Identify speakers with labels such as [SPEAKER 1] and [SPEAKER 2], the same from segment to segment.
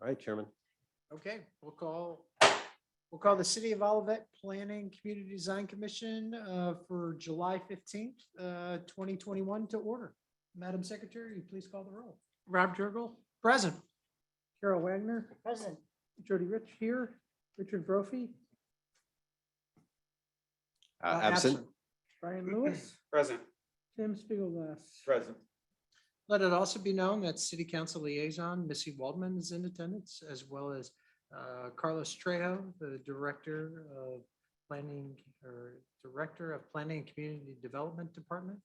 [SPEAKER 1] All right, Chairman.
[SPEAKER 2] Okay, we'll call the City of Olivet Planning Community Design Commission for July 15th, 2021 to order. Madam Secretary, please call the roll.
[SPEAKER 3] Rob Jurgel,
[SPEAKER 2] Present.
[SPEAKER 3] Carol Wagner,
[SPEAKER 2] Present.
[SPEAKER 3] Jody Rich here, Richard Brophy,
[SPEAKER 1] Absent.
[SPEAKER 3] Brian Lewis,
[SPEAKER 4] Present.
[SPEAKER 3] Tim Spiegelglass.
[SPEAKER 4] Present.
[SPEAKER 2] Let it also be known that City Council Liaison Missy Waldman is in attendance, as well as Carlos Trejo, the Director of Planning and Community Development Department.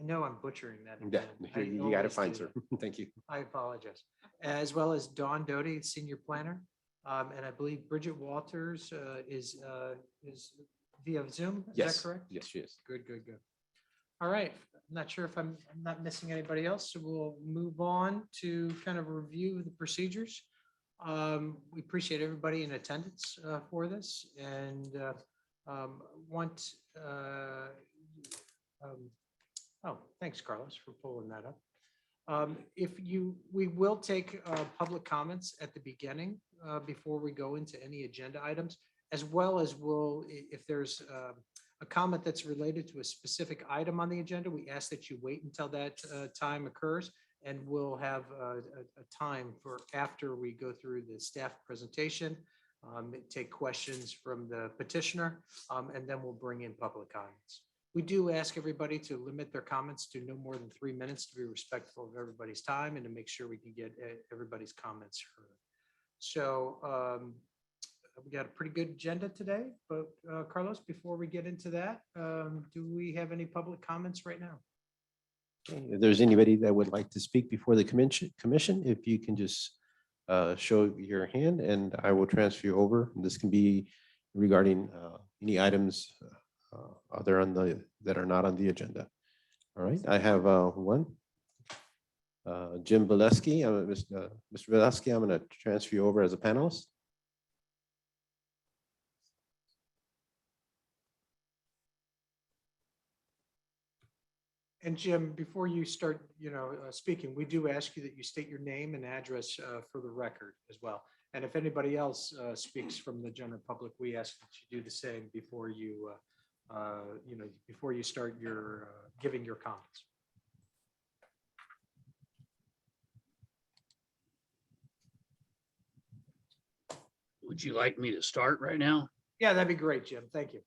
[SPEAKER 2] I know I'm butchering that.
[SPEAKER 1] Yeah,
[SPEAKER 2] again.
[SPEAKER 1] you got it fine, sir. Thank you.
[SPEAKER 2] I apologize. As well as Dawn Doty, Senior Planner. And I believe Bridget Walters is via Zoom. Is
[SPEAKER 1] Yes.
[SPEAKER 2] that correct?
[SPEAKER 1] Yes, she is.
[SPEAKER 2] Good. All right. I'm not sure if I'm not missing anybody else, so we'll move on to kind of review the procedures. We appreciate everybody in attendance for this and thanks, Carlos, for pulling that up. We will take public comments at the beginning before we go into any agenda items, as well as if there's a comment that's related to a specific item on the agenda, we ask that you wait until that time occurs, and we'll have a time for after we go through the staff presentation, take questions from the petitioner, and then we'll bring in public comments. We do ask everybody to limit their comments to no more than 3 minutes to be respectful of everybody's time and to make sure we can get everybody's comments heard. So we got a pretty good agenda today, but Carlos, before we get into that, do we have any public comments right now?
[SPEAKER 1] Okay, if there's anybody that would like to speak before the commission, if you can just show your hand and I will transfer you over. This can be regarding any items that are not on the agenda. All right, I have one. Jim Bileski. Mr. Bileski, I'm going to transfer you over as a panelist.
[SPEAKER 2] And Jim, before you start, speaking, we do ask you that you state your name and address for the record as well. And if anybody else speaks from the general public, we ask that you do the same before you, before you start your giving your comments.
[SPEAKER 5] Would you like me to start right now?
[SPEAKER 2] Yeah, that'd be great, Jim. Thank you.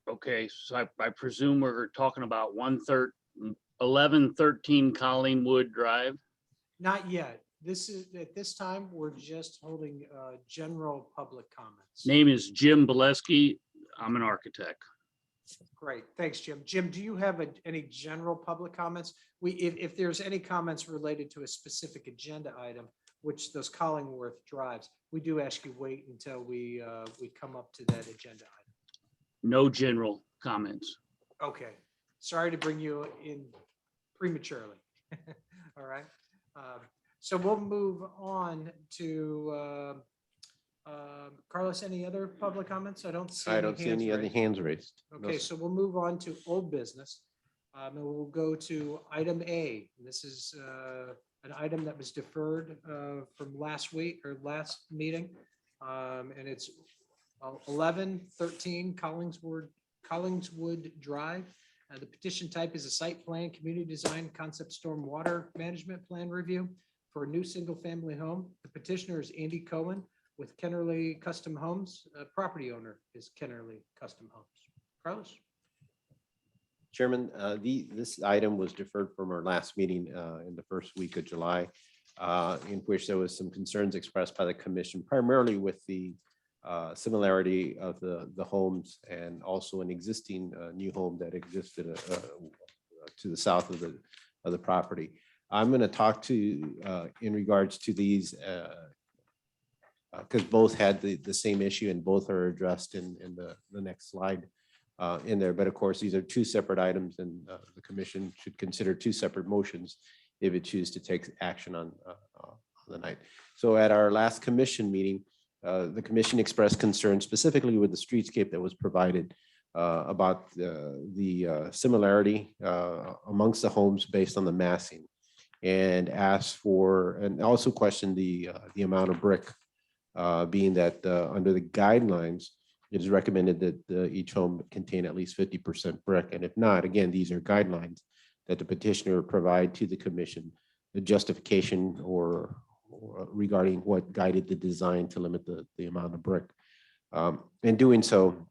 [SPEAKER 5] Okay, so I presume we're talking about 1113 Collingwood Drive.
[SPEAKER 2] Not yet. This is, at this time, we're just holding general public comments.
[SPEAKER 5] Name is Jim Bileski. I'm an architect.
[SPEAKER 2] Great. Thanks, Jim. Jim, do you have any general public comments? If there's any comments related to a specific agenda item, which those Collingworth drives, we do ask you wait until we come up to that agenda item.
[SPEAKER 5] No general comments.
[SPEAKER 2] Okay. Sorry to bring you in prematurely. All right. So we'll move on to Carlos, any other public comments? I don't see
[SPEAKER 1] any other hands raised. No,
[SPEAKER 2] Okay,
[SPEAKER 1] sir.
[SPEAKER 2] so we'll move on to old business. And we'll go to item A. This is an item that was deferred from last week or last meeting. And it's 1113 Collingswood Drive. The petition type is a site plan, community design, concept storm water management plan review for a new single family home. The petitioner is Andy Cohen with Kennerly Custom Homes. Property owner is Kennerly Custom Homes. Carlos?
[SPEAKER 1] Chairman, this item was deferred from our last meeting in the first week of July, in which there was some concerns expressed by the commission, primarily with the similarity of the homes and also an existing new home that existed to the south of the property. I'm going to talk to in regards to these because both had the same issue and both are addressed in the next slide in there. But of course, these are two separate items and the commission should consider two separate motions if it chooses to take action on the night. So at our last commission meeting, the commission expressed concern specifically with the streetscape that was provided about the similarity amongst the homes based on the massing. and asked for, and also questioned the amount of brick, being that under the guidelines, it is recommended that each home contain at least 50% brick. And if not, again, these are guidelines that the petitioner provide to the commission, the justification or regarding what guided the design to limit the amount of brick. In doing so,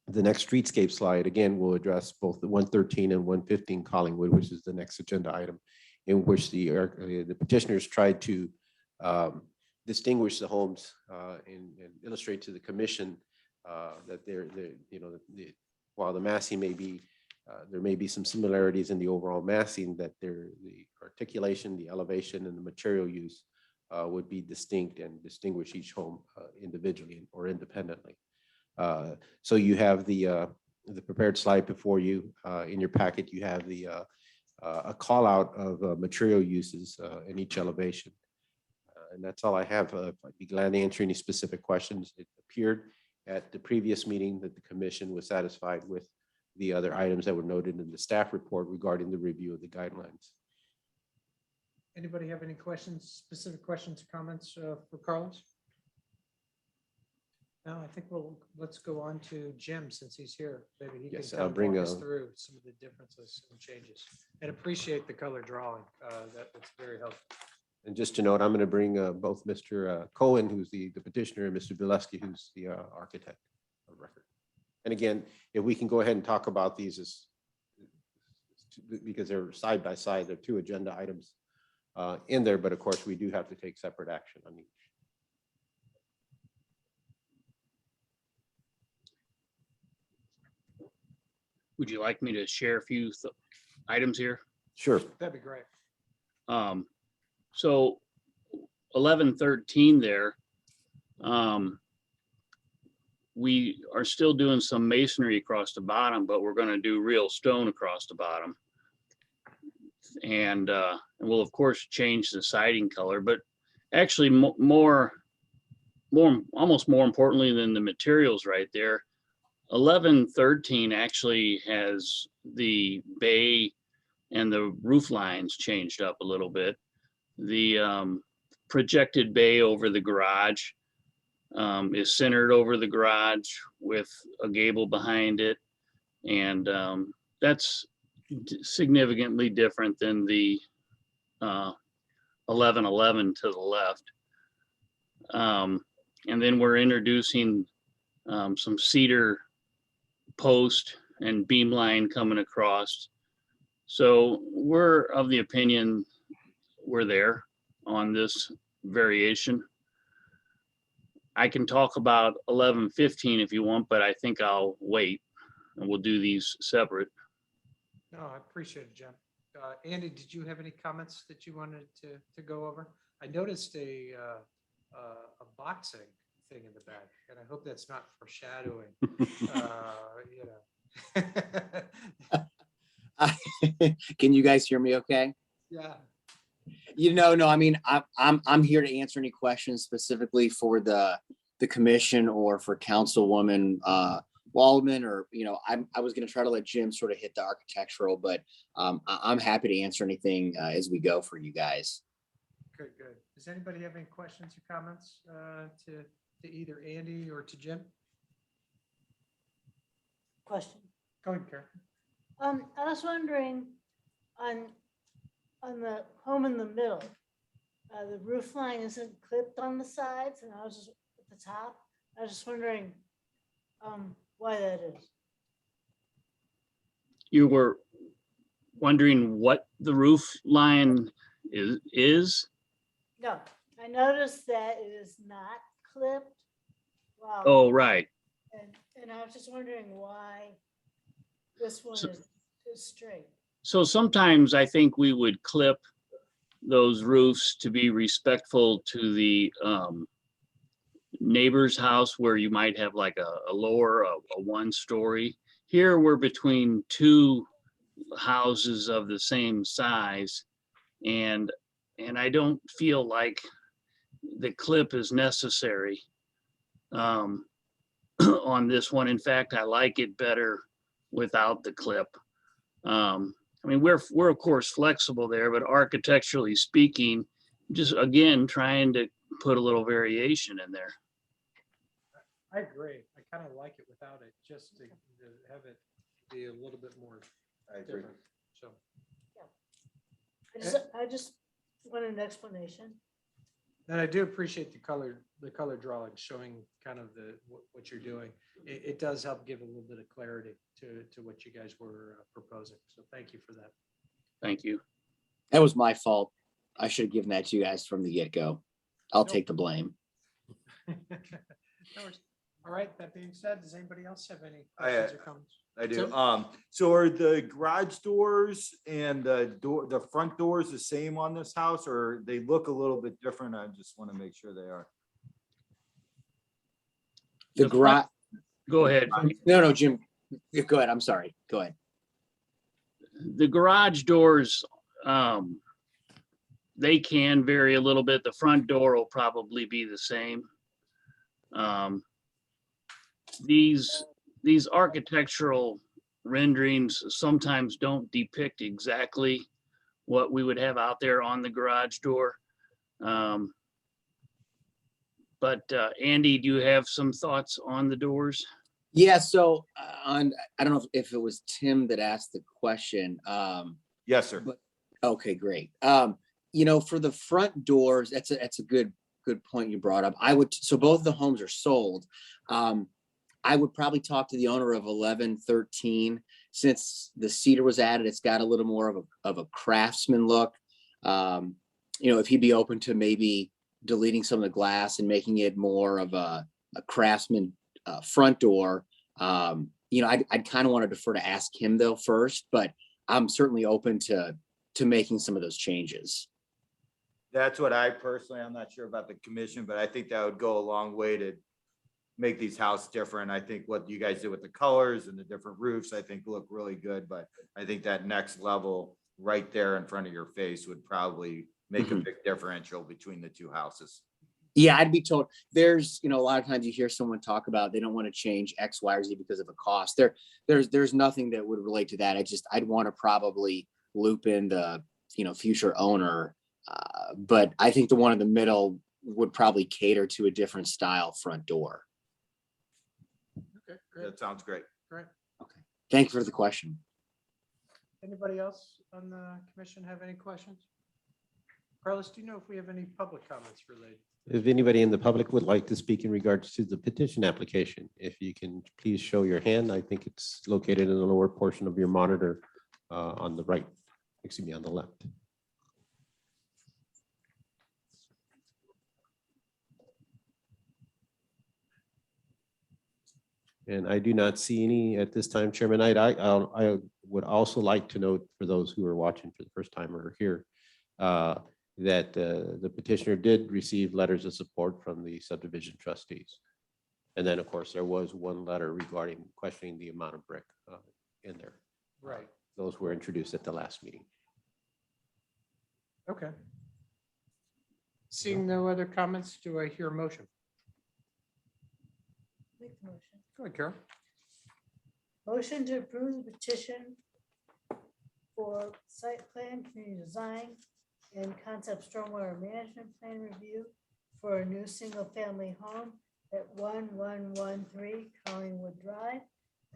[SPEAKER 1] the next streetscape slide, again, will address both the 113 and 115 Collingwood, which is the next agenda item, in which the petitioners tried to distinguish the homes and illustrate to the commission that while the massing may be, there may be some similarities in the overall massing, that the articulation, the elevation, and the material use would be distinct and distinguish each home individually or independently. So you have the prepared slide before you. In your packet, you have a call out of material uses in each elevation. And that's all I have. I'd be glad to answer any specific questions. It appeared at the previous meeting that the commission was satisfied with the other items that were noted in the staff report regarding the review of the guidelines.
[SPEAKER 2] Anybody have any questions, specific questions, comments for Carlos? No, I think let's go on to Jim since he's here. Maybe he
[SPEAKER 1] Yes,
[SPEAKER 2] can
[SPEAKER 1] I'll bring
[SPEAKER 2] walk us through some of the differences and changes. And appreciate the color drawing. That's very helpful.
[SPEAKER 1] And just to note, I'm going to bring both Mr. Cohen, who's the petitioner, and Mr. Bileski, who's the architect of record. And again, if we can go ahead and talk about these because they're side by side, they're two agenda items in there, but of course we do have to take separate action on each.
[SPEAKER 5] Would you like me to share a few items here?
[SPEAKER 1] Sure.
[SPEAKER 2] That'd be great.
[SPEAKER 5] So 1113 there, we are still doing some masonry across the bottom, but we're going to do real stone across the bottom. And we'll of course change the siding color, but actually almost more importantly than the materials right there, 1113 actually has the bay and the roof lines changed up a little bit. The projected bay over the garage is centered over the garage with a gable behind it. And that's significantly different than the 1111 to the left. And then we're introducing some cedar post and beam line coming across. So we're of the opinion we're there on this variation. I can talk about 1115 if you want, but I think I'll wait and we'll do these separate.
[SPEAKER 2] No, I appreciate it, Jim. Andy, did you have any comments that you wanted to go over? I noticed a boxing thing in the back, and I hope that's not foreshadowing.
[SPEAKER 4] Can you guys hear me okay?
[SPEAKER 2] Yeah.
[SPEAKER 4] No, I mean, I'm here to answer any questions specifically for the commission or for Councilwoman Waldman, or, I was going to try to let Jim sort of hit the architectural, but I'm happy to answer anything as we go for you guys.
[SPEAKER 2] Good. Does anybody have any questions or comments to either Andy or to Jim?
[SPEAKER 6] Question.
[SPEAKER 2] Go ahead, Karen.
[SPEAKER 6] I was wondering on the home in the middle, the roof line isn't clipped on the sides, and I was just at the top. I was just wondering why that is.
[SPEAKER 5] You were wondering what the roof line is?
[SPEAKER 6] No, I noticed that it is not clipped. Wow.
[SPEAKER 5] Oh, right.
[SPEAKER 6] And I was just wondering why this one is straight.
[SPEAKER 5] So sometimes I think we would clip those roofs to be respectful to the neighbor's house where you might have like a lower, a one-story. Here we're between two houses of the same size, and I don't feel like the clip is necessary on this one. In fact, I like it better without the clip. I mean, we're of course flexible there, but architecturally speaking, just again, trying to put a little variation in there.
[SPEAKER 2] I agree. I kind of like it without it, just to have it be a little bit more
[SPEAKER 1] I agree.
[SPEAKER 2] different. So,
[SPEAKER 6] I just want an explanation.
[SPEAKER 2] and I do appreciate the color drawing showing kind of what you're doing. It does help give a little bit of clarity to what you guys were proposing. So thank you for that.
[SPEAKER 5] Thank you.
[SPEAKER 4] That was my fault. I should have given that to you guys from the get-go. I'll
[SPEAKER 2] Nope.
[SPEAKER 4] take the blame.
[SPEAKER 2] No worries. All right, that being said, does anybody else have any
[SPEAKER 7] I,
[SPEAKER 2] questions or comments?
[SPEAKER 7] I do.
[SPEAKER 2] Tim?
[SPEAKER 7] So are the garage doors and the front doors the same on this house, or they look a little bit different? I just want to make sure they are.
[SPEAKER 4] The
[SPEAKER 5] The
[SPEAKER 4] garage,
[SPEAKER 5] Go ahead.
[SPEAKER 4] no, Jim, go ahead. I'm sorry. Go ahead.
[SPEAKER 5] The garage doors, they can vary a little bit. The front door will probably be the same. These architectural renderings sometimes don't depict exactly what we would have out there on the garage door. But Andy, do you have some thoughts on the doors?
[SPEAKER 4] Yeah, so I don't know if it was Tim that asked the question.
[SPEAKER 7] Yes, sir.
[SPEAKER 4] Okay, great. For the front doors, that's a good point you brought up. So both of the homes are sold. I would probably talk to the owner of 1113. Since the cedar was added, it's got a little more of a craftsman look. If he'd be open to maybe deleting some of the glass and making it more of a craftsman front door. I'd kind of want to defer to ask him though first, but I'm certainly open to making some of those changes.
[SPEAKER 7] That's what I'm not sure about the commission, but I think that would go a long way to make these houses different. I think what you guys did with the colors and the different roofs, I think look really good, but I think that next level right there in front of your face would probably make a big differential between the two houses.
[SPEAKER 4] Yeah, I'd be told there's, a lot of times you hear someone talk about they don't want to change X, Y, or Z because of a cost. There's nothing that would relate to that. I'd want to probably loop in the, future owner. But I think the one in the middle would probably cater to a different style front door.
[SPEAKER 2] Okay, great,
[SPEAKER 7] That sounds great.
[SPEAKER 2] great.
[SPEAKER 4] Okay. Thank you for the question.
[SPEAKER 2] Anybody else on the commission have any questions? Carlos, do you know if we have any public comments related?
[SPEAKER 1] If anybody in the public would like to speak in regards to the petition application, if you can please show your hand. I think it's located in the lower portion of your monitor on the right, on the left. And I do not see any at this time, Chairman. I would also like to note for those who are watching for the first time or here, that the petitioner did receive letters of support from the subdivision trustees. And then, of course, there was one letter regarding questioning the amount of brick in there.
[SPEAKER 2] Right.
[SPEAKER 1] Those were introduced at the last meeting.
[SPEAKER 2] Okay. Seeing no other comments, do I hear a motion?
[SPEAKER 6] Make the motion.
[SPEAKER 2] Go ahead, Carol.
[SPEAKER 6] Motion to approve the petition for site plan, community design, and concept stormwater management plan review for a new single-family home at 1113 Collingwood Drive,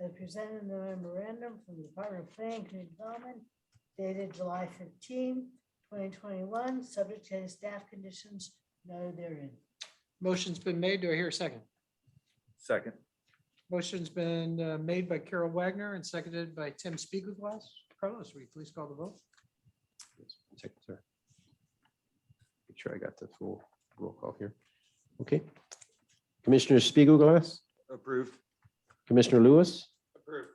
[SPEAKER 6] as presented in the memorandum from the Department of Planning and Community Development dated July 15, 2021, subject to any staff conditions noted therein.
[SPEAKER 2] Motion's been made. Do I hear a second?
[SPEAKER 7] Second.
[SPEAKER 2] Motion's been made by Carol Wagner and seconded by Tim Spiegelglass. Carlos, will you please call the vote?
[SPEAKER 1] Yes, one second, sir. Make sure I got the full roll call here. Okay. Commissioner Spiegelglass,
[SPEAKER 7] Approved.
[SPEAKER 1] Commissioner Lewis,
[SPEAKER 7] Approved.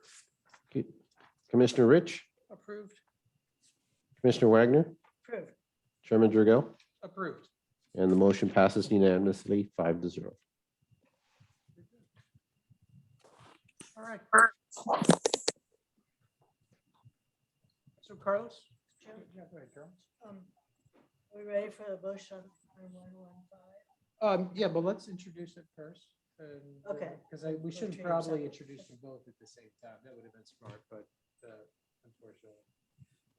[SPEAKER 1] okay. Commissioner Rich,
[SPEAKER 2] Approved.
[SPEAKER 1] Commissioner Wagner,
[SPEAKER 6] Approved.
[SPEAKER 1] Chairman Dragell,
[SPEAKER 2] Approved.
[SPEAKER 1] and the motion passes unanimously 5-0.
[SPEAKER 2] All right. So Carlos? Yeah, go ahead, Carol.
[SPEAKER 6] Are we ready for the motion on 1115?
[SPEAKER 2] Yeah, but let's introduce it first.
[SPEAKER 6] Okay.
[SPEAKER 2] Because we should probably introduce them both at the same time. That would have been smart, but unfortunately.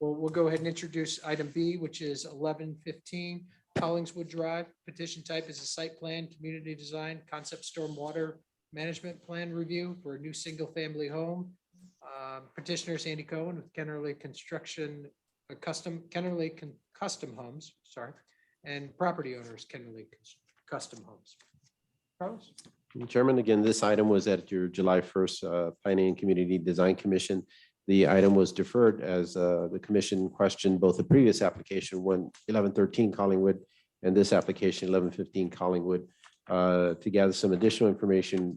[SPEAKER 2] Well, we'll go ahead and introduce item B, which is 1115 Collingswood Drive. Petition type is a site plan, community design, concept stormwater management plan review for a new single-family home. Petitioners Andy Cohen with Kennerly Construction, Custom Homes, sorry, and property owners Kennerly Custom Homes. Carlos?
[SPEAKER 1] Chairman, again, this item was at your July 1st Planning and Community Design Commission. The item was deferred as the commission questioned both the previous application, 1113 Collingwood, and this application, 1115 Collingwood, to gather some additional information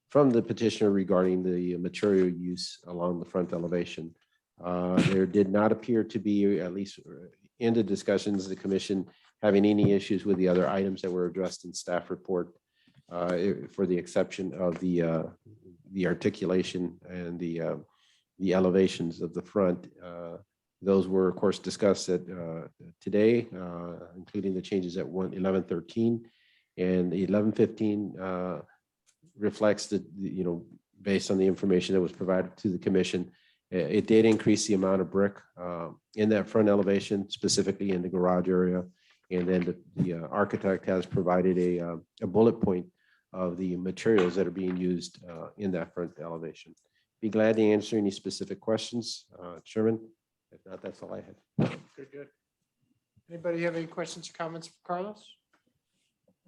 [SPEAKER 1] from the petitioner regarding the material use along the front elevation. There did not appear to be, at least in the discussions, the commission having any issues with the other items that were addressed in staff report, for the exception of the articulation and the elevations of the front. Those were, of course, discussed at today, including the changes at 1113 and 1115 reflects that, based on the information that was provided to the commission, it did increase the amount of brick in that front elevation, specifically in the garage area. And then the architect has provided a bullet point of the materials that are being used in that front elevation. Be glad to answer any specific questions, Chairman. If not, that's all I have.
[SPEAKER 2] Good. Anybody have any questions or comments for Carlos?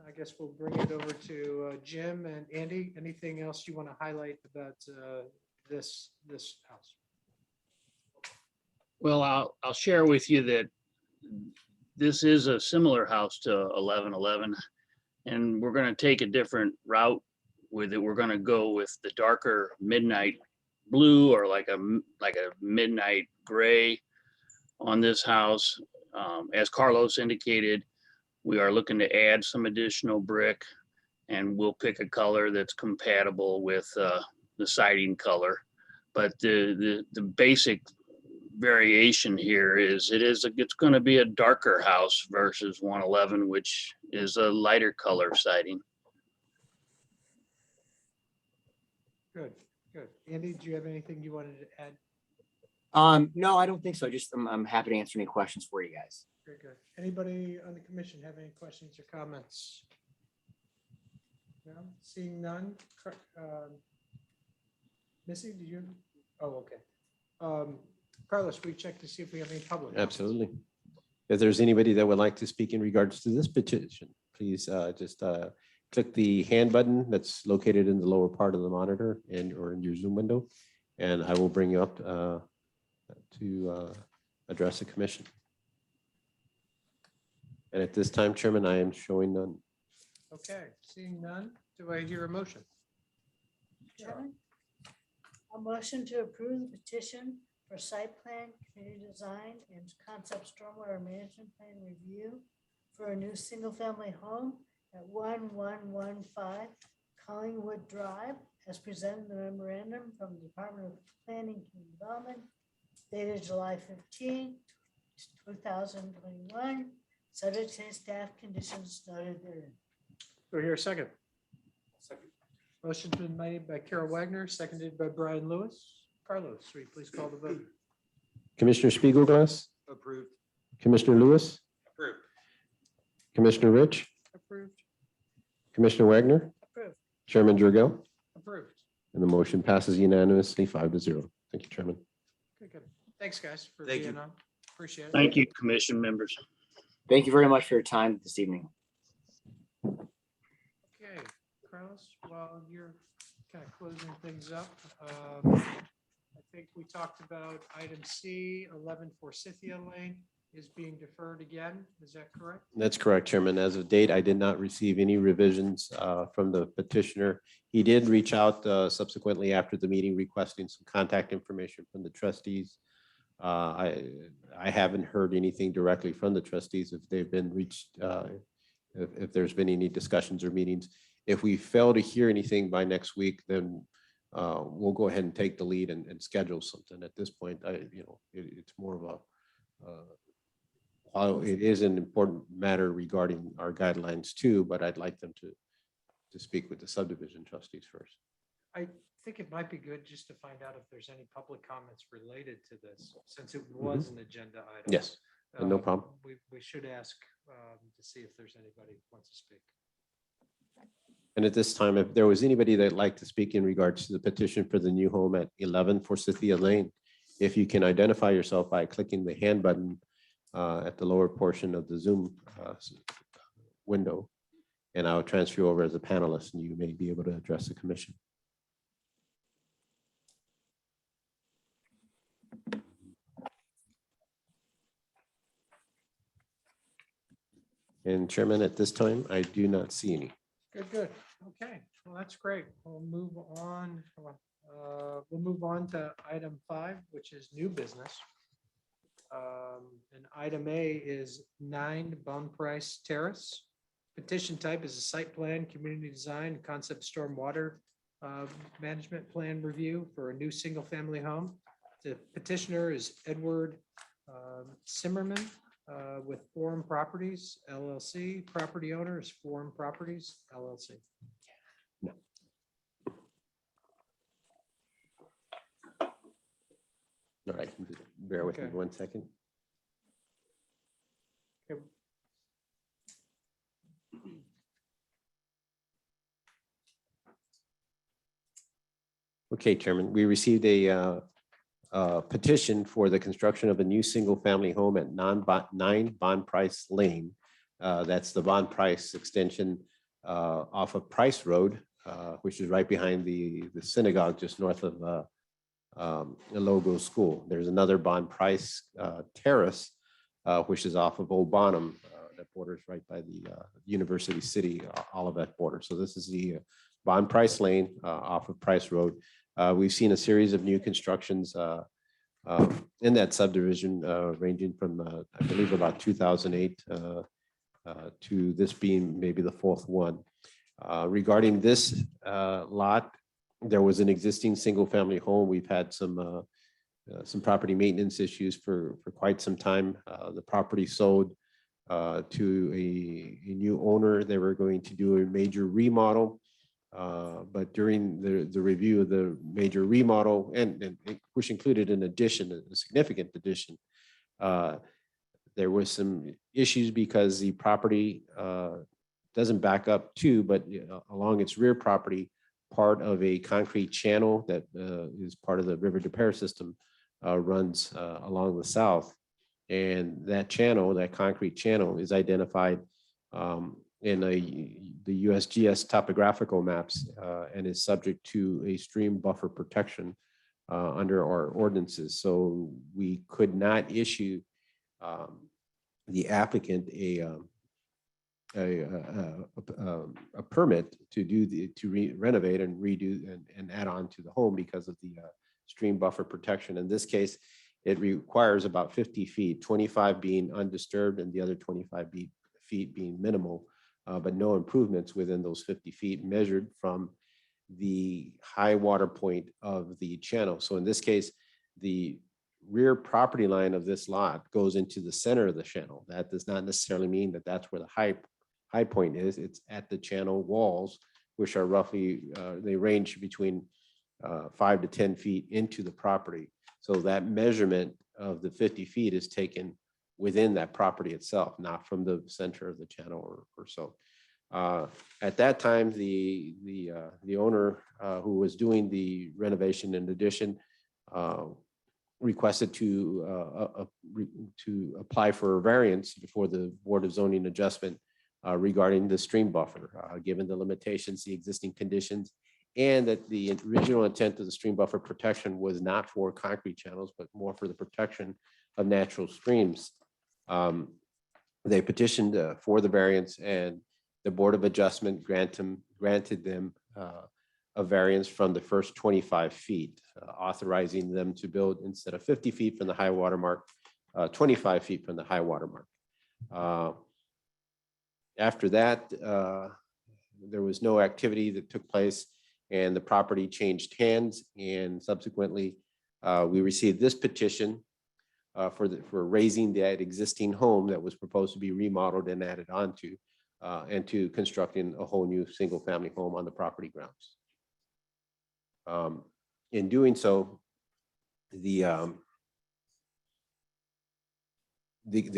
[SPEAKER 2] I guess we'll bring it over to Jim and Andy. Anything else you want to highlight about this house?
[SPEAKER 5] Well, I'll share with you that this is a similar house to 1111, and we're going to take a different route with it. We're going to go with the darker midnight blue or like a midnight gray on this house. As Carlos indicated, we are looking to add some additional brick, and we'll pick a color that's compatible with the siding color. But the basic variation here is it's going to be a darker house versus 111, which is a lighter color siding.
[SPEAKER 2] Good. Andy, do you have anything you wanted to add?
[SPEAKER 4] No, I don't think so. Just I'm happy to answer any questions for you guys.
[SPEAKER 2] Very good. Anybody on the commission have any questions or comments? No, seeing none. Missy, did you? Oh, okay. Carlos, we check to see if we have any public.
[SPEAKER 1] Absolutely. If there's anybody that would like to speak in regards to this petition, please just click the hand button that's located in the lower part of the monitor or in your Zoom window, and I will bring you up to address the commission. And at this time, Chairman, I am showing none.
[SPEAKER 2] Okay, seeing none, do I hear a motion?
[SPEAKER 6] Chairman, a motion to approve the petition for site plan, community design, and concept stormwater management plan review for a new single-family home at 1115 Collingwood Drive, as presented in the memorandum from the Department of Planning and Development, dated July 15, 2021, subject to staff conditions noted therein.
[SPEAKER 2] Do I hear a second? Second. Motion's been made by Carol Wagner, seconded by Brian Lewis. Carlos, will you please call the vote?
[SPEAKER 1] Commissioner Spiegelglass,
[SPEAKER 7] Approved.
[SPEAKER 1] Commissioner Lewis,
[SPEAKER 7] Approved.
[SPEAKER 1] Commissioner Rich,
[SPEAKER 2] Approved.
[SPEAKER 1] Commissioner Wagner,
[SPEAKER 6] Approved.
[SPEAKER 1] Chairman Jurgel,
[SPEAKER 2] Approved.
[SPEAKER 1] and the motion passes unanimously 5-0. Thank you, Chairman.
[SPEAKER 2] Okay, good. Thanks, guys, for
[SPEAKER 7] Thank
[SPEAKER 2] being
[SPEAKER 7] you.
[SPEAKER 2] on. Appreciate it.
[SPEAKER 5] Thank you, commission members.
[SPEAKER 4] Thank you very much for your time this evening.
[SPEAKER 2] Okay, Carlos, while you're kind of closing things up, I think we talked about item C, 11 Forsythia Lane is being deferred again. Is that correct?
[SPEAKER 1] That's correct, Chairman. As of date, I did not receive any revisions from the petitioner. He did reach out subsequently after the meeting requesting some contact information from the trustees. I haven't heard anything directly from the trustees if they've been reached, if there's been any discussions or meetings. If we fail to hear anything by next week, then we'll go ahead and take the lead and schedule something. At this point, it's more of a, while it is an important matter regarding our guidelines too, but I'd like them to speak with the subdivision trustees first.
[SPEAKER 2] I think it might be good just to find out if there's any public comments related to this, since it was an agenda item.
[SPEAKER 1] Yes, no
[SPEAKER 2] Um,
[SPEAKER 1] problem.
[SPEAKER 2] We should ask to see if there's anybody who wants to speak.
[SPEAKER 1] And at this time, if there was anybody that'd like to speak in regards to the petition for the new home at 11 Forsythia Lane, if you can identify yourself by clicking the hand button at the lower portion of the Zoom window, and I'll transfer you over as a panelist, and you may be able to address the commission. And Chairman, at this time, I do not see any.
[SPEAKER 2] Good. Okay, well, that's great. We'll move on. We'll move on to item 5, which is new business. And item A is 9 Bone Price Terrace. Petition type is a site plan, community design, concept stormwater management plan review for a new single-family home. The petitioner is Edward Zimmerman with Forum Properties LLC. Property owner is Forum Properties LLC.
[SPEAKER 1] All right, bear with me
[SPEAKER 2] Okay.
[SPEAKER 1] 1 second.
[SPEAKER 2] Okay.
[SPEAKER 1] Okay, Chairman, we received a petition for the construction of a new single-family home at 9 Bond Price Lane. That's the Bond Price extension off of Price Road, which is right behind the synagogue just north of the Logo School. There's another Bond Price Terrace, which is off of Old Bonham, that borders right by the University City Olivet border. So this is the Bond Price Lane off of Price Road. We've seen a series of new constructions in that subdivision ranging from, I believe, about 2008 to this being maybe the 4th one. Regarding this lot, there was an existing single-family home. We've had some property maintenance issues for quite some time. The property sold to a new owner. They were going to do a major remodel. But during the review of the major remodel, and which included an addition, a significant addition, there was some issues because the property doesn't back up to, but along its rear property, part of a concrete channel that is part of the River de Pere system runs along the south. And that channel, that concrete channel, is identified in the USGS topographical maps and is subject to a stream buffer protection under our ordinances. So we could not issue the applicant a permit to renovate and redo and add on to the home because of the stream buffer protection. In this case, it requires about 50 feet, 25 being undisturbed and the other 25 feet being minimal, but no improvements within those 50 feet measured from the high water point of the channel. So in this case, the rear property line of this lot goes into the center of the channel. That does not necessarily mean that that's where the high point is. It's at the channel walls, which are roughly, they range between 5 to 10 feet into the property. So that measurement of the 50 feet is taken within that property itself, not from the center of the channel or so. At that time, the owner who was doing the renovation and addition requested to apply for a variance before the Board of Zoning Adjustment regarding the stream buffer, given the limitations, the existing conditions, and that the original intent of the stream buffer protection was not for concrete channels, but more for the protection of natural streams. They petitioned for the variance, and the Board of Adjustment granted them a variance from the first 25 feet, authorizing them to build instead of 50 feet from the high water mark, 25 feet from the high water mark. After that, there was no activity that took place, and the property changed hands, and subsequently we received this petition for raising that existing home that was proposed to be remodeled and added onto, and to constructing a whole new single-family home on the property grounds. In doing so, the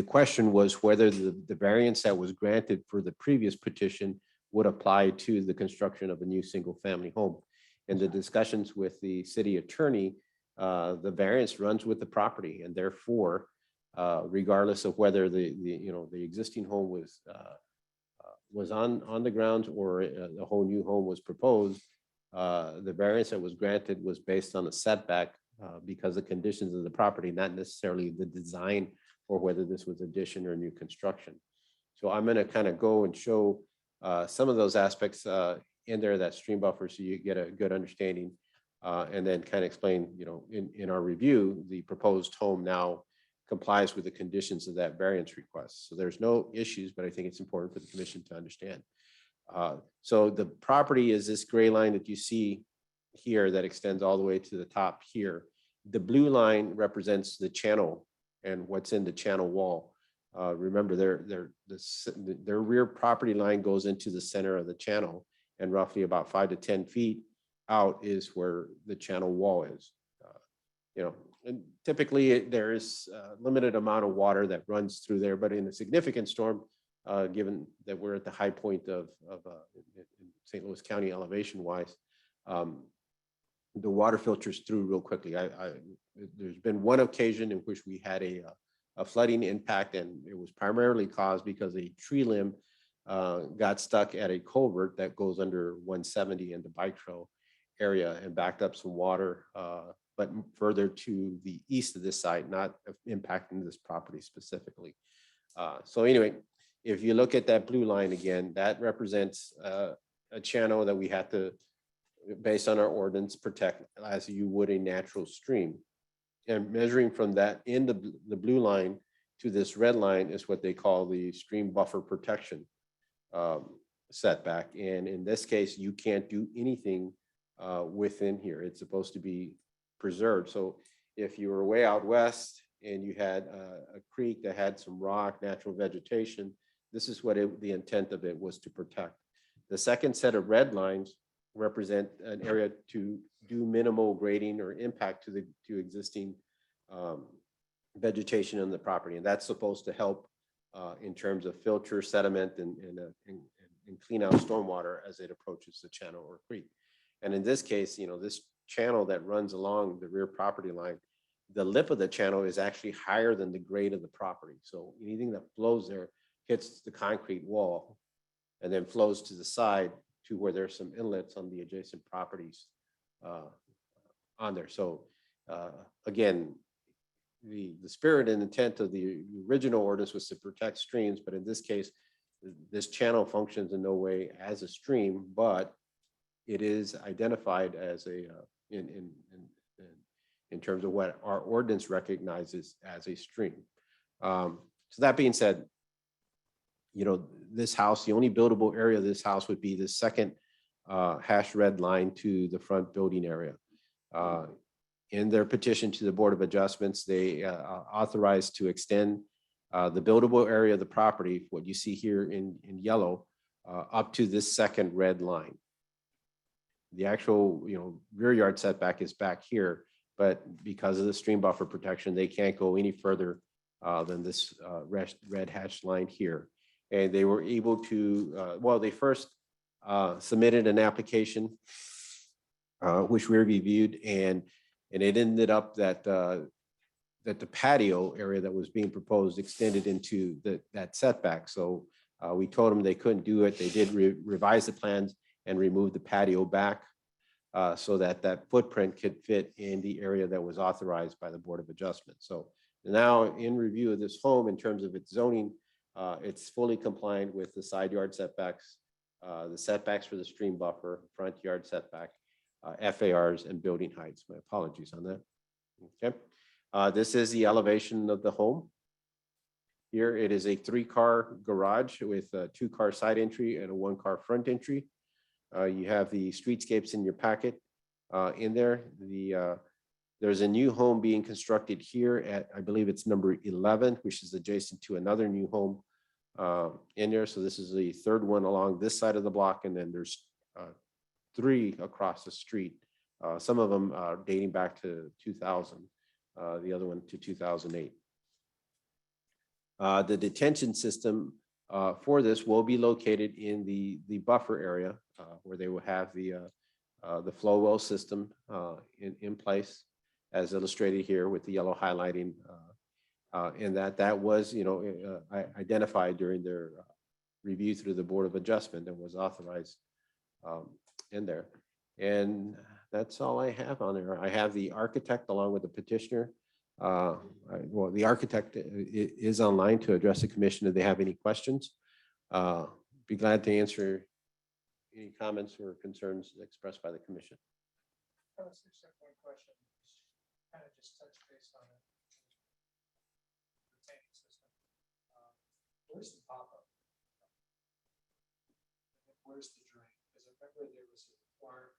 [SPEAKER 1] question was whether the variance that was granted for the previous petition would apply to the construction of a new single-family home. In the discussions with the city attorney, the variance runs with the property, and therefore, regardless of whether the existing home was on the grounds or a whole new home was proposed, the variance that was granted was based on a setback because the conditions of the property, not necessarily the design or whether this was addition or new construction. So I'm going to kind of go and show some of those aspects in there, that stream buffer, so you get a good understanding, and then kind of explain, in our review, the proposed home now complies with the conditions of that variance request. So there's no issues, but I think it's important for the commission to understand. So the property is this gray line that you see here that extends all the way to the top here. The blue line represents the channel and what's in the channel wall. Remember, their rear property line goes into the center of the channel, and roughly about 5 to 10 feet out is where the channel wall is. And typically there is a limited amount of water that runs through there, but in a significant storm, given that we're at the high point of in St. Louis County elevation wise, the water filters through real quickly. There's been one occasion in which we had a flooding impact, and it was primarily caused because a tree limb got stuck at a culvert that goes under 170 in the bike trail area and backed up some water, but further to the east of this site, not impacting this property specifically. So anyway, if you look at that blue line again, that represents a channel that we have to, based on our ordinance, protect as you would a natural stream. And measuring from that in the blue line to this red line is what they call the stream buffer protection setback. And in this case, you can't do anything within here. It's supposed to be preserved. So if you were way out west and you had a creek that had some rock, natural vegetation, this is what the intent of it was to protect. The second set of red lines represent an area to do minimal grading or impact to existing vegetation on the property, and that's supposed to help in terms of filter sediment and clean out stormwater as it approaches the channel or creek. And in this case, this channel that runs along the rear property line, the lip of the channel is actually higher than the grade of the property. So anything that flows there hits the concrete wall and then flows to the side to where there's some inlets on the adjacent properties on there. So again, the spirit and intent of the original ordinance was to protect streams, but in this case, this channel functions in no way as a stream, but it is identified as a in terms of what our ordinance recognizes as a stream. So that being said, this house, the only buildable area of this house would be the second hash red line to the front building area. In their petition to the Board of Adjustments, they authorized to extend the buildable area of the property, what you see here in yellow, up to this second red line. The actual, rear yard setback is back here, but because of the stream buffer protection, they can't go any further than this red hash line here. And they were able to, they first submitted an application, which we reviewed, and it ended up that that the patio area that was being proposed extended into that setback. So we told them they couldn't do it. They did revise the plans and remove the patio back so that footprint could fit in the area that was authorized by the Board of Adjustment. So now in review of this home in terms of its zoning, it's fully compliant with the side yard setbacks, the setbacks for the stream buffer, front yard setback, FARs, and building heights. My apologies on that. Okay. This is the elevation of the home. Here it is a 3-car garage with a 2-car side entry and a 1-car front entry. You have the streetscapes in your packet in there. There's a new home being constructed here at, I believe it's number 11, which is adjacent to another new home in there. So this is the third one along this side of the block. And then there's 3 across the street Some of them are dating back to 2000, the other one to 2008. The detention system for this will be located in the buffer area where they will have the flow well system in place, as illustrated here with the yellow highlighting. And that was, identified during their review through the Board of Adjustment and was authorized in there. And that's all I have on there. I have the architect along with the petitioner. Well, the architect is online to address the commission if they have any questions. Be glad to answer any comments or concerns expressed by the commission.
[SPEAKER 2] Question, kind of just touch base on it. Retaining system. Where's the pop-up? Where's the drain? Because I remember there was a requirement,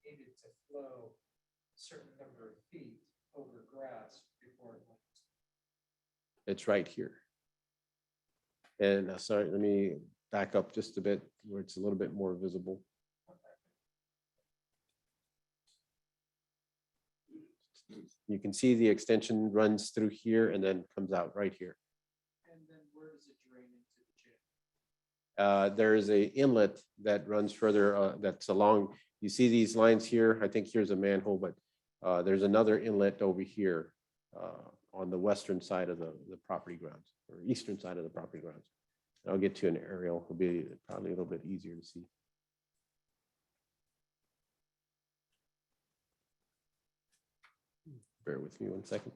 [SPEAKER 2] needed to flow a certain number of feet over grass before it went.
[SPEAKER 1] It's right here. And sorry, let me back up just a bit where it's a little bit more visible. You can see the extension runs through here and then comes out right here.
[SPEAKER 2] And then where does it drain into the gym?
[SPEAKER 1] There is a inlet that runs further, that's along, you see these lines here, I think here's a manhole, but there's another inlet over here on the western side of the property grounds, or eastern side of the property grounds. I'll get to an aerial, it'll be probably a little bit easier to see. Bear with me 1 second.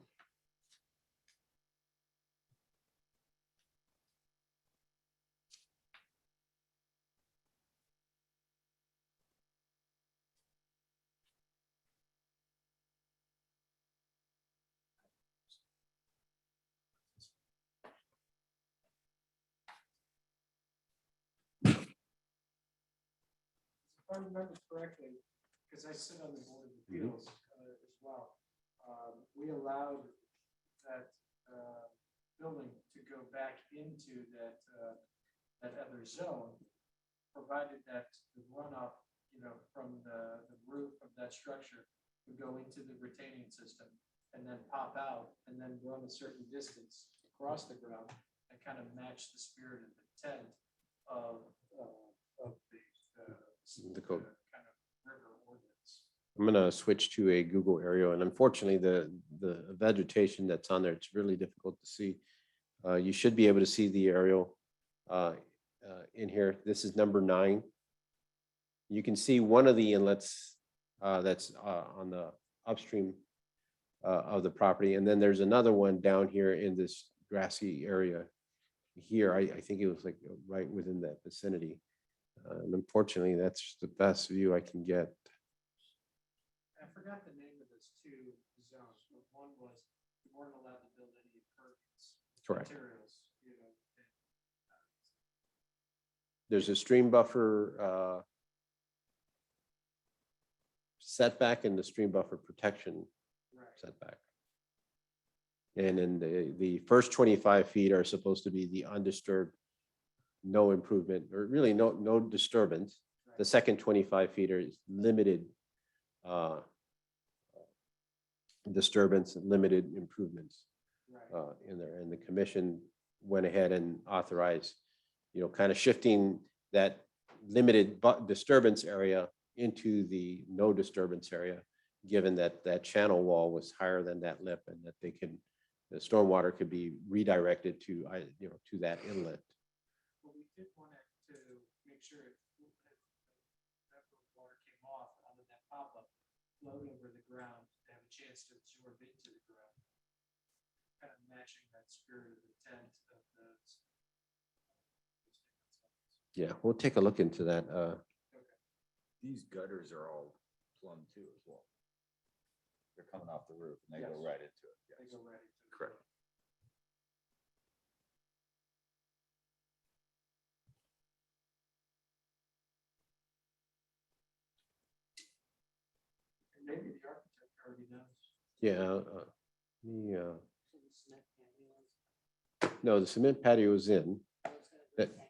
[SPEAKER 2] If I remember correctly, because I sit on the Board of Appeals as well, we allowed that building to go back into that other zone, provided that the runoff, from the roof of that structure would go into the retaining system and then pop out and then run a certain distance across the ground and kind of match the spirit and intent of
[SPEAKER 1] The code.
[SPEAKER 2] kind of river ordinance.
[SPEAKER 1] I'm gonna switch to a Google aerial, and unfortunately, the vegetation that's on there, it's really difficult to see. You should be able to see the aerial in here. This is number 9. You can see one of the inlets that's on the upstream of the property, and then there's another one down here in this grassy area here. I think it was like right within that vicinity. And unfortunately, that's the best view I can get.
[SPEAKER 2] I forgot the name of those two zones, but one was you weren't allowed to build any impervious
[SPEAKER 1] Correct.
[SPEAKER 2] materials,
[SPEAKER 1] There's a stream buffer setback and the stream buffer protection
[SPEAKER 2] right.
[SPEAKER 1] setback. And then the first 25 feet are supposed to be the undisturbed, no improvement, or really no disturbance. The second 25 feet is limited disturbance and limited improvements
[SPEAKER 2] Right.
[SPEAKER 1] in there. And the commission went ahead and authorized, kind of shifting that limited disturbance area into the no disturbance area, given that that channel wall was higher than that lip and that the stormwater could be redirected to, to that inlet.
[SPEAKER 2] But we did want to make sure if that water came off out of that pop-up, flowed over the ground, to have a chance to absorb into the ground. Kind of matching that spirit of intent of the.
[SPEAKER 1] Yeah, we'll take a look into that.
[SPEAKER 7] These gutters are all plumbed too as well. They're coming off the roof and they go
[SPEAKER 2] Yes.
[SPEAKER 7] right into it.
[SPEAKER 2] They go right into the
[SPEAKER 7] Correct.
[SPEAKER 2] And maybe the architect already knows.
[SPEAKER 1] Yeah. No, the cement patio is in. That-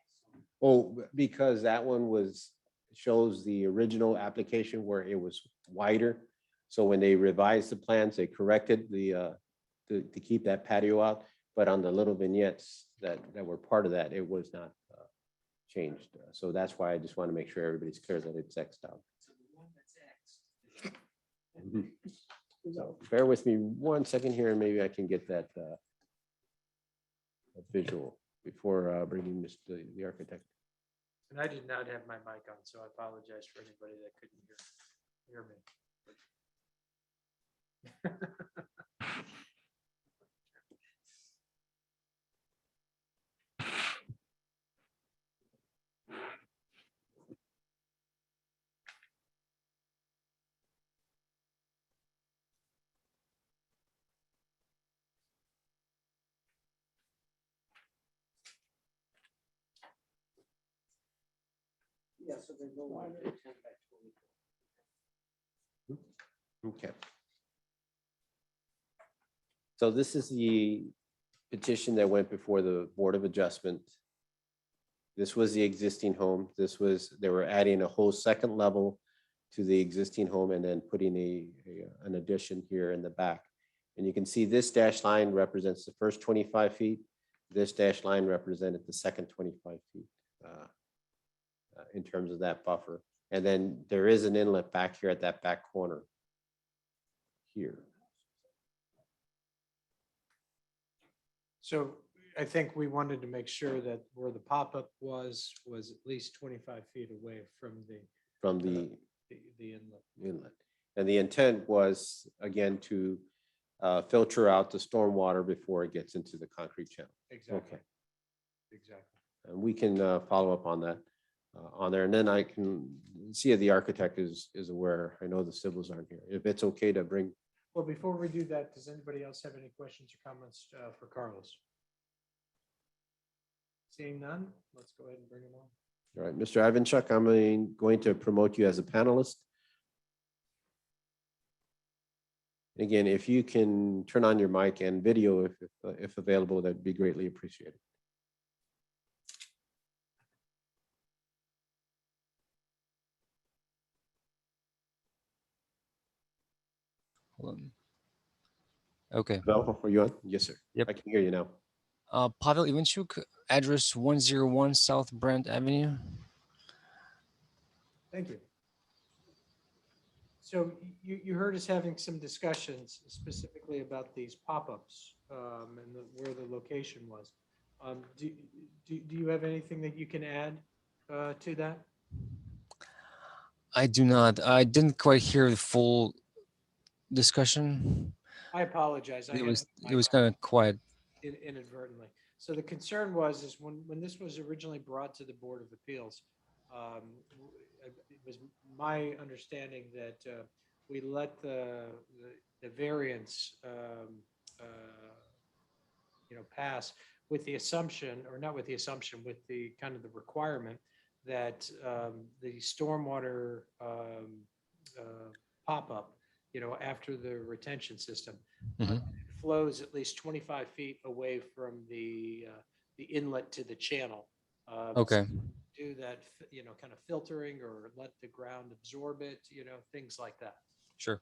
[SPEAKER 1] Oh, because that one was, shows the original application where it was wider. So when they revised the plans, they corrected to keep that patio out. But on the little vignettes that were part of that, it was not changed. So that's why I just want to make sure everybody's clear that it's Xed out. Mhm. So bear with me 1 second here, and maybe I can get that visual before bringing the architect.
[SPEAKER 2] And I did not have my mic on, so I apologize for anybody that couldn't hear me.
[SPEAKER 3] Yeah, so they go on.
[SPEAKER 1] Okay. So this is the petition that went before the Board of Adjustment. This was the existing home. They were adding a whole second level to the existing home and then putting an addition here in the back. And you can see this dashed line represents the first 25 feet. This dashed line represented the second 25 feet in terms of that buffer. And then there is an inlet back here at that back corner here.
[SPEAKER 2] So I think we wanted to make sure that where the pop-up was at least 25 feet away from the
[SPEAKER 1] inlet. And the intent was, again, to filter out the stormwater before it gets into the concrete channel.
[SPEAKER 2] Exactly.
[SPEAKER 1] Okay.
[SPEAKER 2] Exactly.
[SPEAKER 1] And we can follow up on that on there. And then I can see if the architect is aware. I know the civils aren't here. If it's okay to bring.
[SPEAKER 2] Well, before we do that, does anybody else have any questions or comments for Carlos? Seeing none, let's go ahead and bring him on.
[SPEAKER 1] All right, Mr. Ivanchuk, I'm going to promote you as a panelist. Again, if you can turn on your mic and video if available, that'd be greatly appreciated.
[SPEAKER 8] Hold on. Okay.
[SPEAKER 1] Val, are you on? Yes, sir.
[SPEAKER 8] Yep.
[SPEAKER 1] I can hear you now.
[SPEAKER 8] Pavel Ivanchuk, address 101 South Brent Avenue.
[SPEAKER 2] Thank you. So you heard us having some discussions specifically about these pop-ups and where the location was. Do you have anything that you can add to that?
[SPEAKER 8] I do not. I didn't quite hear the full discussion.
[SPEAKER 2] I apologize.
[SPEAKER 8] It was kind of quiet.
[SPEAKER 2] Inadvertently. So the concern is when this was originally brought to the Board of Appeals, it was my understanding that we let the variance pass with the assumption, or not with the assumption, with the kind of the requirement that the stormwater pop-up, after the retention system, flows at least 25 feet away from the inlet to the channel.
[SPEAKER 8] Okay.
[SPEAKER 2] Do that, kind of filtering or let the ground absorb it, things like that.
[SPEAKER 8] Sure.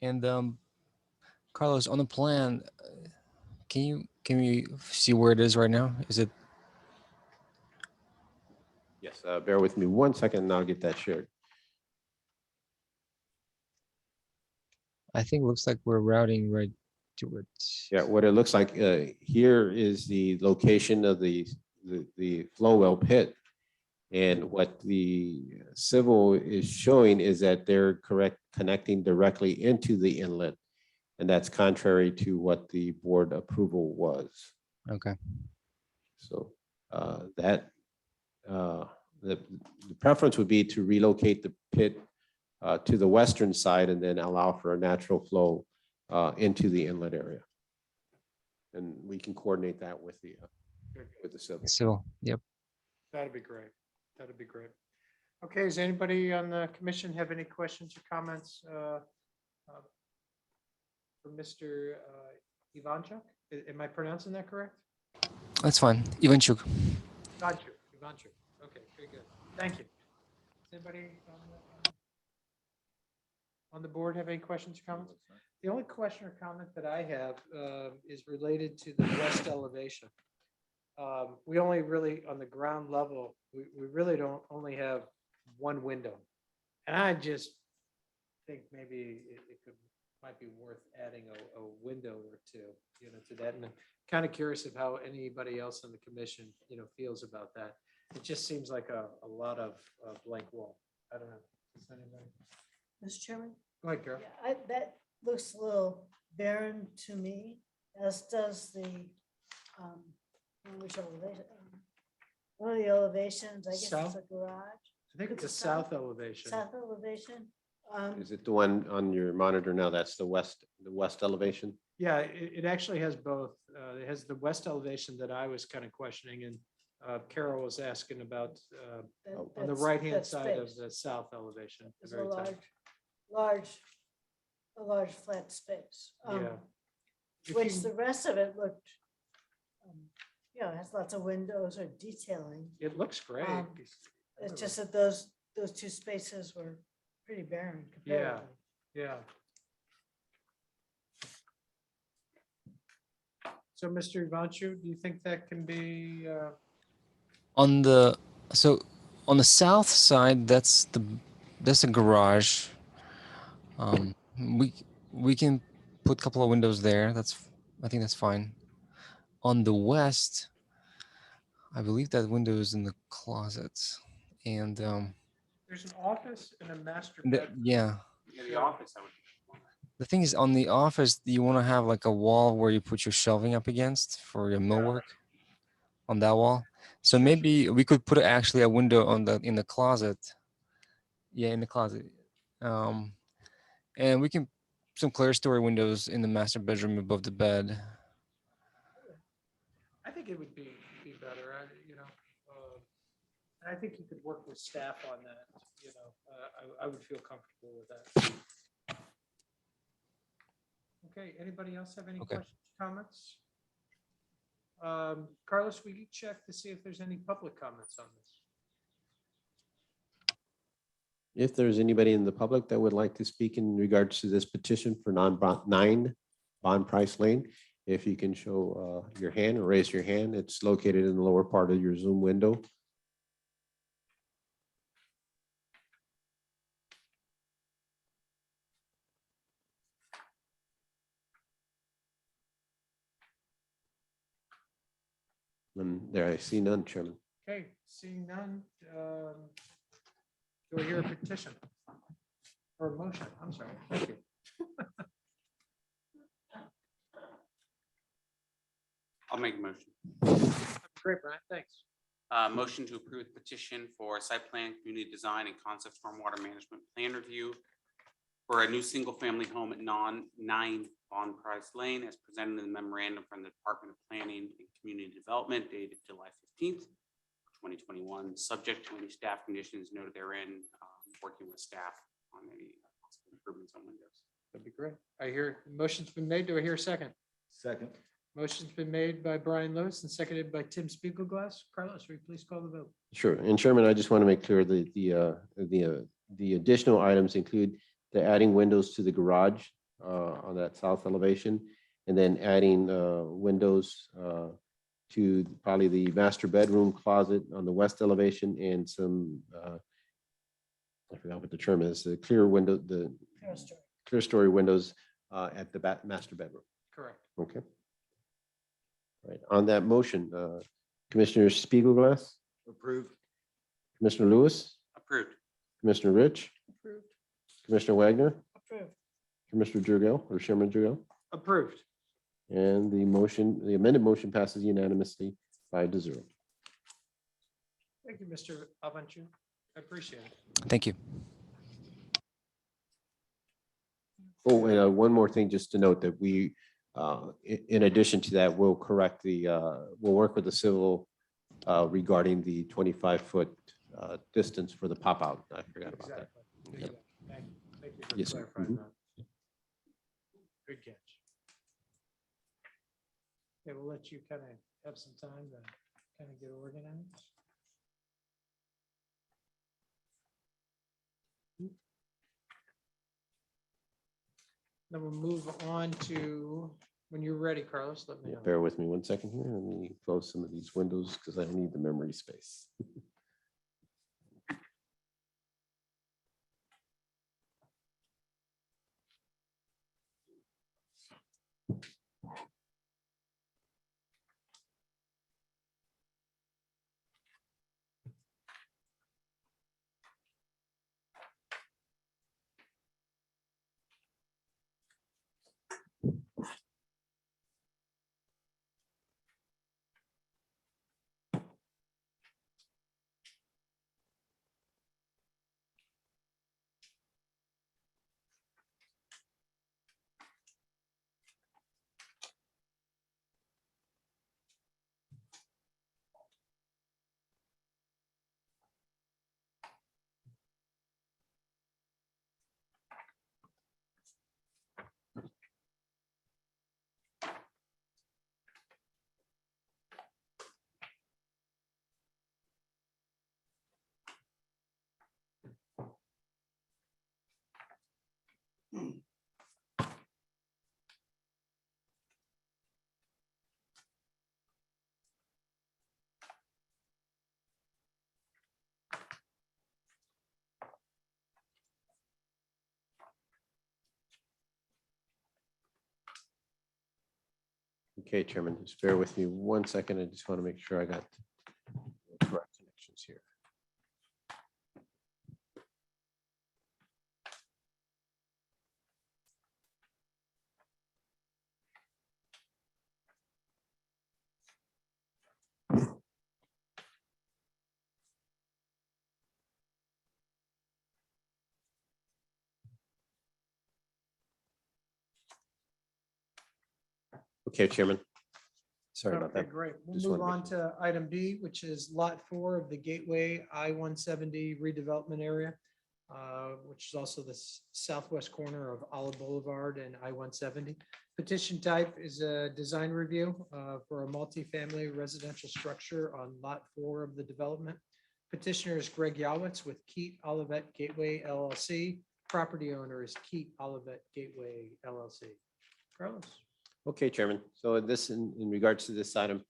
[SPEAKER 8] And Carlos, on the plan, can we see where it is right now? Is it?
[SPEAKER 1] Yes, bear with me 1 second and I'll get that shared.
[SPEAKER 8] I think it looks like we're routing right to it.
[SPEAKER 1] Yeah, what it looks like here is the location of the flow well pit. And what the civil is showing is that they're connecting directly into the inlet. And that's contrary to what the board approval was.
[SPEAKER 8] Okay.
[SPEAKER 1] So the preference would be to relocate the pit to the western side and then allow for a natural flow into the inlet area. And we can coordinate that with the civil.
[SPEAKER 8] So, yep.
[SPEAKER 2] That'd be great. That'd be great. Okay, does anybody on the commission have any questions or comments for Mr. Ivanchuk? Am I pronouncing that correct?
[SPEAKER 8] That's fine. Ivanchuk.
[SPEAKER 2] Ivanchuk. Okay, very good. Thank you. Does anybody on the board have any questions or comments? The only question or comment that I have is related to the west elevation. We only really, on the ground level, we really don't only have one window. And I just think maybe it could, might be worth adding a window or two, to that. And I'm kind of curious of how anybody else on the commission, feels about that. It just seems like a lot of blank wall. I don't know. Does anybody?
[SPEAKER 6] Mr. Chairman?
[SPEAKER 2] Go ahead, Carol.
[SPEAKER 6] Yeah, that looks a little barren to me, as does the, which elevation? One of the elevations, I guess it's
[SPEAKER 2] South?
[SPEAKER 6] a garage,
[SPEAKER 2] I think it's a
[SPEAKER 6] It's
[SPEAKER 2] south elevation.
[SPEAKER 6] south elevation.
[SPEAKER 1] Is it the one on your monitor now? That's the west elevation?
[SPEAKER 2] Yeah, it actually has both. It has the west elevation that I was kind of questioning, and Carol was asking about
[SPEAKER 6] that-
[SPEAKER 2] on the
[SPEAKER 6] that's-
[SPEAKER 2] right-hand
[SPEAKER 6] that
[SPEAKER 2] side of
[SPEAKER 6] space.
[SPEAKER 2] the south elevation. the
[SPEAKER 6] It's a
[SPEAKER 2] very top.
[SPEAKER 6] large flat space.
[SPEAKER 2] Yeah. If
[SPEAKER 6] Which
[SPEAKER 2] you-
[SPEAKER 6] the rest of it looked, it has lots of windows or detailing.
[SPEAKER 2] It looks great.
[SPEAKER 6] It's just that those two spaces were pretty barren comparatively.
[SPEAKER 2] Yeah. So, Mr. Ivanchu, do you think that can be,
[SPEAKER 8] On the on the south side, that's a garage. We can put a couple of windows there. I think that's fine. On the west, I believe that window is in the closet, and
[SPEAKER 2] there's an office and a master
[SPEAKER 8] the,
[SPEAKER 2] bedroom?
[SPEAKER 8] yeah.
[SPEAKER 2] The office, I would.
[SPEAKER 8] The thing is, on the office, you want to have like a wall where you put your shelving up against for your millwork on that wall. So maybe we could put actually a window in the closet. Yeah, in the closet. And we can some clear story windows in the master bedroom above the bed.
[SPEAKER 2] I think it would be better, and I think you could work with staff on that, I would feel comfortable with that. Okay, anybody else have any
[SPEAKER 8] Okay.
[SPEAKER 2] questions, comments? Carlos, will you check to see if there's any public comments on this?
[SPEAKER 1] If there's anybody in the public that would like to speak in regards to this petition for 9 Bond Price Lane, if you can show your hand or raise your hand, it's located in the lower part of your Zoom window. And there, I see none, Chairman.
[SPEAKER 2] Okay, seeing none, do I hear a petition? Or a motion? I'm sorry. Thank you.
[SPEAKER 9] I'll make a motion.
[SPEAKER 2] Great, Brian, thanks.
[SPEAKER 9] Motion to approve the petition for site plan, community design, and concept stormwater management plan review for a new single-family home at 9 Bond Price Lane as presented in the memorandum from the Department of Planning and Community Development dated July 15th, 2021, subject to any staff conditions noted therein, working with staff on any possible improvements on windows.
[SPEAKER 2] That'd be great. I hear, motion's been made. Do I hear a second?
[SPEAKER 7] Second.
[SPEAKER 2] Motion's been made by Brian Lewis and seconded by Tim Spiegelglass. Carlos, will you please call the vote?
[SPEAKER 1] Sure. And Chairman, I just want to make clear that the additional items include the adding windows to the garage on that south elevation, and then adding windows to probably the master bedroom closet on the west elevation, and some I forgot what the term is, the clear window, the clear story windows at the master bedroom.
[SPEAKER 2] Correct.
[SPEAKER 1] Okay. Right. On that motion, Commissioner Spiegelglass,
[SPEAKER 7] Approved.
[SPEAKER 1] Commissioner Lewis,
[SPEAKER 9] Approved.
[SPEAKER 1] Commissioner Rich,
[SPEAKER 2] Approved.
[SPEAKER 1] Commissioner Wagner,
[SPEAKER 6] Approved.
[SPEAKER 1] Commissioner Jurgel or Chairman Jurgel,
[SPEAKER 2] Approved.
[SPEAKER 1] and the amended motion passes unanimously 5-0.
[SPEAKER 2] Thank you, Mr. Avanchu. I appreciate it.
[SPEAKER 8] Thank you.
[SPEAKER 1] Oh, and one more thing, just to note that we, in addition to that, we'll correct we'll work with the civil regarding the 25-foot distance for the pop-out. I forgot about that.
[SPEAKER 2] Exactly.
[SPEAKER 1] Yep.
[SPEAKER 2] Thank you for
[SPEAKER 1] Yes, sir.
[SPEAKER 2] clarifying
[SPEAKER 1] Mhm.
[SPEAKER 2] that. Good catch. Okay, we'll let you kind of have some time to kind of get organized. Then we'll move on to, when you're ready, Carlos, let me know.
[SPEAKER 1] Bear with me one second here. Let me close some of these windows because I need the memory space. Okay, Chairman, just bear with me one second. I just want to make sure I got the correct connections here. Okay, Chairman. Sorry about
[SPEAKER 2] Okay,
[SPEAKER 1] that.
[SPEAKER 2] great. We'll
[SPEAKER 1] Just
[SPEAKER 2] move
[SPEAKER 1] wanna
[SPEAKER 2] on
[SPEAKER 1] make
[SPEAKER 2] to item B, which is Lot 4 of the Gateway I-170 redevelopment area, which is also the southwest corner of Olive Boulevard and I-170. Petition type is a design review for a multifamily residential structure on Lot 4 of the development. Petitioner is Greg Yawitz with Keat Olivet Gateway LLC. Property owner is Keat Olivet Gateway LLC. Carlos?
[SPEAKER 1] Okay, Chairman. So this, in regards to this item,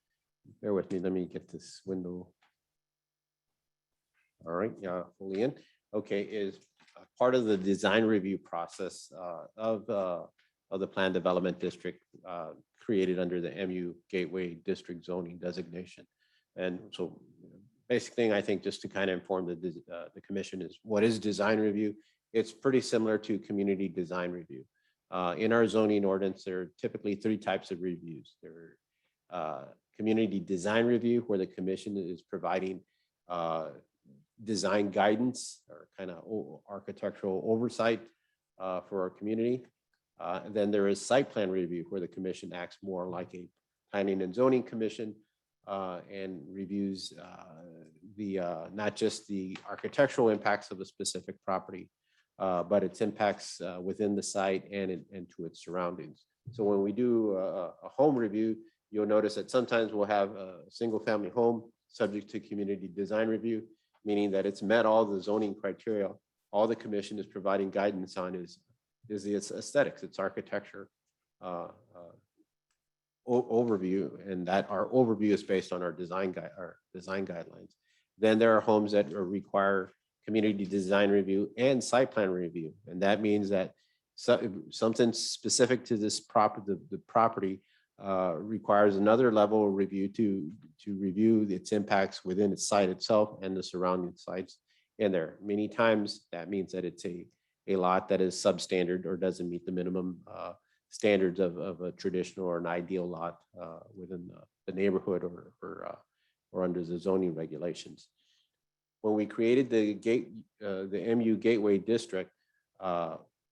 [SPEAKER 1] bear with me. Let me get this window. All right, yeah, fully in. Okay, is part of the design review process of the Plan Development District created under the MU Gateway District zoning designation. And so basic thing, I think, just to kind of inform the commission is what is design review? It's pretty similar to community design review. In our zoning ordinance, there are typically three types of reviews. There are community design review, where the commission is providing design guidance or kind of architectural oversight for our community. And then there is site plan review, where the commission acts more like a planning and zoning commission and reviews not just the architectural impacts of a specific property, but its impacts within the site and to its surroundings. So when we do a home review, you'll notice that sometimes we'll have a single family home subject to community design review, meaning that it's met all the zoning criteria. All the commission is providing guidance on is the aesthetics, its architecture overview, and that our overview is based on our design guidelines. Then there are homes that require community design review and site plan review. And that means that something specific to this the property requires another level of review to review its impacts within its site itself and the surrounding sites in there. Many times that means that it's a lot that is substandard or doesn't meet the minimum standards of a traditional or an ideal lot within the neighborhood or under the zoning regulations. When we created the MU Gateway District,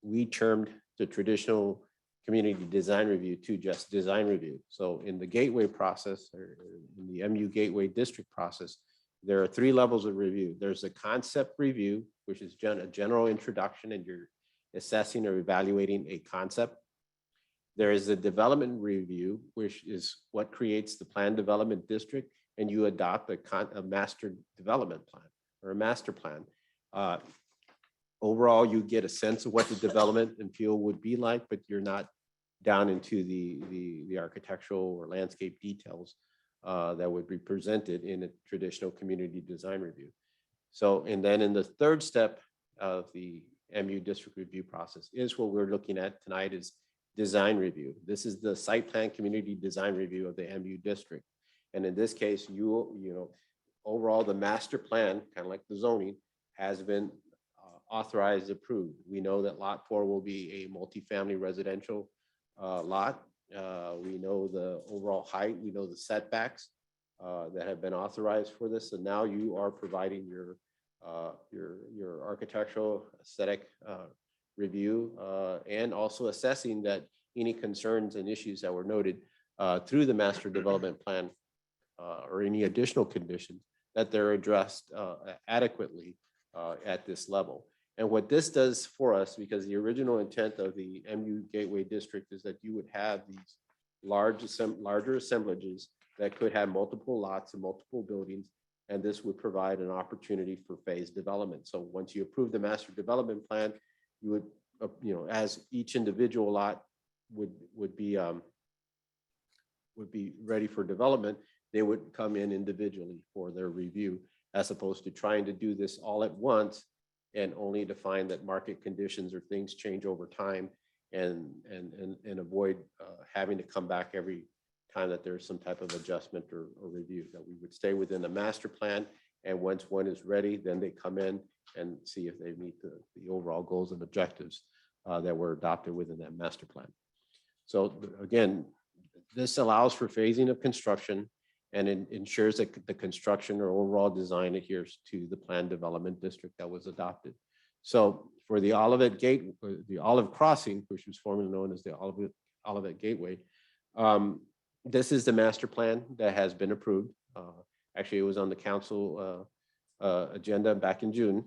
[SPEAKER 1] we termed the traditional community design review to just design review. So in the Gateway process, or in the MU Gateway District process, there are three levels of review. There's a concept review, which is a general introduction, and you're assessing or evaluating a concept. There is a development review, which is what creates the Plan Development District, and you adopt a master development plan or a master plan. overall, you get a sense of what the development and feel would be like, but you're not down into the architectural or landscape details that would be presented in a traditional community design review. So, and then in the third step of the MU district review process is what we're looking at tonight is design review. This is the site plan community design review of the MU district. And in this case, overall, the master plan, kind of like the zoning, has been authorized, approved. We know that lot 4 will be a multifamily residential lot. We know the overall height, we know the setbacks that have been authorized for this. And now you are providing your architectural aesthetic review and also assessing that any concerns and issues that were noted through the master development plan or any additional conditions that they're addressed adequately at this level. And what this does for us, because the original intent of the MU Gateway District is that you would have these larger assemblages that could have multiple lots and multiple buildings, and this would provide an opportunity for phased development. So once you approve the master development plan, you would, as each individual lot would be ready for development, they would come in individually for their review, as opposed to trying to do this all at once and only to find that market conditions or things change over time and avoid having to come back every time that there's some type of adjustment or review. That we would stay within the master plan, and once one is ready, then they come in and see if they meet the overall goals and objectives that were adopted within that master plan. So again, this allows for phasing of construction, and it ensures that the construction or overall design adheres to the planned development district that was adopted. So for the Olivet Gate, the Olive Crossing, which was formerly known as the Olivet Gateway, this is the master plan that has been approved. Actually, it was on the council agenda back in June,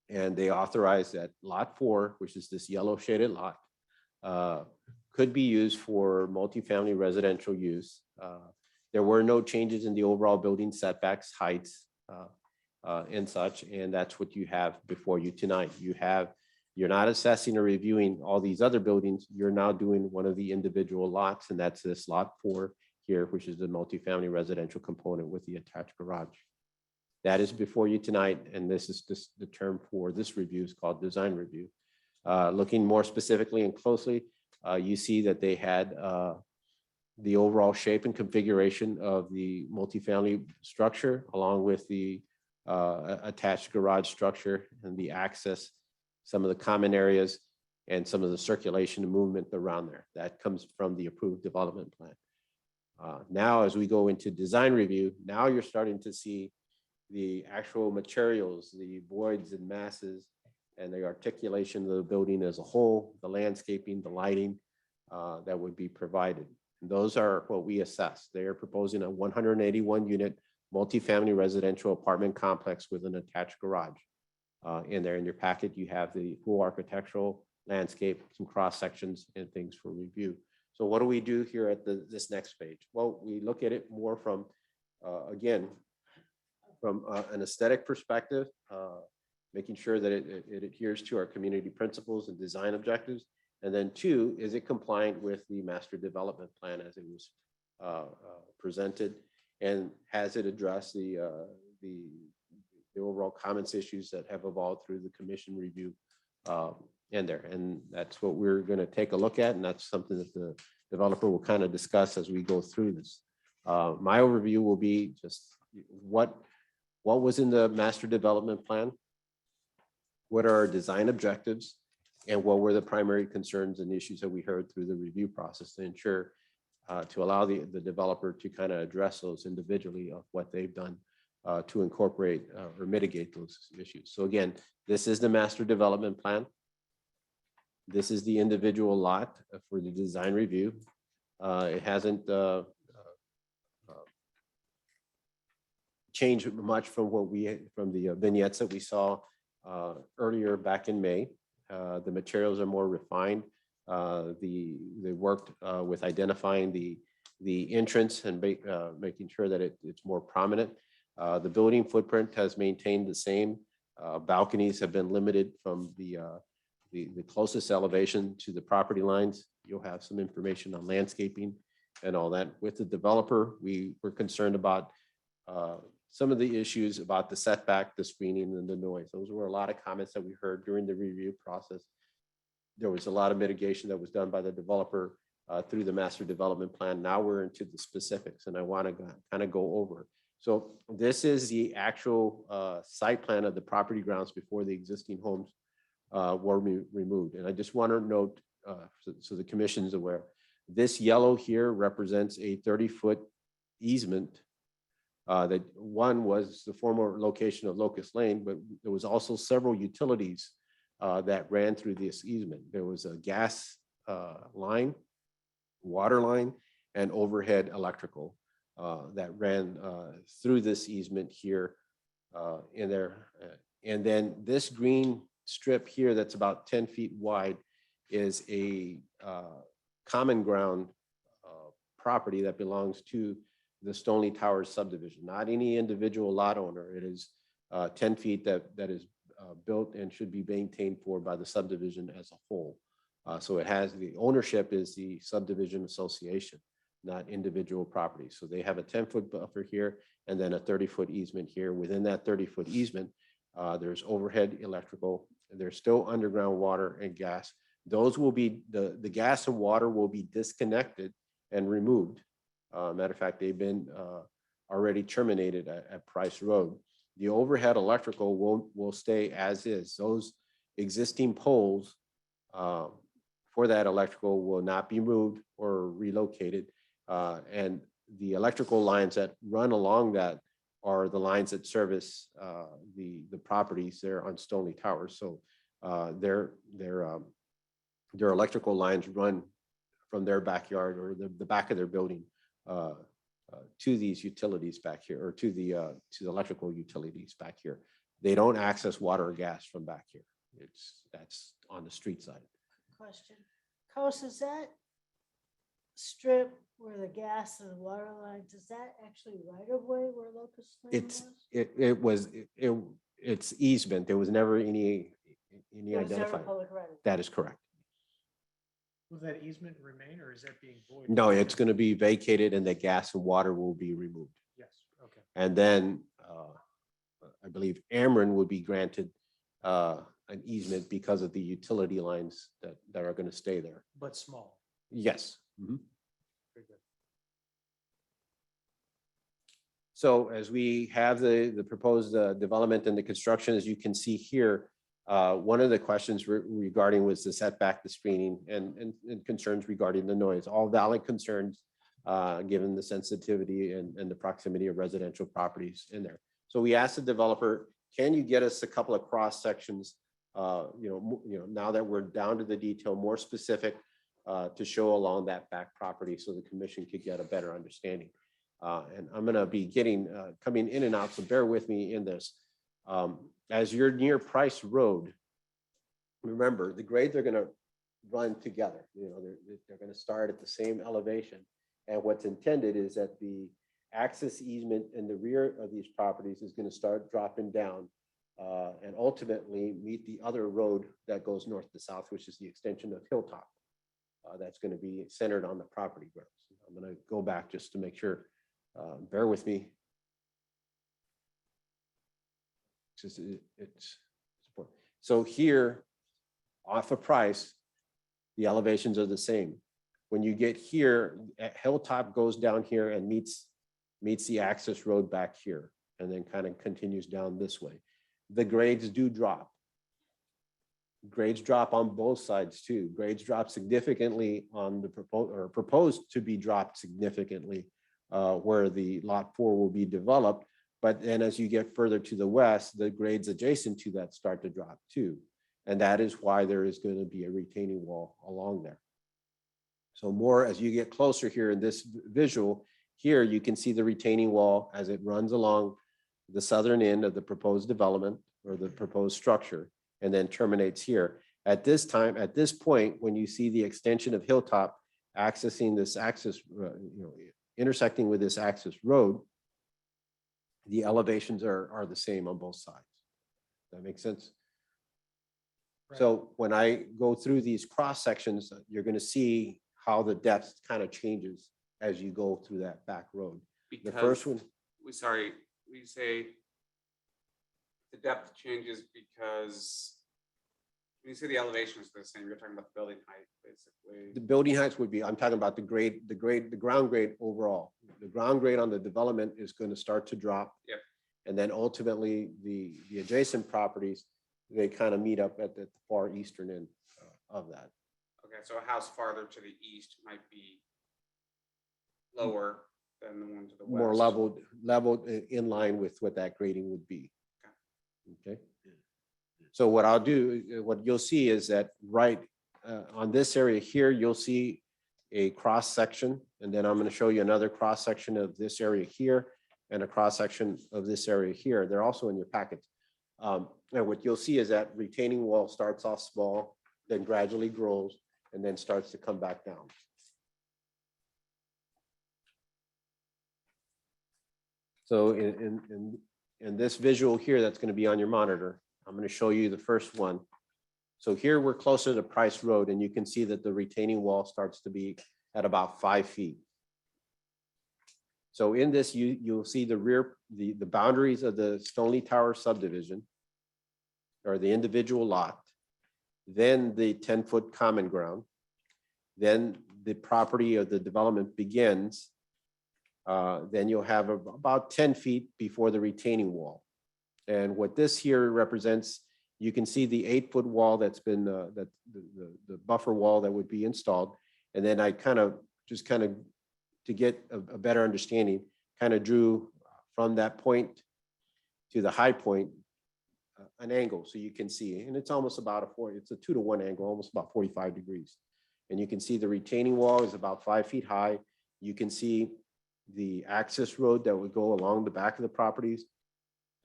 [SPEAKER 1] and they authorized that lot 4, which is this yellow shaded lot, could be used for multifamily residential use. There were no changes in the overall building setbacks, heights, and such, and that's what you have before you tonight. You're not assessing or reviewing all these other buildings. You're now doing one of the individual lots, and that's this lot 4 here, which is the multifamily residential component with the attached garage. That is before you tonight, and this is the term for this review is called design review. Looking more specifically and closely, you see that they had the overall shape and configuration of the multifamily structure, along with the attached garage structure and the access, some of the common areas, and some of the circulation and movement around there. That comes from the approved development plan. Now, as we go into design review, now you're starting to see the actual materials, the voids and masses, and the articulation of the building as a whole, the landscaping, the lighting that would be provided. And those are what we assess. They are proposing a 181 unit multifamily residential apartment complex with an attached garage. In there in your packet, you have the full architectural landscape, some cross sections and things for review. So what do we do here at this next page? Well, we look at it more from, again, from an aesthetic perspective, making sure that it adheres to our community principles and design objectives. And then 2, is it compliant with the master development plan as it was presented? And has it addressed the overall comments issues that have evolved through the commission review in there? And that's what we're going to take a look at. And that's something that the developer will kind of discuss as we go through this. My overview will be just what was in the master development plan, what are our design objectives, and what were the primary concerns and issues that we heard through the review process to ensure to allow the developer to kind of address those individually of what they've done to incorporate or mitigate those issues. So again, this is the master development plan. This is the individual lot for the design review. It hasn't changed much from from the vignettes that we saw earlier back in May. The materials are more refined. They worked with identifying the entrance and making sure that it's more prominent. The building footprint has maintained the same Balconies have been limited from the closest elevation to the property lines. You'll have some information on landscaping and all that. With the developer, we were concerned about some of the issues about the setback, the screening, and the noise. Those were a lot of comments that we heard during the review process. There was a lot of mitigation that was done by the developer through the master development plan. Now we're into the specifics, and I want to kind of go over. So this is the actual site plan of the property grounds before the existing homes were removed. And I just want to note, so the commission's aware, this yellow here represents a 30-foot easement. That one was the former location of Locust Lane, but there was also several utilities that ran through this easement. There was a gas line, water line, and overhead electrical that ran through this easement here in there. And then this green strip here that's about 10 feet wide is a common ground property that belongs to the Stonely Towers subdivision, not any individual lot owner. It is 10 feet that is built and should be maintained for by the subdivision as a whole. So it has, the ownership is the subdivision association, not individual properties. So they have a 10-foot buffer here and then a 30-foot easement here. Within that 30-foot easement, there's overhead electrical, and there's still underground water and gas. Those will be, the gas and water will be disconnected and removed. Matter of fact, they've been already terminated at Price Road. The overhead electrical will stay as is. Those existing poles for that electrical will not be moved or relocated. And the electrical lines that run along that are the lines that service the properties there on Stonely Towers. So their electrical lines run from their backyard or the back of their building to these utilities back here, or to the electrical utilities back here. They don't access water or gas from back here. That's on the street side.
[SPEAKER 6] Question. Coast, is that strip where the gas and water lines, is that actually right of way where Locust Lane was?
[SPEAKER 1] It's easement. There was never any
[SPEAKER 6] It was never
[SPEAKER 1] identified.
[SPEAKER 6] public right of way.
[SPEAKER 1] That is correct.
[SPEAKER 2] Will that easement remain, or is that being void?
[SPEAKER 1] No, it's going to be vacated and the gas and water will be removed.
[SPEAKER 2] Yes, okay.
[SPEAKER 1] And then I believe Ameren would be granted an easement because of the utility lines that are going to stay there.
[SPEAKER 2] But small.
[SPEAKER 1] Yes. Mhm.
[SPEAKER 2] Very good.
[SPEAKER 1] So as we have the proposed development and the construction, as you can see here, one of the questions regarding was the setback, the screening, and concerns regarding the noise. All valid concerns, given the sensitivity and the proximity of residential properties in there. So we asked the developer, can you get us a couple of cross sections? Now that we're down to the detail, more specific to show along that back property, so the commission could get a better understanding. And I'm going to be coming in and out, so bear with me in this. As you're near Price Road, remember the grades are going to run together. They're going to start at the same elevation. And what's intended is that the access easement in the rear of these properties is going to start dropping down and ultimately meet the other road that goes north to south, which is the extension of Hilltop. That's going to be centered on the property grounds. I'm going to go back just to make sure. Bear with me. So here, off of Price, the elevations are the same. When you get here, Hilltop goes down here and meets the access road back here, and then kind of continues down this way. The grades do drop. Grades drop on both sides too. Grades drop significantly on the proposed to be dropped significantly where the lot 4 will be developed. But then as you get further to the west, the grades adjacent to that start to drop too. And that is why there is going to be a retaining wall along there. So more as you get closer here in this visual, here you can see the retaining wall as it runs along the southern end of the proposed development or the proposed structure, and then terminates here. At this point, when you see the extension of Hilltop accessing this access, intersecting with this access road, the elevations are the same on both sides. That makes sense?
[SPEAKER 2] Right.
[SPEAKER 1] So when I go through these cross sections, you're going to see how the depth kind of changes as you go through that back road. The
[SPEAKER 9] Because
[SPEAKER 1] first one,
[SPEAKER 9] we say the depth changes because when you say the elevation is the same, you're talking about the building height, basically.
[SPEAKER 1] the building heights would be, I'm talking about the ground grade overall. The ground grade on the development is going to start to drop.
[SPEAKER 9] Yep.
[SPEAKER 1] And then ultimately, the adjacent properties, they kind of meet up at the far eastern end of that.
[SPEAKER 9] Okay, so a house farther to the east might be lower than the one to the west.
[SPEAKER 1] More leveled in line with what that grading would be. Okay. So what I'll do, what you'll see is that right on this area here, you'll see a cross section, and then I'm going to show you another cross section of this area here and a cross section of this area here. They're also in your packet. And what you'll see is that retaining wall starts off small, then gradually grows, and then starts to come back down. So in this visual here, that's going to be on your monitor, I'm going to show you the first one. So here we're closer to Price Road, and you can see that the retaining wall starts to be at about 5 feet. So in this, you'll see the boundaries of the Stoney Tower subdivision, or the individual lot, then the 10-foot common ground, then the property of the development begins. Then you'll have about 10 feet before the retaining wall. And what this here represents, you can see the 8-foot wall that's been, the buffer wall that would be installed. And then I just to get a better understanding, kind of drew from that point to the high point, an angle so you can see, and it's almost about it's a 2-to-1 angle, almost about 45 degrees. And you can see the retaining wall is about 5 feet high. You can see the access road that would go along the back of the properties,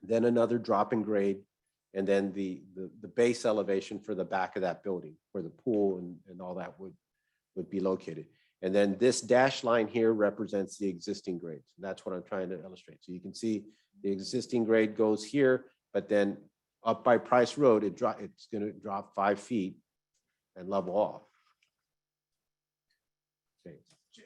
[SPEAKER 1] then another drop in grade, and then the base elevation for the back of that building where the pool and all that would be located. And then this dashed line here represents the existing grades. And that's what I'm trying to illustrate. So you can see the existing grade goes here, but then up by Price Road, it's going to drop 5 feet and level off. Okay.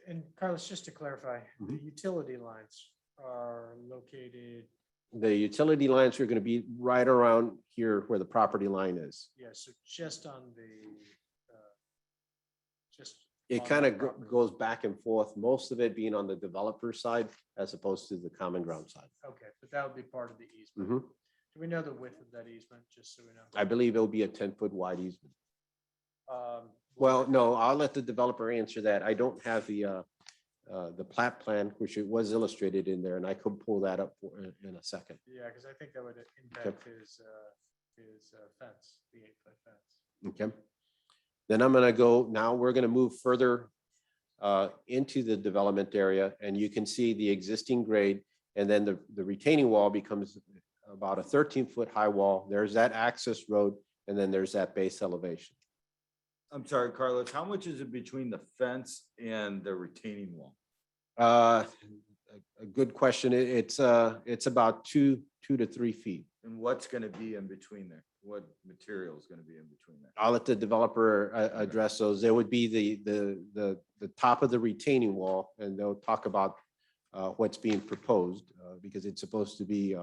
[SPEAKER 2] And Carlos, just to clarify, the
[SPEAKER 1] Mhm.
[SPEAKER 2] utility lines are located,
[SPEAKER 1] The utility lines are going to be right around here where the property line is.
[SPEAKER 2] yeah, so just on the, just.
[SPEAKER 1] It
[SPEAKER 2] on
[SPEAKER 1] kind
[SPEAKER 2] that
[SPEAKER 1] of
[SPEAKER 2] property.
[SPEAKER 1] goes back and forth, most of it being on the developer side as opposed to the common ground side.
[SPEAKER 2] Okay, but that would be part of the easement.
[SPEAKER 1] Mhm.
[SPEAKER 2] Do we know the width of that easement, just so we know?
[SPEAKER 1] I believe it'll be a 10-foot wide easement.
[SPEAKER 2] Will
[SPEAKER 1] Well, no, I'll let the developer answer that. I don't have the plat plan, which it was illustrated in there, and I could pull that up in a second.
[SPEAKER 2] Yeah, because I think that would impact his fence, the 8-foot fence.
[SPEAKER 1] Okay. Then I'm going to go, now we're going to move further into the development area, and you can see the existing grade, and then the retaining wall becomes about a 13-foot high wall. There's that access road, and then there's that base elevation.
[SPEAKER 7] I'm sorry, Carlos, how much is it between the fence and the retaining wall?
[SPEAKER 1] A good question. It's about 2 to 3 feet.
[SPEAKER 7] And what's gonna be in between there? What material is gonna be in between there?
[SPEAKER 1] I'll let the developer address those. There would be the top of the retaining wall, and they'll talk about what's being proposed, because it's supposed to be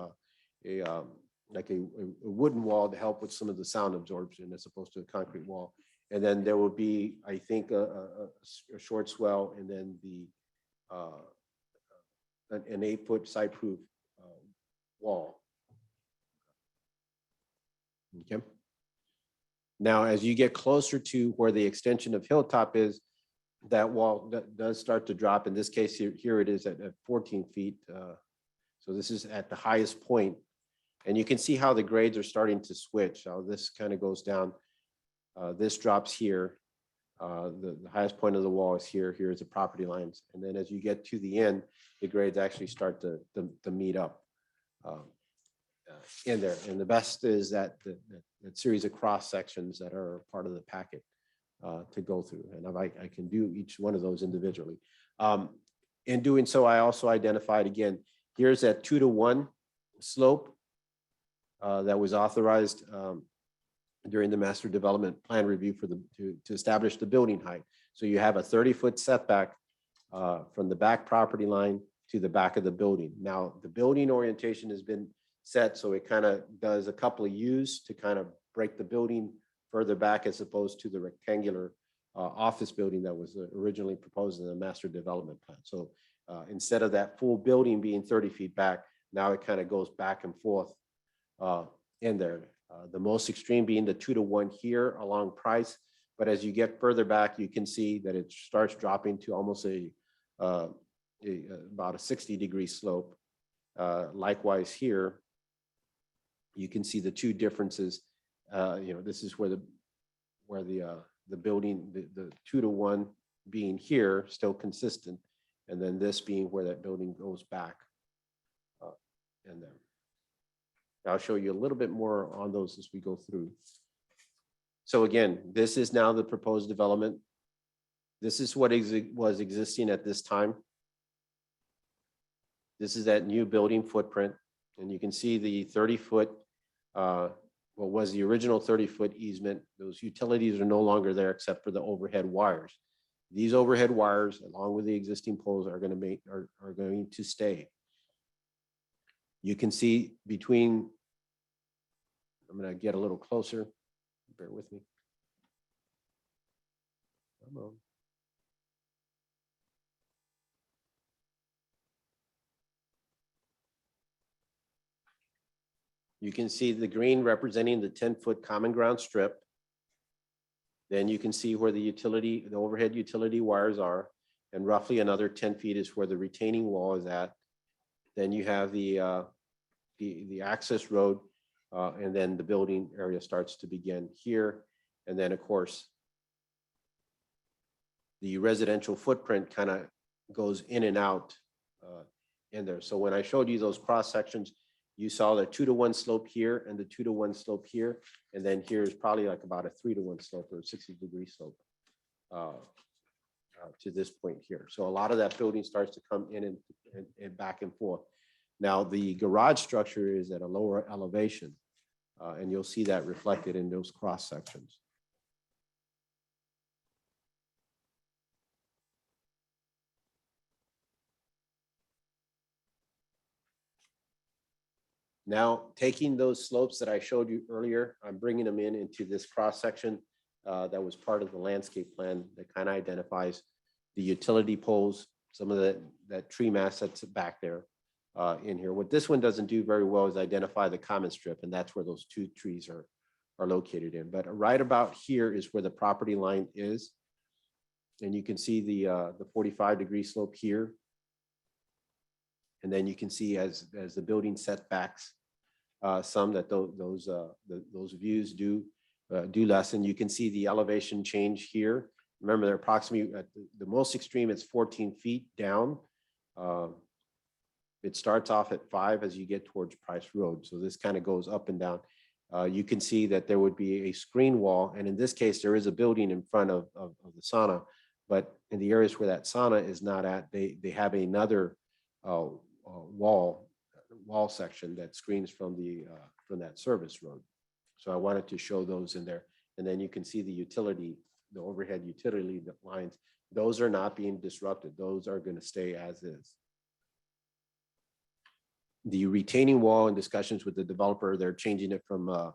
[SPEAKER 1] like a wooden wall to help with some of the sound absorption as opposed to a concrete wall. And then there will be, I think, a short swell, and then an 8-foot side-proof wall. Okay. Now, as you get closer to where the extension of Hilltop is, that wall does start to drop. In this case, here it is at 14 feet. So this is at the highest point. And you can see how the grades are starting to switch. So this kind of goes down. This drops here. The highest point of the wall is here. Here's the property lines. And then as you get to the end, the grades actually start to meet up in there. And the best is that that series of cross sections that are part of the packet to go through. And I can do each one of those individually. In doing so, I also identified, again, here's that 2-to-1 slope. that was authorized during the master development plan review to establish the building height. So you have a 30-foot setback from the back property line to the back of the building. Now, the building orientation has been set, so it kind of does a couple of U's to kind of break the building further back as opposed to the rectangular office building that was originally proposed in the master development plan. So instead of that full building being 30 feet back, now it kind of goes back and forth in there. The most extreme being the 2-to-1 here along Price. But as you get further back, you can see that it starts dropping to almost about a 60-degree slope. Likewise here, you can see the two differences. This is where the building, the 2-to-1 being here, still consistent, and then this being where that building goes back. And then I'll show you a little bit more on those as we go through. So again, this is now the proposed development. This is what was existing at this time. This is that new building footprint, and you can see the 30-foot, what was the original 30-foot easement. Those utilities are no longer there except for the overhead wires. These overhead wires, along with the existing poles, are going to stay. You can see between, I'm going to get a little closer. Bear with me. Come on. You can see the green representing the 10-foot common ground strip. Then you can see where the overhead utility wires are, and roughly another 10 feet is where the retaining wall is at. Then you have the access road, and then the building area starts to begin here. And then, of course, the residential footprint kind of goes in and out in there. So when I showed you those cross sections, you saw the 2-to-1 slope here and the 2-to-1 slope here. And then here is probably like about a 3-to-1 slope or a 60-degree slope to this point here. So a lot of that building starts to come in and back and forth. Now, the garage structure is at a lower elevation, and you'll see that reflected in those cross sections. Now, taking those slopes that I showed you earlier, I'm bringing them into this cross section that was part of the landscape plan that kind of identifies the utility poles, some of that tree mass that's back there in here. What this one doesn't do very well is identify the common strip, and that's where those two trees are located in. But right about here is where the property line is. And you can see the 45-degree slope here. And then you can see as the building setbacks, some that those views do lessen. You can see the elevation change here. Remember, they're approximately at the most extreme, it's 14 feet down. It starts off at 5 as you get towards Price Road. So this kind of goes up and down. You can see that there would be a screen wall. And in this case, there is a building in front of the sauna. But in the areas where that sauna is not at, they have another wall section that screens from that service road. So I wanted to show those in there. And then you can see the overhead utility lines. Those are not being disrupted. Those are going to stay as is. The retaining wall in discussions with the developer, they're changing it from, it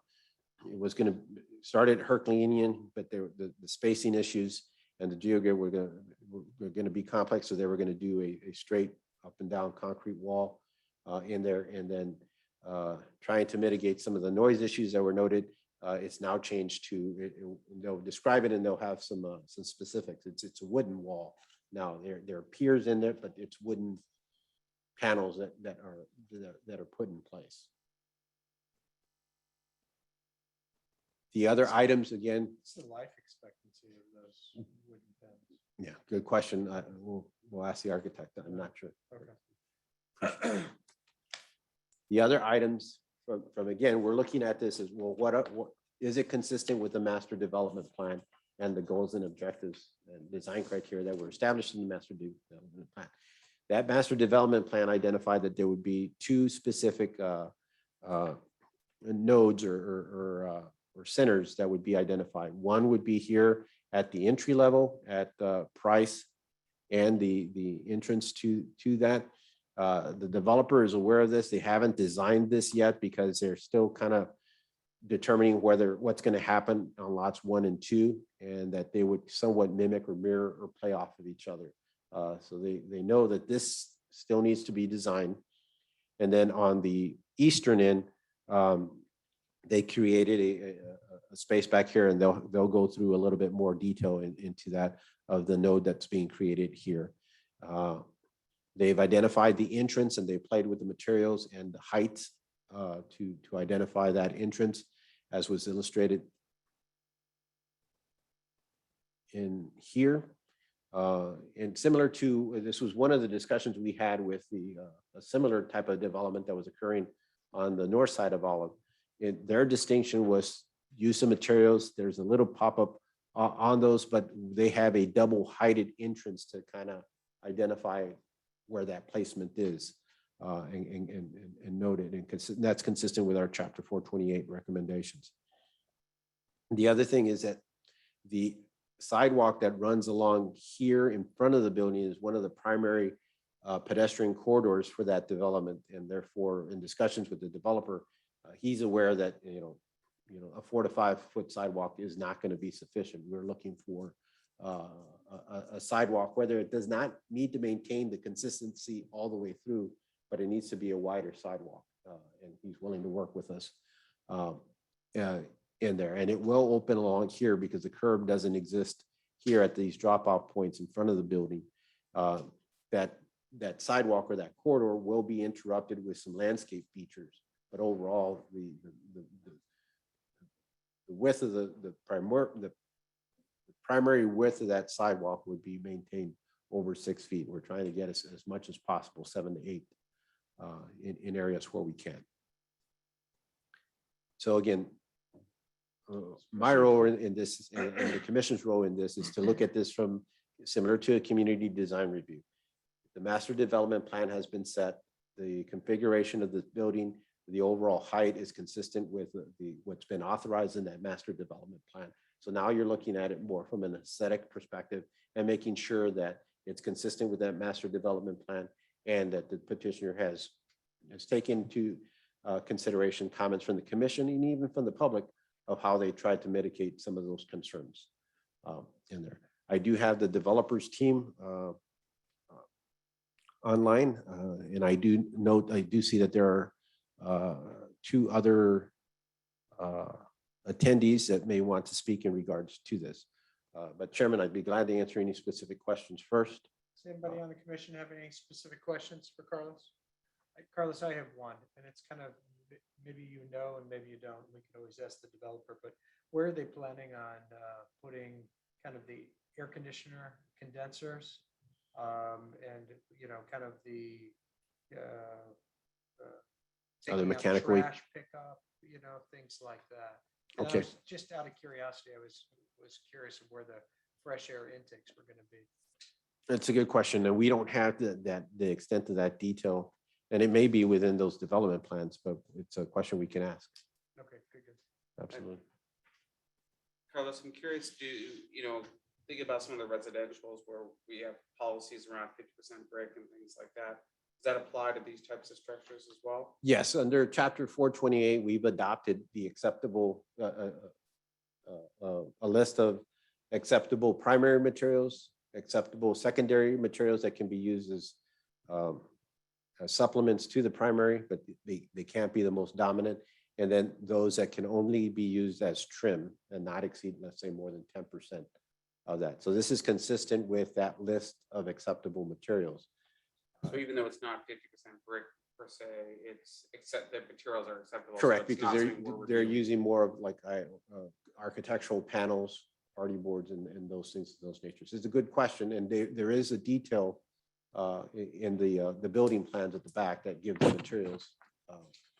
[SPEAKER 1] was going to start at Herculean, but the spacing issues and the geogrid were going to be complex. So they were going to do a straight up and down concrete wall in there. And then trying to mitigate some of the noise issues that were noted, it's now changed to, they'll describe it and they'll have some specifics. It's a wooden wall. Now there are piers in there, but it's wooden panels that are put in place. The other items, again.
[SPEAKER 2] What's the life expectancy of those wooden panels?
[SPEAKER 1] Yeah, good question. We'll ask the architect. I'm not sure.
[SPEAKER 2] Okay.
[SPEAKER 1] The other items from again, we're looking at this as well. What is it consistent with the master development plan and the goals and objectives and design criteria that were established in the master development plan? That master development plan identified that there would be two specific nodes or centers that would be identified. One would be here at the entry level at Price and the entrance to that. The developer is aware of this. They haven't designed this yet because they're still kind of determining what's going to happen on lots 1 and 2, and that they would somewhat mimic or mirror or play off of each other. So they know that this still needs to be designed. And then on the eastern end, they created a space back here, and they'll go through a little bit more detail into that of the node that's being created here. They've identified the entrance, and they played with the materials and the heights to identify that entrance, as was illustrated in here. And similar to, this was one of the discussions we had with a similar type of development that was occurring on the north side of Olive. Their distinction was use of materials. There's a little pop-up on those, but they have a double heighted entrance to kind of identify where that placement is and note it. And that's consistent with our chapter 428 recommendations. The other thing is that the sidewalk that runs along here in front of the building is one of the primary pedestrian corridors for that development. And therefore, in discussions with the developer, he's aware that, a 4 to 5 foot sidewalk is not going to be sufficient. We're looking for a sidewalk, whether it does not need to maintain the consistency all the way through, but it needs to be a wider sidewalk. And he's willing to work with us in there. And it will open along here because the curb doesn't exist here at these drop-off points in front of the building. That sidewalk or that corridor will be interrupted with some landscape features. But overall, the width of the primary width of that sidewalk would be maintained over 6 feet. We're trying to get as much as possible, 7 to 8, in areas where we can. So again, my role in this and the commission's role in this is to look at this from similar to a community design review. The master development plan has been set. The configuration of the building, the overall height is consistent with what's been authorized in that master development plan. So now you're looking at it more from an aesthetic perspective and making sure that it's consistent with that master development plan and that the petitioner has taken into consideration comments from the commission and even from the public of how they tried to mitigate some of those concerns in there. I do have the developers team online, and I do see that there are 2 other attendees that may want to speak in regards to this. But Chairman, I'd be glad to answer any specific questions first.
[SPEAKER 2] Does anybody on the commission have any specific questions for Carlos? Carlos, I have one, and it's kind of, maybe you know and maybe you don't. We can always ask the developer, but where are they planning on putting kind of the air conditioner condensers and, kind of the
[SPEAKER 1] Other
[SPEAKER 2] taking out
[SPEAKER 1] mechanical
[SPEAKER 2] trash pickup, things like that. And I
[SPEAKER 1] Okay.
[SPEAKER 2] was just out of curiosity, I was curious of where the fresh air intakes were going to be.
[SPEAKER 1] That's a good question, and we don't have the extent of that detail, and it may be within those development plans, but it's a question we can ask.
[SPEAKER 2] Okay, good.
[SPEAKER 1] Absolutely.
[SPEAKER 9] Carlos, I'm curious, think about some of the residentials where we have policies around 50% brick and things like that. Does that apply to these types of structures as well?
[SPEAKER 1] Yes, under chapter 428, we've adopted the acceptable, a list of acceptable primary materials, acceptable secondary materials that can be used as supplements to the primary, but they can't be the most dominant. And then those that can only be used as trim and not exceed, let's say, more than 10% of that. So this is consistent with that list of acceptable materials.
[SPEAKER 9] So even though it's not 50% brick per se, it's except the materials are acceptable. so
[SPEAKER 1] Correct,
[SPEAKER 9] it's
[SPEAKER 1] because
[SPEAKER 9] not something we're
[SPEAKER 1] they're
[SPEAKER 9] reviewing.
[SPEAKER 1] using more of like architectural panels, party boards, and those things of those natures. It's a good question, and there is a detail in the building plans at the back that give the materials.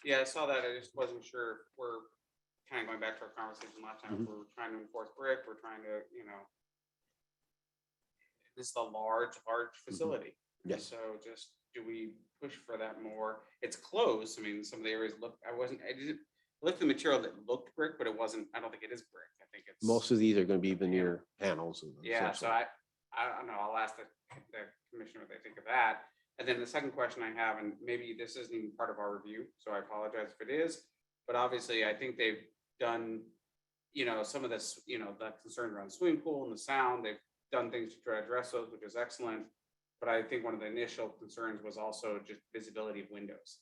[SPEAKER 9] Yeah, I saw that. I just wasn't sure. If we're kind of going back to our conversation last time. If we're trying to enforce brick, we're trying to, this is a large facility.
[SPEAKER 1] Yes.
[SPEAKER 9] So just, do we push for that more? It's close. I mean, some of the areas look, I didn't, looked at the material that looked brick, but it wasn't, I don't think it is brick. I think it's.
[SPEAKER 1] Most of these are going to be veneer panels.
[SPEAKER 9] Yeah, so
[SPEAKER 1] essentially.
[SPEAKER 9] I don't know, I'll ask the commissioner what they think of that. And then the second question I have, and maybe this isn't even part of our review, so I apologize if it is, but obviously I think they've done, some of this, the concern around swimming pool and the sound, they've done things to try to address those, which is excellent. But I think one of the initial concerns was also just visibility of windows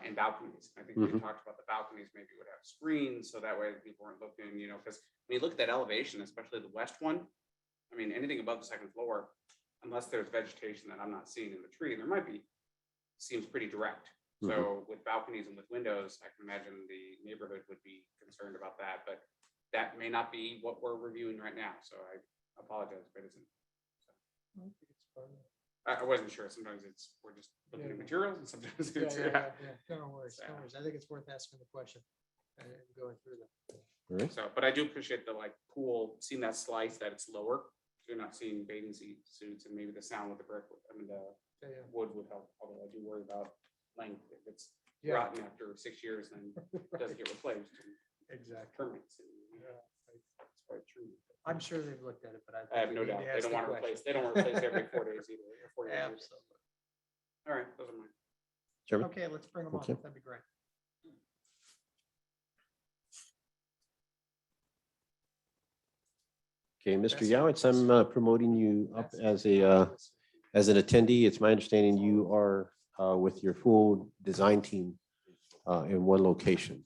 [SPEAKER 9] and balconies. I think we talked about the balconies maybe would have screens, so that way people weren't looking, because when you look at that elevation, especially the west one, I mean, anything above the second floor, unless there's vegetation that I'm not seeing in the tree, there might be, seems pretty direct. So with balconies and with windows, I can imagine the neighborhood would be concerned about that, but that may not be what we're reviewing right now. So I apologize if it isn't. I wasn't sure. Sometimes we're just looking at materials and sometimes it's,
[SPEAKER 2] Yeah. No worries, no worries. I think it's worth asking the question and going through them.
[SPEAKER 1] All right.
[SPEAKER 9] So, but I do appreciate the pool, seeing that slice, that it's lower. So you're not seeing bathing suits and maybe the sound with the brick, the wood would help, although I do worry about length. If it's rotten after 6 years, then it doesn't get replaced.
[SPEAKER 2] Exactly.
[SPEAKER 9] Termites. It's quite true.
[SPEAKER 2] I'm sure they've looked at it, but
[SPEAKER 9] I have no doubt. They don't want to replace, they don't want to replace every 4 days either. or 4 years either.
[SPEAKER 2] Absolutely.
[SPEAKER 9] All right, those are mine.
[SPEAKER 1] Chairman?
[SPEAKER 2] Okay, let's bring them on.
[SPEAKER 1] Okay.
[SPEAKER 2] That'd be great.
[SPEAKER 1] Okay, Mr. Yowitz, I'm promoting you up as an attendee. It's my understanding you are with your full design team in one location.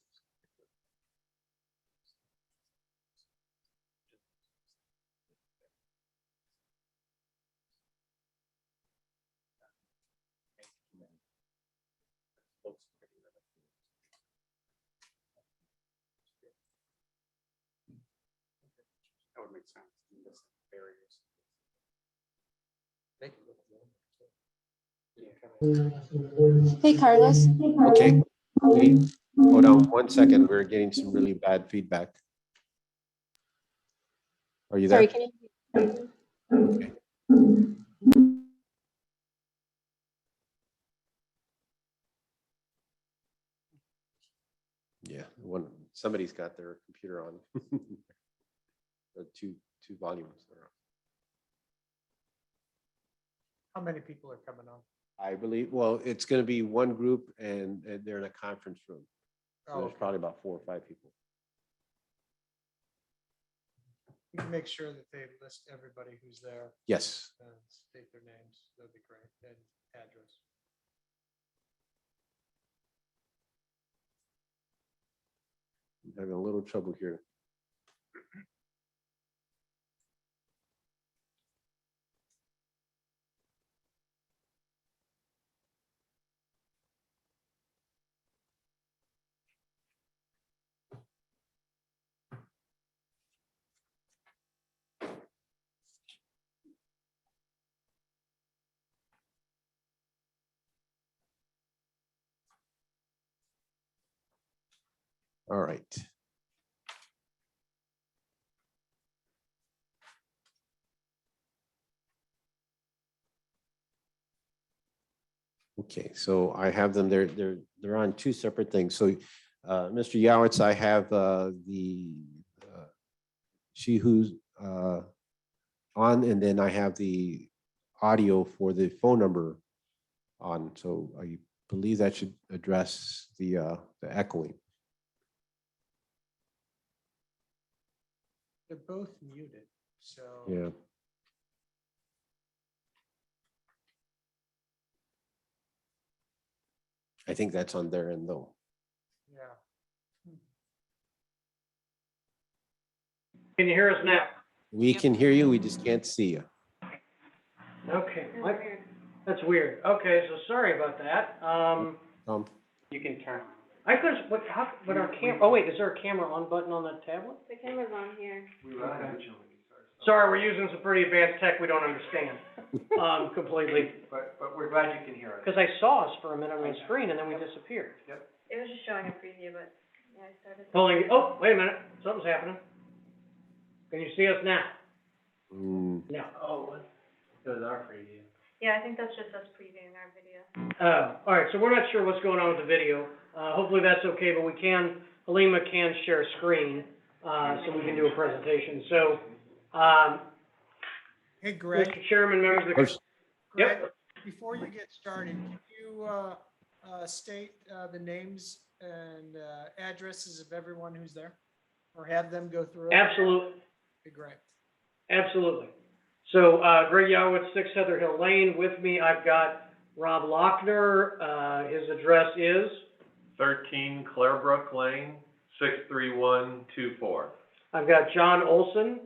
[SPEAKER 9] That would make sense. This barriers.
[SPEAKER 2] Make it look
[SPEAKER 10] Hey, Carlos.
[SPEAKER 1] Okay, wait, hold on 1 second. We're getting some really bad feedback. Are you there?
[SPEAKER 10] Sorry, can you?
[SPEAKER 1] Yeah, somebody's got their computer on. The two volumes are on.
[SPEAKER 2] How many people are coming on?
[SPEAKER 1] I believe, well, it's going to be one group and they're in a conference room. So
[SPEAKER 2] Oh,
[SPEAKER 1] there's
[SPEAKER 2] okay.
[SPEAKER 1] probably about 4 or 5 people.
[SPEAKER 2] You can make sure that they list everybody who's there
[SPEAKER 1] Yes.
[SPEAKER 2] and state their names. That'd be great. And address.
[SPEAKER 1] I'm having a little trouble here. All right. Okay, so I have them, they're on 2 separate things. So Mr. Yowitz, I have she who's on, and then I have the audio for the phone number on. So I believe that should address the echoing.
[SPEAKER 2] They're both muted, so.
[SPEAKER 1] Yeah. I think that's on their end though.
[SPEAKER 2] Yeah.
[SPEAKER 3] Can you hear us now?
[SPEAKER 1] We can hear you, we just can't see you.
[SPEAKER 3] Okay, that's weird. Okay, so sorry about that.
[SPEAKER 9] You can turn.
[SPEAKER 3] I couldn't, but our oh wait, is there a camera on button on the tablet?
[SPEAKER 6] The camera's on here.
[SPEAKER 3] Sorry, we're using some pretty advanced tech we don't understand, completely.
[SPEAKER 11] But we're glad you can hear us.
[SPEAKER 3] Because I saw us for a minute on the screen and then we disappeared.
[SPEAKER 6] It was just showing a preview, but yeah, I started.
[SPEAKER 3] Oh, wait a minute, something's happening. Can you see us now?
[SPEAKER 1] Mm,
[SPEAKER 3] No.
[SPEAKER 11] Oh, it was our preview.
[SPEAKER 6] Yeah, I think that's just us previewing our video.
[SPEAKER 3] All right, so we're not sure what's going on with the video. Hopefully that's okay, but we can Halima can share screen, so we can do a presentation. So,
[SPEAKER 2] Hey, Greg.
[SPEAKER 3] Mr. Chairman, members of the.
[SPEAKER 1] First,
[SPEAKER 2] Greg,
[SPEAKER 3] Yep.
[SPEAKER 2] before you get started, can you state the names and addresses of everyone who's there? Or have them go through it?
[SPEAKER 3] Absolutely.
[SPEAKER 2] Okay, great.
[SPEAKER 3] Absolutely. So, Greg Yowitz, 6 Heather Hill Lane. With me, I've got Rob Lochner. His address is?
[SPEAKER 12] 13 Clarebrook Lane, 63124.
[SPEAKER 3] I've got John Olson.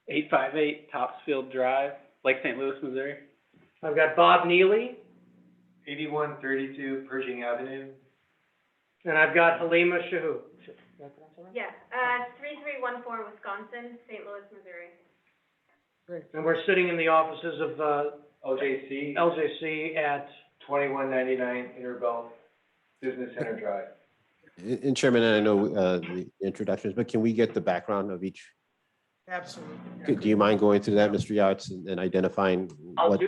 [SPEAKER 11] 858 Topsfield Drive, Lake St. Louis, Missouri.
[SPEAKER 3] I've got Bob Neely.
[SPEAKER 12] 8132 Pershing Avenue.
[SPEAKER 3] And I've got Halima Shahu.
[SPEAKER 13] Yeah, 3314 Wisconsin, St. Louis, Missouri.
[SPEAKER 2] Great.
[SPEAKER 3] And we're sitting in the offices of
[SPEAKER 12] OJC,
[SPEAKER 3] LJC at,
[SPEAKER 12] 2199 Interbelt Business Center Drive.
[SPEAKER 1] and Chairman, I know the introductions, but can we get the background of each?
[SPEAKER 2] Absolutely.
[SPEAKER 1] Do you mind going through that, Mr. Yachts, and identifying what?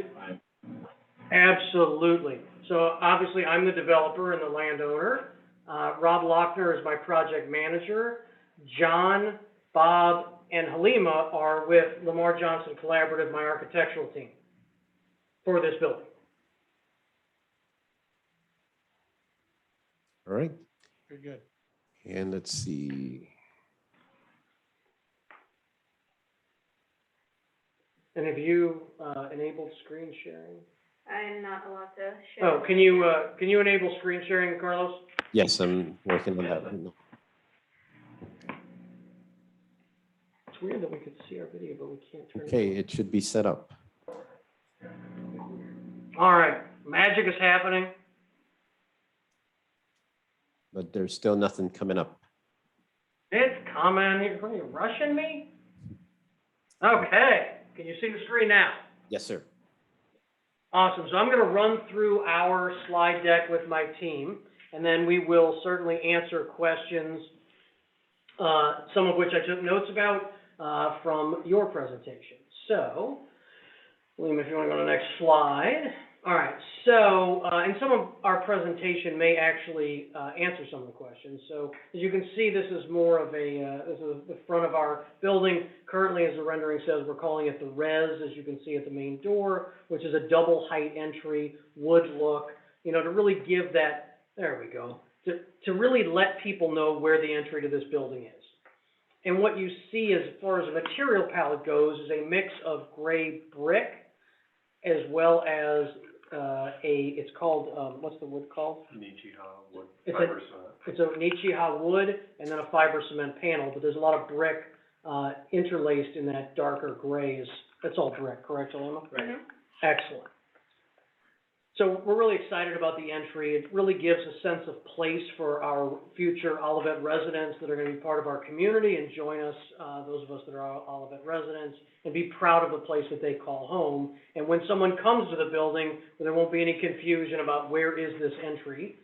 [SPEAKER 3] absolutely. So obviously, I'm the developer and the landowner. Rob Lochner is my project manager. John, Bob, and Halima are with Lamar Johnson Collaborative, my architectural team for this building.
[SPEAKER 1] All right,
[SPEAKER 2] Very good.
[SPEAKER 1] and let's see.
[SPEAKER 3] And have you enabled screen sharing?
[SPEAKER 13] I am not allowed to share.
[SPEAKER 3] Oh, can you enable screen sharing, Carlos?
[SPEAKER 1] Yes, I'm working on that right now.
[SPEAKER 3] It's weird that we could see our video, but we can't turn it
[SPEAKER 1] Okay,
[SPEAKER 3] on.
[SPEAKER 1] it should be set up.
[SPEAKER 3] All right, magic is happening.
[SPEAKER 1] But there's still nothing coming up.
[SPEAKER 3] It's coming. Are you rushing me? Okay, can you see the screen now?
[SPEAKER 1] Yes, sir.
[SPEAKER 3] Awesome. So I'm going to run through our slide deck with my team, and then we will certainly answer questions, some of which I took notes about from your presentation. So, William, if you want to go to the next slide. All right. So, and some of our presentation may actually answer some of the questions. So, as you can see, this is more of a, this is the front of our building. Currently, as the rendering says, we're calling it the res, as you can see at the main door, which is a double height entry, wood look, you know, to really give that, there we go, to really let people know where the entry to this building is. And what you see as far as the material palette goes is a mix of gray brick as well as it's called, what's the wood called?
[SPEAKER 12] Nichiha wood,
[SPEAKER 3] It's
[SPEAKER 12] fiber cement.
[SPEAKER 3] It's a Nichiha wood and then a fiber cement panel, but there's a lot of brick interlaced in that darker grays. That's all brick, correct, Alema?
[SPEAKER 13] Right.
[SPEAKER 3] Excellent. So we're really excited about the entry. It really gives a sense of place for our future Olivet residents that are going to be part of our community and join us, those of us that are Olivet residents, and be proud of the place that they call home. And when someone comes to the building, there won't be any confusion about where is this entry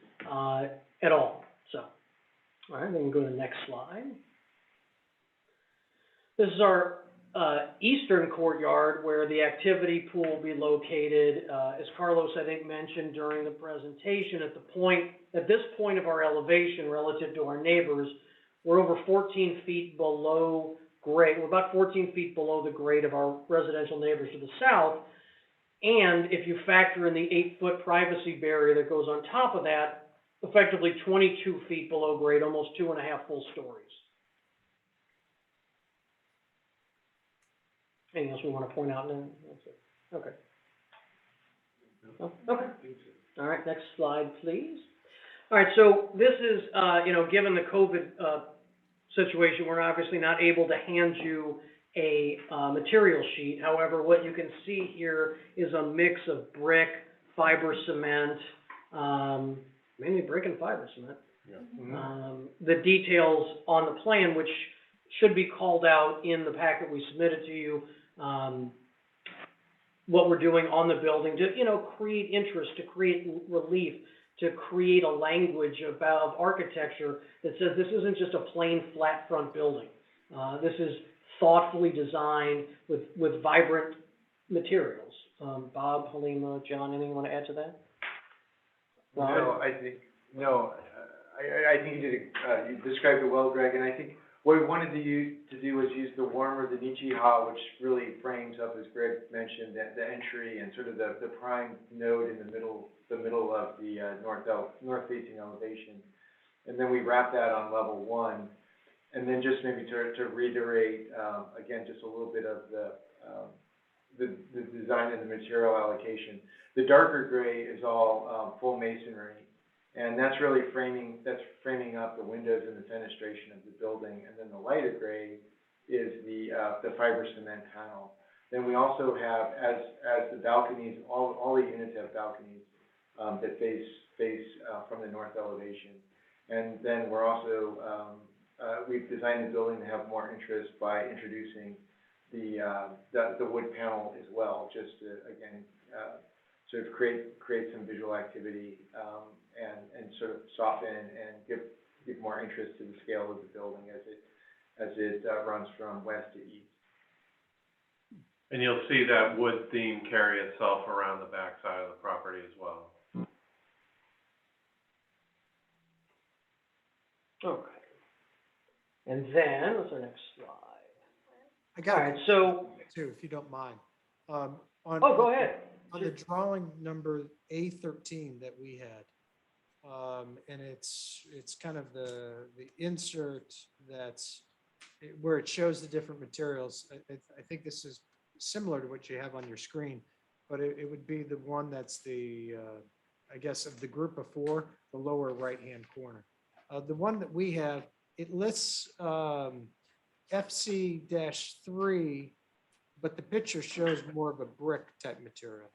[SPEAKER 3] at all. So, all right, then we can go to the next slide. This is our eastern courtyard where the activity pool will be located. As Carlos, I think, mentioned during the presentation, at this point of our elevation relative to our neighbors, we're over 14 feet below grade. We're about 14 feet below the grade of our residential neighbors to the south. And if you factor in the 8-foot privacy barrier that goes on top of that, effectively 22 feet below grade, almost 2.5 full stories. Anything else we want to point out? Okay. Oh, okay. All right, next slide, please. All right, so this is, given the COVID situation, we're obviously not able to hand you a material sheet. However, what you can see here is a mix of brick, fiber cement, mainly brick and fiber cement. Yeah. The details on the plan, which should be called out in the packet we submitted to you, what we're doing on the building to, create interest, to create relief, to create a language of architecture that says this isn't just a plain flat front building. This is thoughtfully designed with vibrant materials. Bob, Halima, John, anything you want to add to that?
[SPEAKER 12] No, I think you described it well, Greg, and I think what we wanted to do was use the warmer, the Nichiha, which really frames up, as Greg mentioned, the entry and sort of the prime node in the middle of the north-facing elevation. And then we wrap that on level 1. And then just maybe to reiterate, again, just a little bit of the design and the material allocation. The darker gray is all full masonry, and that's really framing up the windows and the fenestration of the building. And then the lighter gray is the fiber cement panel. Then we also have, as the balconies, all the units have balconies that face from the north elevation. And then we're also we've designed the building to have more interest by introducing the wood panel as well, just to again sort of create some visual activity and sort of soften and give more interest to the scale of the building as it runs from west to east.
[SPEAKER 10] And you'll see that wood theme carry itself around the back side of the property as well.
[SPEAKER 3] Okay. And then, what's our next slide?
[SPEAKER 2] I got
[SPEAKER 3] All right, so,
[SPEAKER 2] too, if you don't mind.
[SPEAKER 3] go ahead.
[SPEAKER 2] On the drawing number A13 that we had, and it's kind of the insert that's where it shows the different materials. I think this is similar to what you have on your screen, but it would be the one that's the, I guess, of the group of 4, the lower right-hand corner. The one that we have, it lists FC-3, but the picture shows more of a brick type material.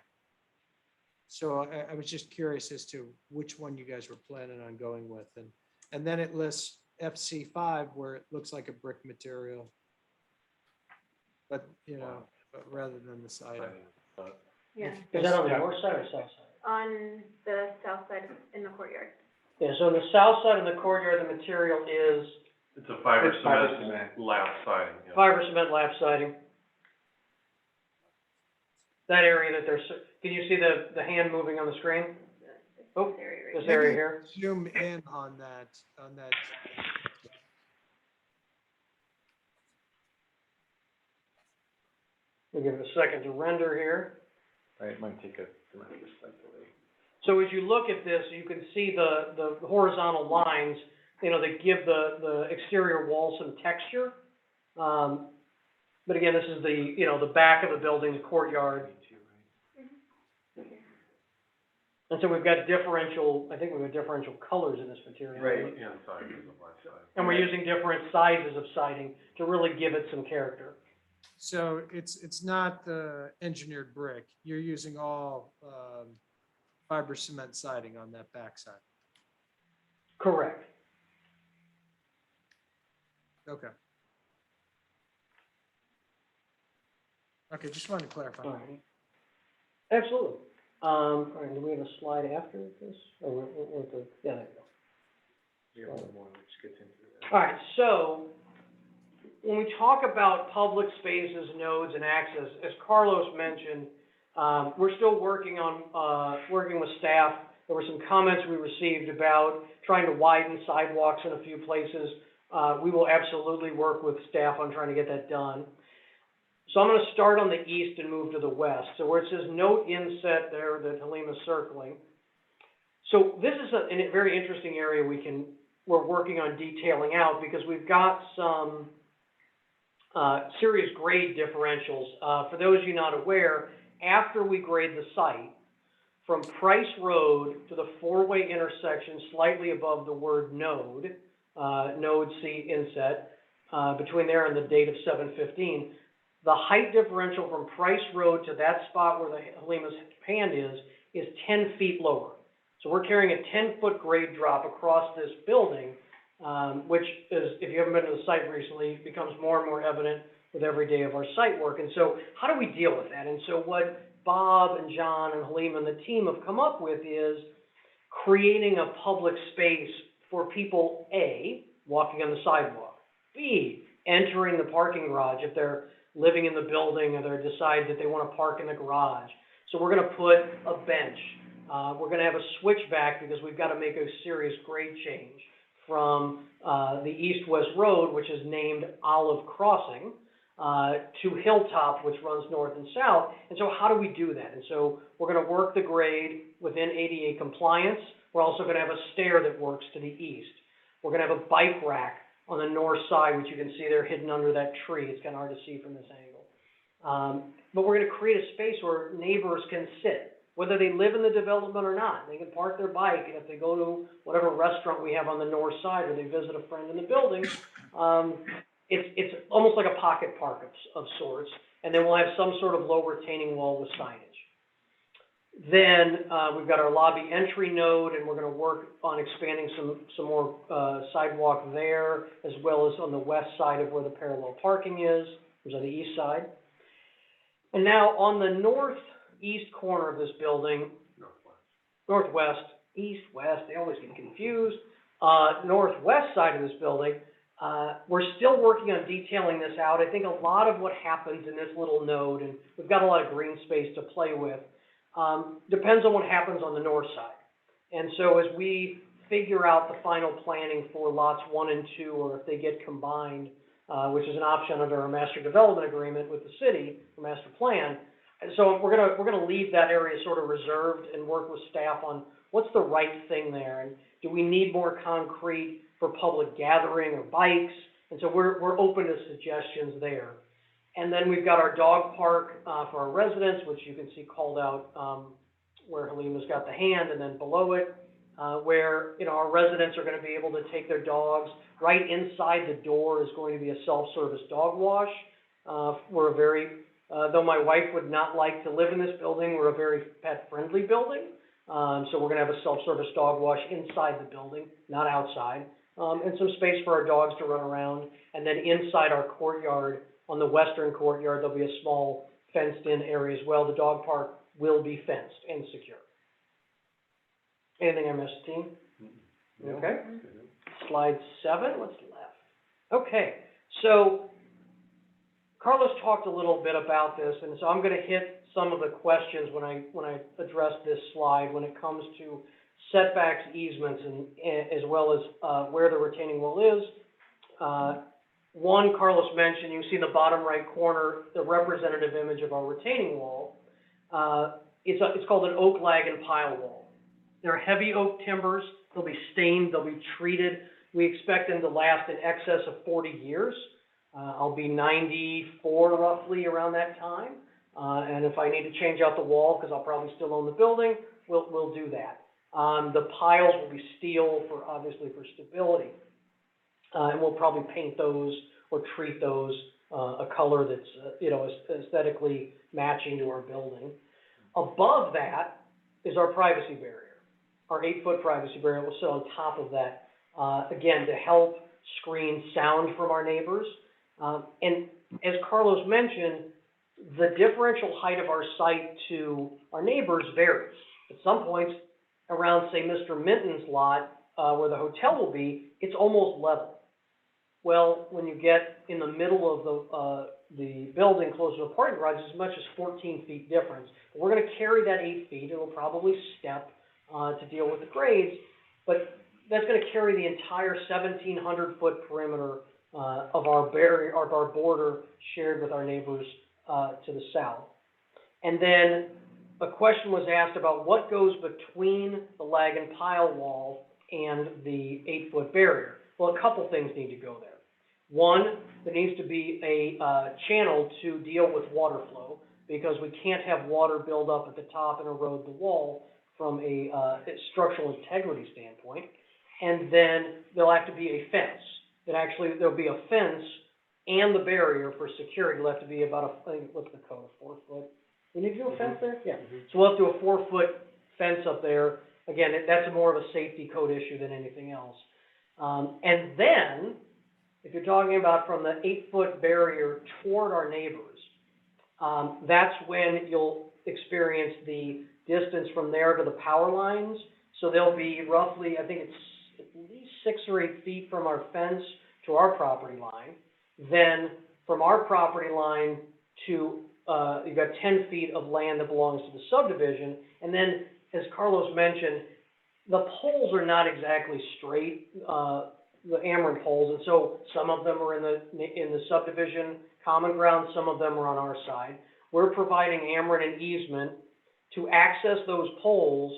[SPEAKER 2] So I was just curious as to which one you guys were planning on going with. And then it lists FC5 where it looks like a brick material. But, but rather than the siding.
[SPEAKER 13] Yeah,
[SPEAKER 3] Is that on the north side or south side?
[SPEAKER 13] on the south side in the courtyard.
[SPEAKER 3] Yeah, so on the south side of the courtyard, the material is
[SPEAKER 10] It's a fiber
[SPEAKER 12] fiber
[SPEAKER 10] cement
[SPEAKER 12] cement.
[SPEAKER 10] lap siding. Yeah.
[SPEAKER 3] fiber cement lap siding. That area that there's, can you see the hand moving on the screen? Oh,
[SPEAKER 13] This area right
[SPEAKER 3] this
[SPEAKER 13] here.
[SPEAKER 3] area here.
[SPEAKER 2] Zoom in on that.
[SPEAKER 3] We'll give it a second to render here.
[SPEAKER 12] Right, might take a tremendous slight delay.
[SPEAKER 3] So as you look at this, you can see the horizontal lines, that give the exterior wall some texture. But again, this is the back of the building, the courtyard. And so we've got differential colors in this material.
[SPEAKER 12] Right.
[SPEAKER 10] And siding is the left side.
[SPEAKER 3] And we're using different sizes of siding to really give it some character.
[SPEAKER 2] So it's not the engineered brick. You're using all fiber cement siding on that backside.
[SPEAKER 3] Correct.
[SPEAKER 2] Okay. Okay, just wanted to clarify.
[SPEAKER 3] All right. Absolutely. All right, do we have a slide after this? Or we're at the, yeah, there you go.
[SPEAKER 12] We have one more, which gets into that.
[SPEAKER 3] All right, so when we talk about public spaces, nodes, and access, as Carlos mentioned, we're still working with staff. There were some comments we received about trying to widen sidewalks in a few places. We will absolutely work with staff on trying to get that done. So I'm going to start on the east and move to the west. So where it says note inset there that Halima's circling. So this is a very interesting area we're working on detailing out because we've got some serious grade differentials. For those of you not aware, after we grade the site, from Price Road to the 4-way intersection slightly above the word node, node C inset, between there and the date of 7/15, the height differential from Price Road to that spot where the Halima's hand is 10 feet lower. So we're carrying a 10-foot grade drop across this building, which is, if you haven't been to the site recently, becomes more and more evident with every day of our site work. And so how do we deal with that? And so what Bob and John and Halima and the team have come up with is creating a public space for people, A, walking on the sidewalk, B, entering the parking garage if they're living in the building or they decide that they want to park in the garage. So we're going to put a bench we're gonna have a switchback because we've got to make a serious grade change from the east-west road, which is named Olive Crossing, to Hilltop, which runs north and south. And so how do we do that? And so we're gonna work the grade within ADA compliance. We're also gonna have a stair that works to the east. We're gonna have a bike rack on the north side, which you can see there hidden under that tree. It's kind of hard to see from this angle. But we're gonna create a space where neighbors can sit, whether they live in the development or not. They can park their bike, and if they go to whatever restaurant we have on the north side, or they visit a friend in the building, it's almost like a pocket park of sorts. And then we'll have some sort of low retaining wall with signage. Then we've got our lobby entry node, and we're going to work on expanding some more sidewalk there, as well as on the west side of where the parallel parking is, which is on the east side. And now on the northeast corner of this building, northwest, east, west, they always get confused. Northwest side of this building, we're still working on detailing this out. I think a lot of what happens in this little node, and we've got a lot of green space to play with, depends on what happens on the north side. And so as we figure out the final planning for lots 1 and 2, or if they get combined, which is an option under our master development agreement with the city, the master plan. And so we're gonna leave that area sort of reserved and work with staff on what's the right thing there, and do we need more concrete for public gathering or bikes? And so we're open to suggestions there. And then we've got our dog park for our residents, which you can see called out where Halima's got the hand, and then below it, where our residents are going to be able to take their dogs. Right inside the door is going to be a self-service dog wash. We're a very, though my wife would not like to live in this building, we're a very pet-friendly building. So we're going to have a self-service dog wash inside the building, not outside, and some space for our dogs to run around. And then inside our courtyard, on the western courtyard, there'll be a small fenced-in area as well. The dog park will be fenced and secure. Anything I missed, team? Okay. Slide 7, what's left? Okay, so Carlos talked a little bit about this, and so I'm going to hit some of the questions when I address this slide when it comes to setbacks, easements, and as well as where the retaining wall is. One, Carlos mentioned, you can see in the bottom right corner, the representative image of our retaining wall. It's called an oak lag and pile wall. They're heavy oak timbers. They'll be stained. They'll be treated. We expect them to last in excess of 40 years. I'll be 94 roughly around that time. And if I need to change out the wall, because I'll probably still own the building, we'll do that. The piles will be steel obviously for stability. And we'll probably paint those or treat those a color that's aesthetically matching to our building. Above that is our privacy barrier. Our 8-foot privacy barrier will sit on top of that, again, to help screen sound from our neighbors. And as Carlos mentioned, the differential height of our site to our neighbors varies. At some points around, say, Mr. Minton's lot, where the hotel will be, it's almost level. Well, when you get in the middle of the building close to the parking garage, it's as much as 14 feet difference. We're going to carry that 8 feet. It'll probably step to deal with the grades, but that's going to carry the entire 1,700-foot perimeter of our barrier, of our border shared with our neighbors to the south. And then a question was asked about what goes between the lag and pile wall and the 8-foot barrier. Well, a couple things need to go there. One, there needs to be a channel to deal with water flow, because we can't have water build up at the top and erode the wall from a structural integrity standpoint. And then there'll have to be a fence. There'll be a fence and the barrier for security. It'll have to be about what's the code, 4 foot? We need to do a fence there? Yeah. So we'll have to do a 4-foot fence up there. Again, that's more of a safety code issue than anything else. And then, if you're talking about from the 8-foot barrier toward our neighbors, that's when you'll experience the distance from there to the power lines. So they'll be roughly, I think it's at least 6 or 8 feet from our fence to our property line. Then from our property line to, you've got 10 feet of land that belongs to the subdivision. And then as Carlos mentioned, the poles are not exactly straight, the Ameren poles, and so some of them are in the subdivision common ground, some of them are on our side. We're providing Ameren an easement to access those poles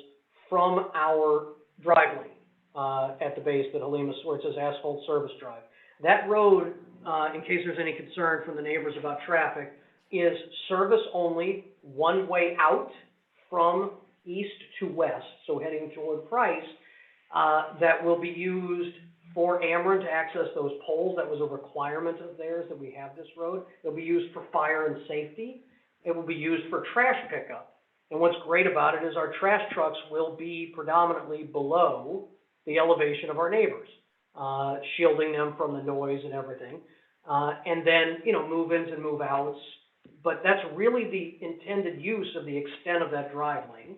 [SPEAKER 3] from our drive lane, at the base that Halima, where it says asphalt service drive. That road, in case there's any concern from the neighbors about traffic, is service only, one way out from east to west, so heading toward Price, that will be used for Ameren to access those poles. That was a requirement of theirs that we have this road. It'll be used for fire and safety. It will be used for trash pickup. And what's great about it is our trash trucks will be predominantly below the elevation of our neighbors, shielding them from the noise and everything. And then, move-ins and move-outs. But that's really the intended use of the extent of that drive lane.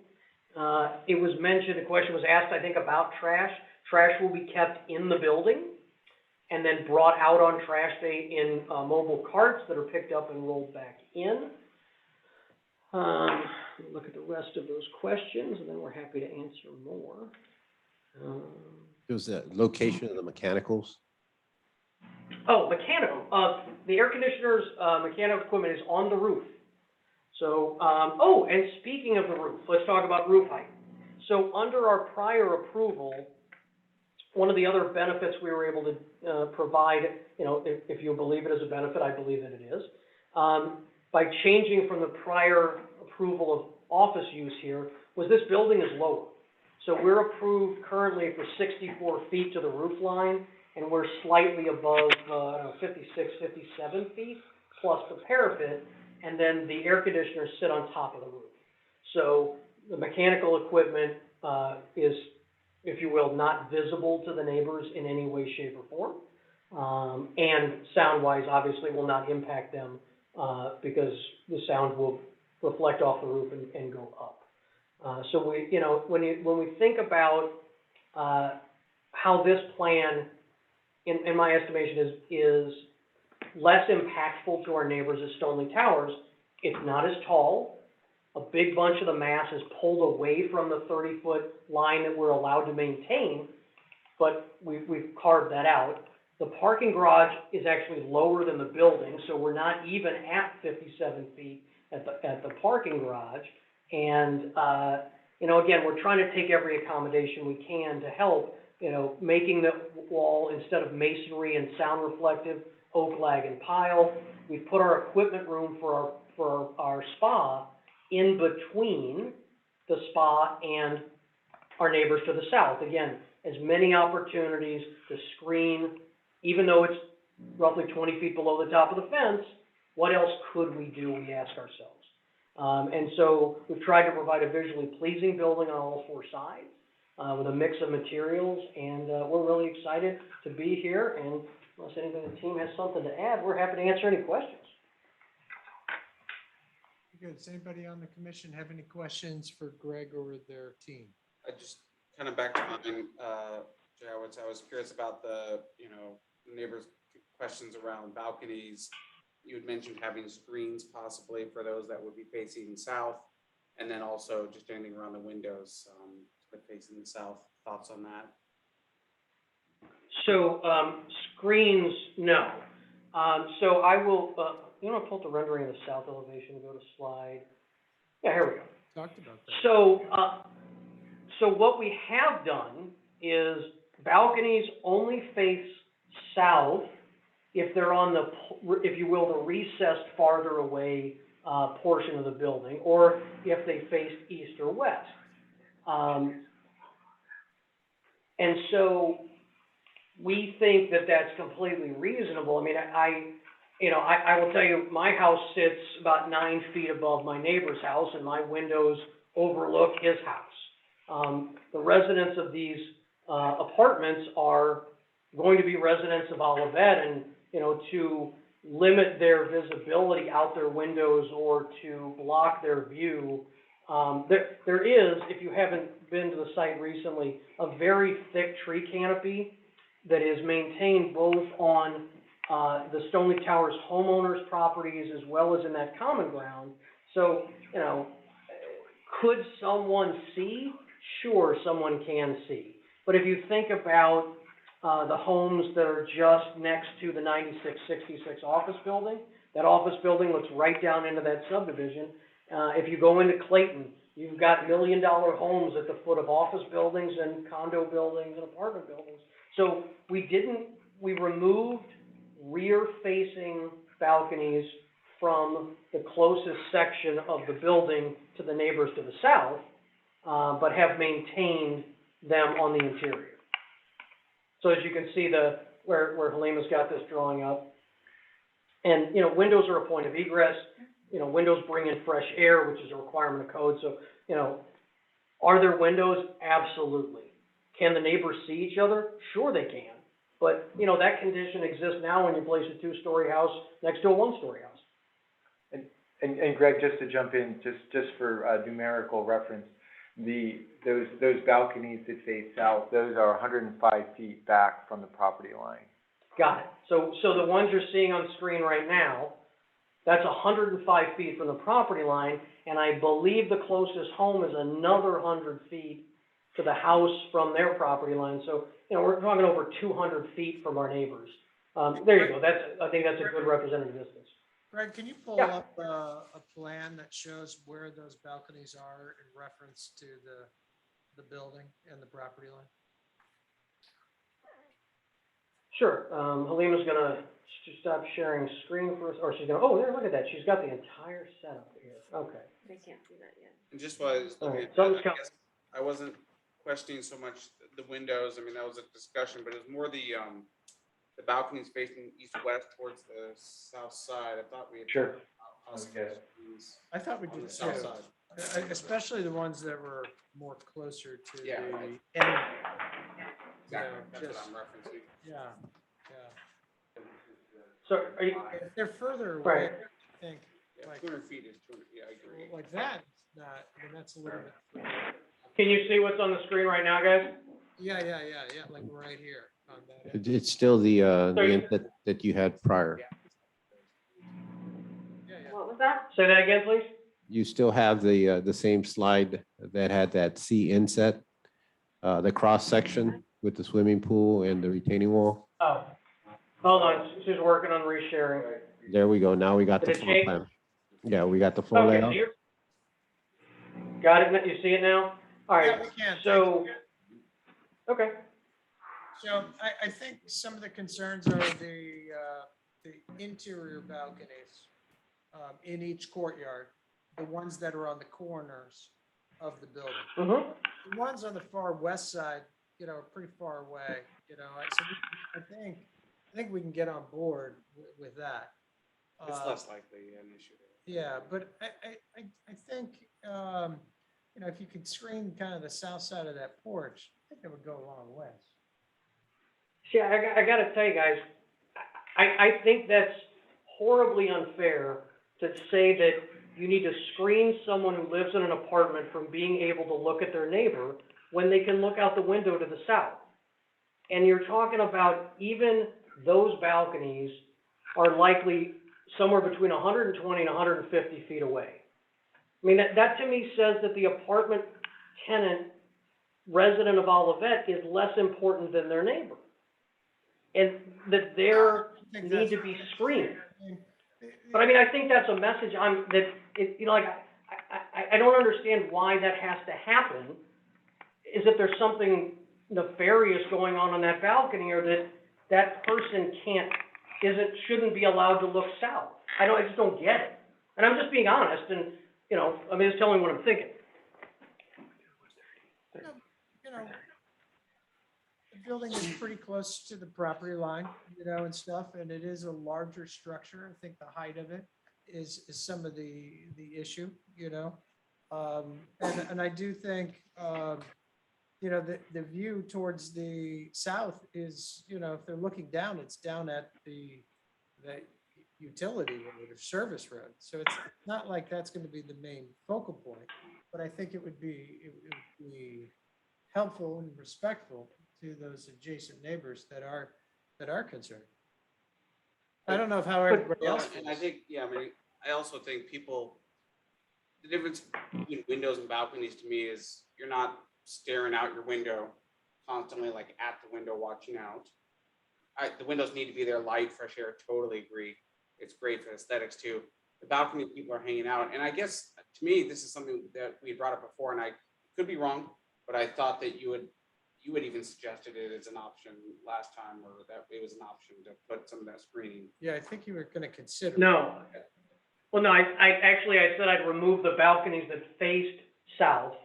[SPEAKER 3] It was mentioned, a question was asked, I think, about trash. Trash will be kept in the building and then brought out on trash day in mobile carts that are picked up and rolled back in. Look at the rest of those questions, and then we're happy to answer more.
[SPEAKER 1] It was the location of the mechanicals.
[SPEAKER 3] Oh, mechanical. The air conditioner's mechanical equipment is on the roof. So, and speaking of the roof, let's talk about roof height. So under our prior approval, one of the other benefits we were able to provide, if you believe it as a benefit, I believe that it is, by changing from the prior approval of office use here, was this building is lower. So we're approved currently for 64 feet to the roof line, and we're slightly above, 56, 57 feet, plus the parapet, and then the air conditioners sit on top of the roof. So the mechanical equipment is, if you will, not visible to the neighbors in any way, shape, or form. And sound-wise, obviously, will not impact them because the sound will reflect off the roof and go up. So we, when we think about how this plan, in my estimation, is less impactful to our neighbors as Stoneleigh Towers, it's not as tall. A big bunch of the mass is pulled away from the 30-foot line that we're allowed to maintain, but we've carved that out. The parking garage is actually lower than the building, so we're not even at 57 feet at the parking garage. And, again, we're trying to take every accommodation we can to help, making the wall, instead of masonry and sound reflective, oak, lag, and pile. We've put our equipment room for our spa in between the spa and our neighbors to the south. Again, as many opportunities to screen, even though it's roughly 20 feet below the top of the fence, what else could we do, we ask ourselves. And so we've tried to provide a visually pleasing building on all four sides with a mix of materials, and we're really excited to be here. And unless anybody on the team has something to add, we're happy to answer any questions.
[SPEAKER 2] Good. Does anybody on the commission have any questions for Greg or their team?
[SPEAKER 9] I just kind of back to mine, Jay, I was curious about the, neighbors' questions around balconies. You had mentioned having screens possibly for those that would be facing south, and then also just anything around the windows that facing the south. Thoughts on that?
[SPEAKER 3] So screens, no. So I will, pull up the rendering of the south elevation, go to slide. Yeah, here we go.
[SPEAKER 2] Talked about that.
[SPEAKER 3] So what we have done is balconies only face south if they're on the, if you will, the recessed farther away portion of the building, or if they face east or west. And so we think that that's completely reasonable. I mean, I will tell you, my house sits about 9 feet above my neighbor's house, and my windows overlook his house. The residents of these apartments are going to be residents of Olivet, and to limit their visibility out their windows or to block their view, there is, if you haven't been to the site recently, a very thick tree canopy that is maintained both on the Stoneleigh Towers homeowners' properties as well as in that common ground. So, Could someone see? Sure, someone can see. But if you think about the homes that are just next to the 9666 office building, that office building looks right down into that subdivision. If you go into Clayton, you've got $1 million homes at the foot of office buildings and condo buildings and apartment buildings. So we removed rear-facing balconies from the closest section of the building to the neighbors to the south, but have maintained them on the interior. So as you can see where Halima's got this drawing up. And, windows are a point of egress. Windows bring in fresh air, which is a requirement of code. So, are there windows? Absolutely. Can the neighbors see each other? Sure they can. But, that condition exists now when you place a 2-story house next to a 1-story house.
[SPEAKER 12] And Greg, just to jump in, just for numerical reference, those balconies that face south, those are 105 feet back from the property line.
[SPEAKER 3] Got it. So the ones you're seeing on screen right now, that's 105 feet from the property line, and I believe the closest home is another 100 feet to the house from their property line. So, we're talking over 200 feet from our neighbors. There you go. I think that's a good representative distance.
[SPEAKER 2] Greg, can you pull
[SPEAKER 3] Yeah.
[SPEAKER 2] up a plan that shows where those balconies are in reference to the building and the property line?
[SPEAKER 3] Sure. Halima's gonna stop sharing screen for us, or she's gonna, oh, there, look at that. She's got the entire setup here. Okay.
[SPEAKER 13] They can't see that yet.
[SPEAKER 9] And just while I was looking
[SPEAKER 3] Alright,
[SPEAKER 9] at that,
[SPEAKER 3] something's
[SPEAKER 9] I guess I wasn't questioning so much the windows. I mean, that was a discussion, but it was more the balconies facing east-west towards the south side. I thought we had.
[SPEAKER 12] Sure.
[SPEAKER 9] possible
[SPEAKER 12] Okay.
[SPEAKER 9] screens
[SPEAKER 2] I thought we
[SPEAKER 9] on
[SPEAKER 2] did
[SPEAKER 9] the south
[SPEAKER 2] too,
[SPEAKER 9] side.
[SPEAKER 2] especially the ones that were more closer to
[SPEAKER 9] Yeah,
[SPEAKER 2] the
[SPEAKER 9] right.
[SPEAKER 2] end.
[SPEAKER 9] Exactly, that's
[SPEAKER 2] just-
[SPEAKER 9] what I'm referencing.
[SPEAKER 2] Yeah.
[SPEAKER 3] So are you,
[SPEAKER 2] If they're further
[SPEAKER 3] Right.
[SPEAKER 2] away, I think,
[SPEAKER 9] Yeah,
[SPEAKER 2] like,
[SPEAKER 9] 200 feet is 200, yeah, I agree.
[SPEAKER 2] like that, that's a little bit.
[SPEAKER 3] can you see what's on the screen right now, guys?
[SPEAKER 2] Yeah, like right here on that. end.
[SPEAKER 1] It's still the
[SPEAKER 3] Sorry.
[SPEAKER 1] input that you had prior.
[SPEAKER 2] Yeah.
[SPEAKER 13] What was that?
[SPEAKER 3] Say that again, please.
[SPEAKER 1] You still have the same slide that had that C inset, the cross section with the swimming pool and the retaining wall.
[SPEAKER 3] Oh, hold on. She's working on resharing.
[SPEAKER 1] There we go. Now we got the
[SPEAKER 3] Did it
[SPEAKER 1] floor
[SPEAKER 3] change?
[SPEAKER 1] plan. Yeah, we got the floor
[SPEAKER 3] Okay, so
[SPEAKER 1] layout.
[SPEAKER 3] you're, got it? You see it now? All
[SPEAKER 2] Yeah,
[SPEAKER 3] right.
[SPEAKER 2] we can.
[SPEAKER 3] So, okay.
[SPEAKER 2] So I think some of the concerns are the interior balconies in each courtyard, the ones that are on the corners of the building.
[SPEAKER 3] Mm-hmm.
[SPEAKER 2] The ones on the far west side, are pretty far away, so I think we can get on board with that.
[SPEAKER 9] It's less likely an issue.
[SPEAKER 2] Yeah, but I think, if you could screen kind of the south side of that porch, I think that would go a long way.
[SPEAKER 3] See, I gotta tell you guys, I think that's horribly unfair to say that you need to screen someone who lives in an apartment from being able to look at their neighbor when they can look out the window to the south. And you're talking about even those balconies are likely somewhere between 120 and 150 feet away. I mean, that to me says that the apartment tenant, resident of Olivet, is less important than their neighbor. And that their need to be screened. But I mean, I think that's a message I don't understand why that has to happen. Is that there's something nefarious going on that balcony, or that person shouldn't be allowed to look south? I just don't get it. And I'm just being honest, and, just telling what I'm thinking.
[SPEAKER 2] The building is pretty close to the property line, and stuff, and it is a larger structure. I think the height of it is some of the issue, and I do think, the view towards the south is, if they're looking down, it's down at the utility road or service road. So it's not like that's going to be the main focal point, but I think it would be helpful and respectful to those adjacent neighbors that are concerned. I don't know how everybody else
[SPEAKER 9] And
[SPEAKER 2] feels.
[SPEAKER 9] I think, I also think people the difference between windows and balconies to me is you're not staring out your window constantly, like at the window watching out. The windows need to be there, light, fresh air, totally agree. It's great for aesthetics too. The balcony, people are hanging out. And I guess, to me, this is something that we brought up before, and I could be wrong, but I thought that you had even suggested it as an option last time, or that it was an option to put some of that screening.
[SPEAKER 2] Yeah, I think you were gonna consider.
[SPEAKER 3] No. Well, no, I said I'd remove the balconies that faced south,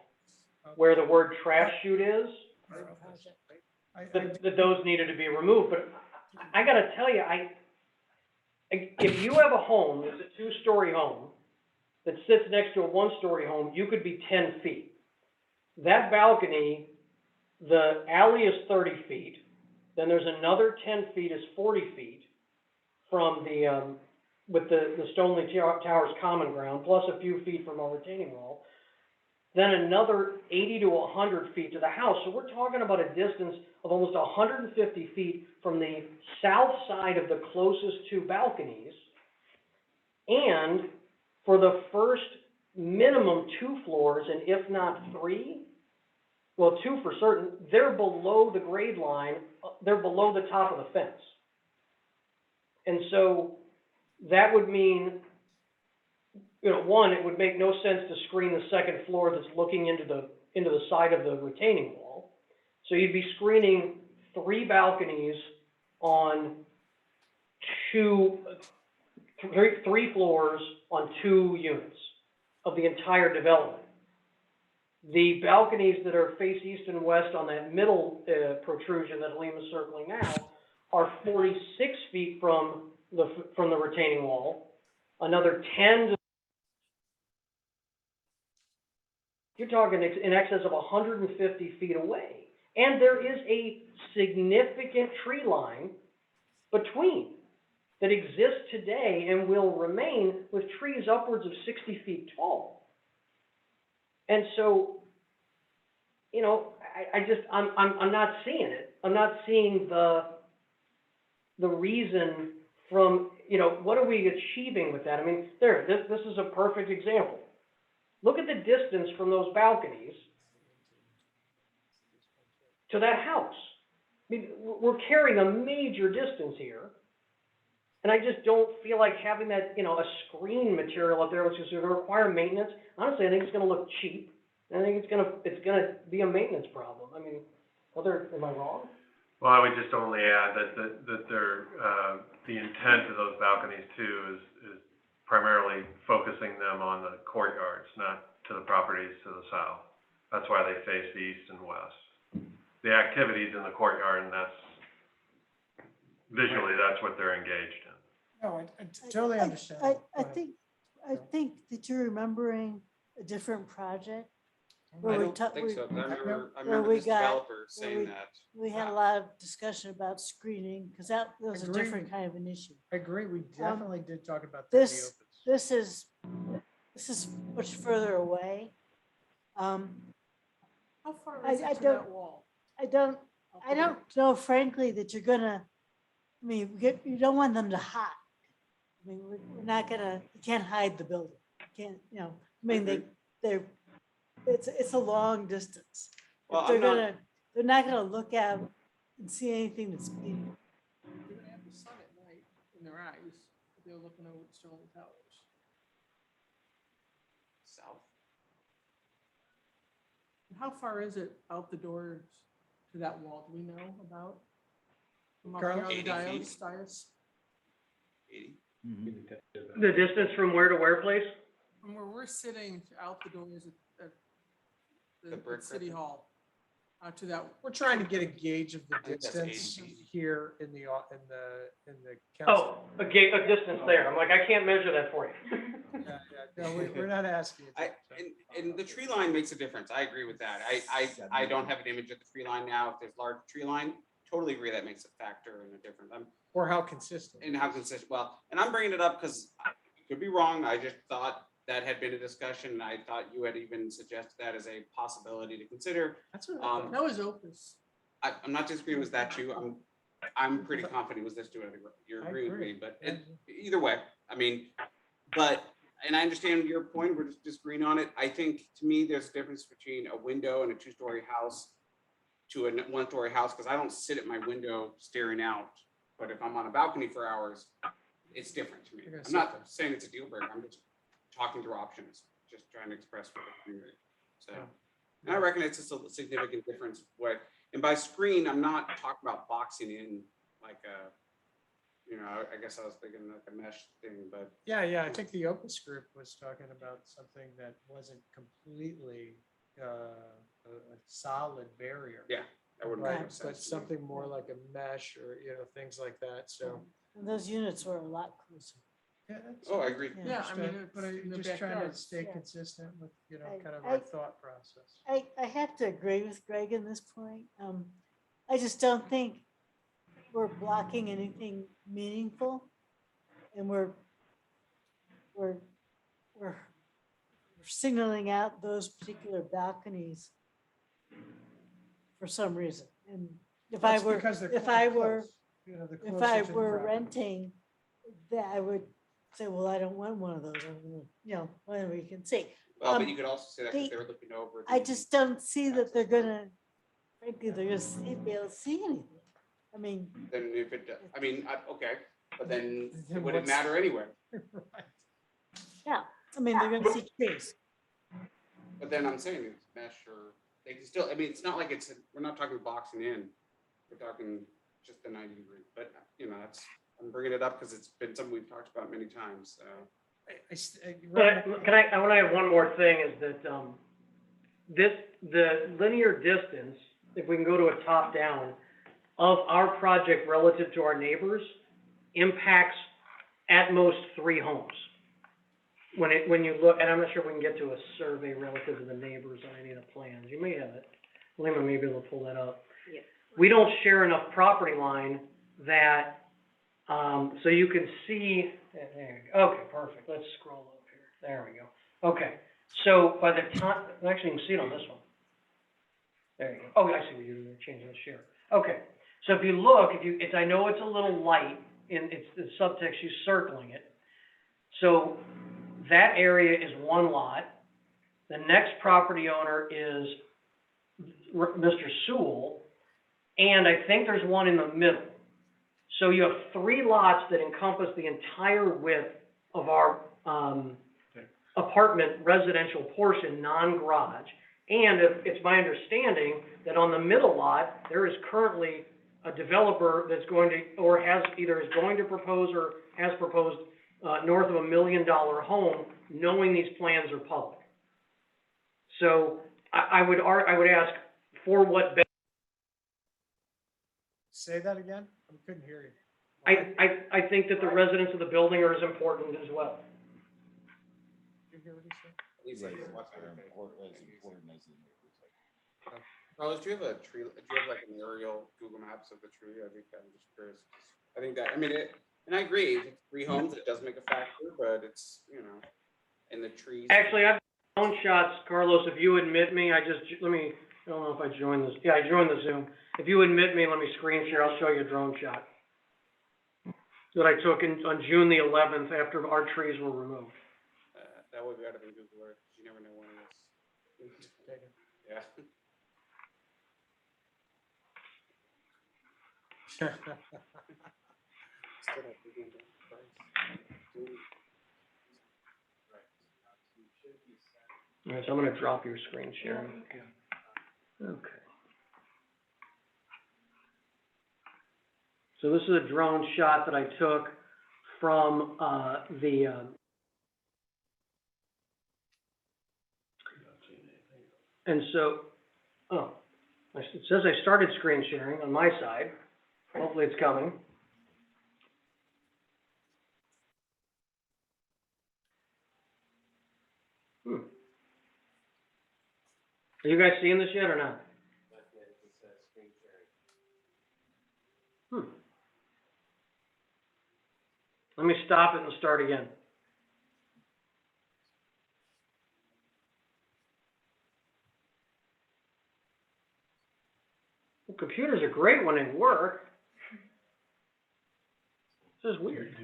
[SPEAKER 3] where the word trash chute is, that those needed to be removed, but I gotta tell you, if you have a home, it's a 2-story home, that sits next to a 1-story home, you could be 10 feet. That balcony, the alley is 30 feet, then there's another 10 feet is 40 feet from the, with the Stoneleigh Towers common ground, plus a few feet from our retaining wall, then another 80 to 100 feet to the house. So we're talking about a distance of almost 150 feet from the south side of the closest 2 balconies. And for the first minimum 2 floors, and if not 3, well, 2 for certain, they're below the grade line, they're below the top of the fence. And so that would mean, one, it would make no sense to screen the second floor that's looking into the side of the retaining wall. So you'd be screening 3 balconies on 3 floors on 2 units of the entire development. The balconies that are face east and west on that middle protrusion that Liam is circling now are 46 feet from the retaining wall, another 10 to, you're talking in excess of 150 feet away. And there is a significant tree line between that exists today and will remain, with trees upwards of 60 feet tall. And so, I'm not seeing it. I'm not seeing the reason from, what are we achieving with that? I mean, this is a perfect example. Look at the distance from those balconies to that house. I mean, we're carrying a major distance here. And I just don't feel like having that, a screen material up there, which is going to require maintenance. Honestly, I think it's going to look cheap. And I think it's going to be a maintenance problem. I mean, am I wrong?
[SPEAKER 10] Well, I would just only add that they're, the intent of those balconies too is primarily focusing them on the courtyards, not to the properties to the south. That's why they face east and west. The activities in the courtyard, and visually, that's what they're engaged in.
[SPEAKER 2] No, I totally understand.
[SPEAKER 6] I think that you're remembering a different project.
[SPEAKER 9] I
[SPEAKER 6] where we
[SPEAKER 9] don't
[SPEAKER 6] ta-
[SPEAKER 9] think
[SPEAKER 6] we-
[SPEAKER 9] so, 'cause I
[SPEAKER 6] where
[SPEAKER 9] remember
[SPEAKER 6] we
[SPEAKER 9] this
[SPEAKER 6] got-
[SPEAKER 9] developer
[SPEAKER 6] where
[SPEAKER 9] saying that.
[SPEAKER 6] We had a lot of discussion about screening, because that was a
[SPEAKER 2] Agreed.
[SPEAKER 6] different kind of an issue.
[SPEAKER 2] I agree, we definitely did talk about that.
[SPEAKER 6] This is much further away.
[SPEAKER 14] How far
[SPEAKER 6] I-
[SPEAKER 14] is
[SPEAKER 6] I
[SPEAKER 14] it to
[SPEAKER 6] don't-
[SPEAKER 14] that wall?
[SPEAKER 6] I don't know, frankly, that you're gonna, you don't want them to hide. I mean, we're not gonna, you can't hide the building. You can't, it's a long distance.
[SPEAKER 9] Well,
[SPEAKER 6] If
[SPEAKER 9] I'm not,
[SPEAKER 6] they're not gonna look out and see anything that's bleeding.
[SPEAKER 14] They're gonna have the sun at night in their eyes, if they're looking over the Stoneleigh Towers.
[SPEAKER 9] south.
[SPEAKER 14] And how far is it out the doors to that wall? Do we know about? From up here
[SPEAKER 2] Carlos?
[SPEAKER 14] on the
[SPEAKER 9] 80 feet.
[SPEAKER 14] dais?
[SPEAKER 9] 80.
[SPEAKER 3] The distance from where to where, place?
[SPEAKER 14] From where we're sitting out the doors at
[SPEAKER 9] The
[SPEAKER 14] the
[SPEAKER 9] brick
[SPEAKER 14] city
[SPEAKER 9] ribbon.
[SPEAKER 14] hall, to that.
[SPEAKER 2] We're trying to get a gauge of the
[SPEAKER 9] I think that's
[SPEAKER 2] distance
[SPEAKER 9] 80 feet.
[SPEAKER 2] here in the council.
[SPEAKER 3] Oh, a distance there. I'm like, I can't measure that for you.
[SPEAKER 2] No, we're not asking. you to.
[SPEAKER 9] And the tree line makes a difference. I agree with that. I don't have an image of the tree line now. If there's large tree line, totally agree that makes a factor and a difference.
[SPEAKER 2] Or how consistent.
[SPEAKER 9] And how consistent, well, and I'm bringing it up because I could be wrong. I just thought that had been a discussion. And I thought you had even suggested that as a possibility to consider.
[SPEAKER 2] That's what I thought.
[SPEAKER 14] That was Opus.
[SPEAKER 9] I'm not disagreeing with that too. I'm pretty confident it was this too. You're
[SPEAKER 2] I
[SPEAKER 9] agreeing with
[SPEAKER 2] agree.
[SPEAKER 9] me, but either way, but and I understand your point, we're just disagreeing on it. I think, to me, there's a difference between a window and a two-story house to a one-story house, because I don't sit at my window staring out. But if I'm on a balcony for hours, it's different to me.
[SPEAKER 2] You're gonna
[SPEAKER 9] I'm
[SPEAKER 2] sit
[SPEAKER 9] not
[SPEAKER 2] there.
[SPEAKER 9] saying it's a deal breaker, I'm just talking through options, just trying to express what the community. So, and I reckon it's just a significant difference. And by screen, I'm not talking about boxing in like a, I guess I was thinking like a mesh thing, but
[SPEAKER 2] Yeah, I think the Opus group was talking about something that wasn't completely a solid barrier.
[SPEAKER 9] yeah, that wouldn't make
[SPEAKER 2] Right,
[SPEAKER 9] no sense.
[SPEAKER 2] but
[SPEAKER 9] to me.
[SPEAKER 2] something more like a mesh or, things like that, so.
[SPEAKER 6] And those units were a lot closer.
[SPEAKER 2] Yeah, that's-
[SPEAKER 9] Oh, I agree.
[SPEAKER 14] Yeah, I mean,
[SPEAKER 2] But
[SPEAKER 14] it's in the
[SPEAKER 2] just trying to
[SPEAKER 14] backyard.
[SPEAKER 2] stay
[SPEAKER 6] Yeah.
[SPEAKER 2] consistent with, kind of
[SPEAKER 6] I-
[SPEAKER 2] our thought process.
[SPEAKER 6] I have to agree with Greg in this point. I just don't think we're blocking anything meaningful. And we're signaling out those particular balconies for some reason. And if I
[SPEAKER 2] That's
[SPEAKER 6] were,
[SPEAKER 2] because they're
[SPEAKER 6] if I were,
[SPEAKER 2] close, the
[SPEAKER 6] if
[SPEAKER 2] closer
[SPEAKER 6] I
[SPEAKER 2] to the
[SPEAKER 6] were
[SPEAKER 2] property.
[SPEAKER 6] renting, that I would say, well, I don't want one of those, whatever you can see.
[SPEAKER 9] Well, but you could also say that because
[SPEAKER 6] the-
[SPEAKER 9] they're looking over.
[SPEAKER 6] I just don't see that they're gonna, frankly, they're gonna be able to see anything. I mean,
[SPEAKER 9] Then if it, okay, but then
[SPEAKER 2] Then
[SPEAKER 9] it wouldn't
[SPEAKER 2] what's-
[SPEAKER 9] matter anyway.
[SPEAKER 2] Right.
[SPEAKER 6] yeah, I mean, they're gonna see trees.
[SPEAKER 9] But then I'm saying it's mesh or they can still, it's not like we're not talking boxing in. We're talking just the 90 degree, but I'm bringing it up because it's been something we've talked about many times, so.
[SPEAKER 3] But I want to add one more thing is that, the linear distance, if we can go to a top down, of our project relative to our neighbors impacts at most 3 homes. When you look, and I'm not sure if we can get to a survey relative to the neighbors on any of the plans. You may have it. Lima may be able to pull that up.
[SPEAKER 13] Yes.
[SPEAKER 3] We don't share enough property line that, so you can see, there you go. Okay, perfect. Let's scroll up here. There we go. Okay, so by the time, actually you can see it on this one. There you go. Oh, I see what you're doing. You're changing the share. Okay, so if you look, I know it's a little light in, it's the subtext, you circling it. So that area is one lot. The next property owner is Mr. Sewell, and I think there's one in the middle. So you have 3 lots that encompass the entire width of our apartment residential portion, non-garage. And it's my understanding that on the middle lot, there is currently a developer that's going to, or has either is going to propose or has proposed north of $1 million home, knowing these plans are public. So I would ask, for what benefit?
[SPEAKER 2] Say that again? I couldn't hear you.
[SPEAKER 3] I think that the residents of the building are as important as well.
[SPEAKER 2] Did you hear what he said?
[SPEAKER 9] Carlos, do you have a tree, do you have like an aerial Google Maps of the tree? I think I'm just curious. I think that, and I agree, if it's 3 homes, it does make a factor, but it's, and the trees.
[SPEAKER 3] Actually, I've drone shots, Carlos, if you admit me, I don't know if I joined this. Yeah, I joined the Zoom. If you admit me, let me screen share, I'll show you a drone shot that I took on June the 11th after our trees were removed.
[SPEAKER 9] That would be better than Google Earth, because you never know when it's. Yeah. Still have to do that price.
[SPEAKER 3] All right, so I'm gonna drop your screen sharing. Okay. So this is a drone shot that I took from, and so, it says I started screen sharing on my side. Hopefully it's coming. Are you guys seeing this yet or not? Let me stop it and start again. Well, computers are great when they work. This is weird.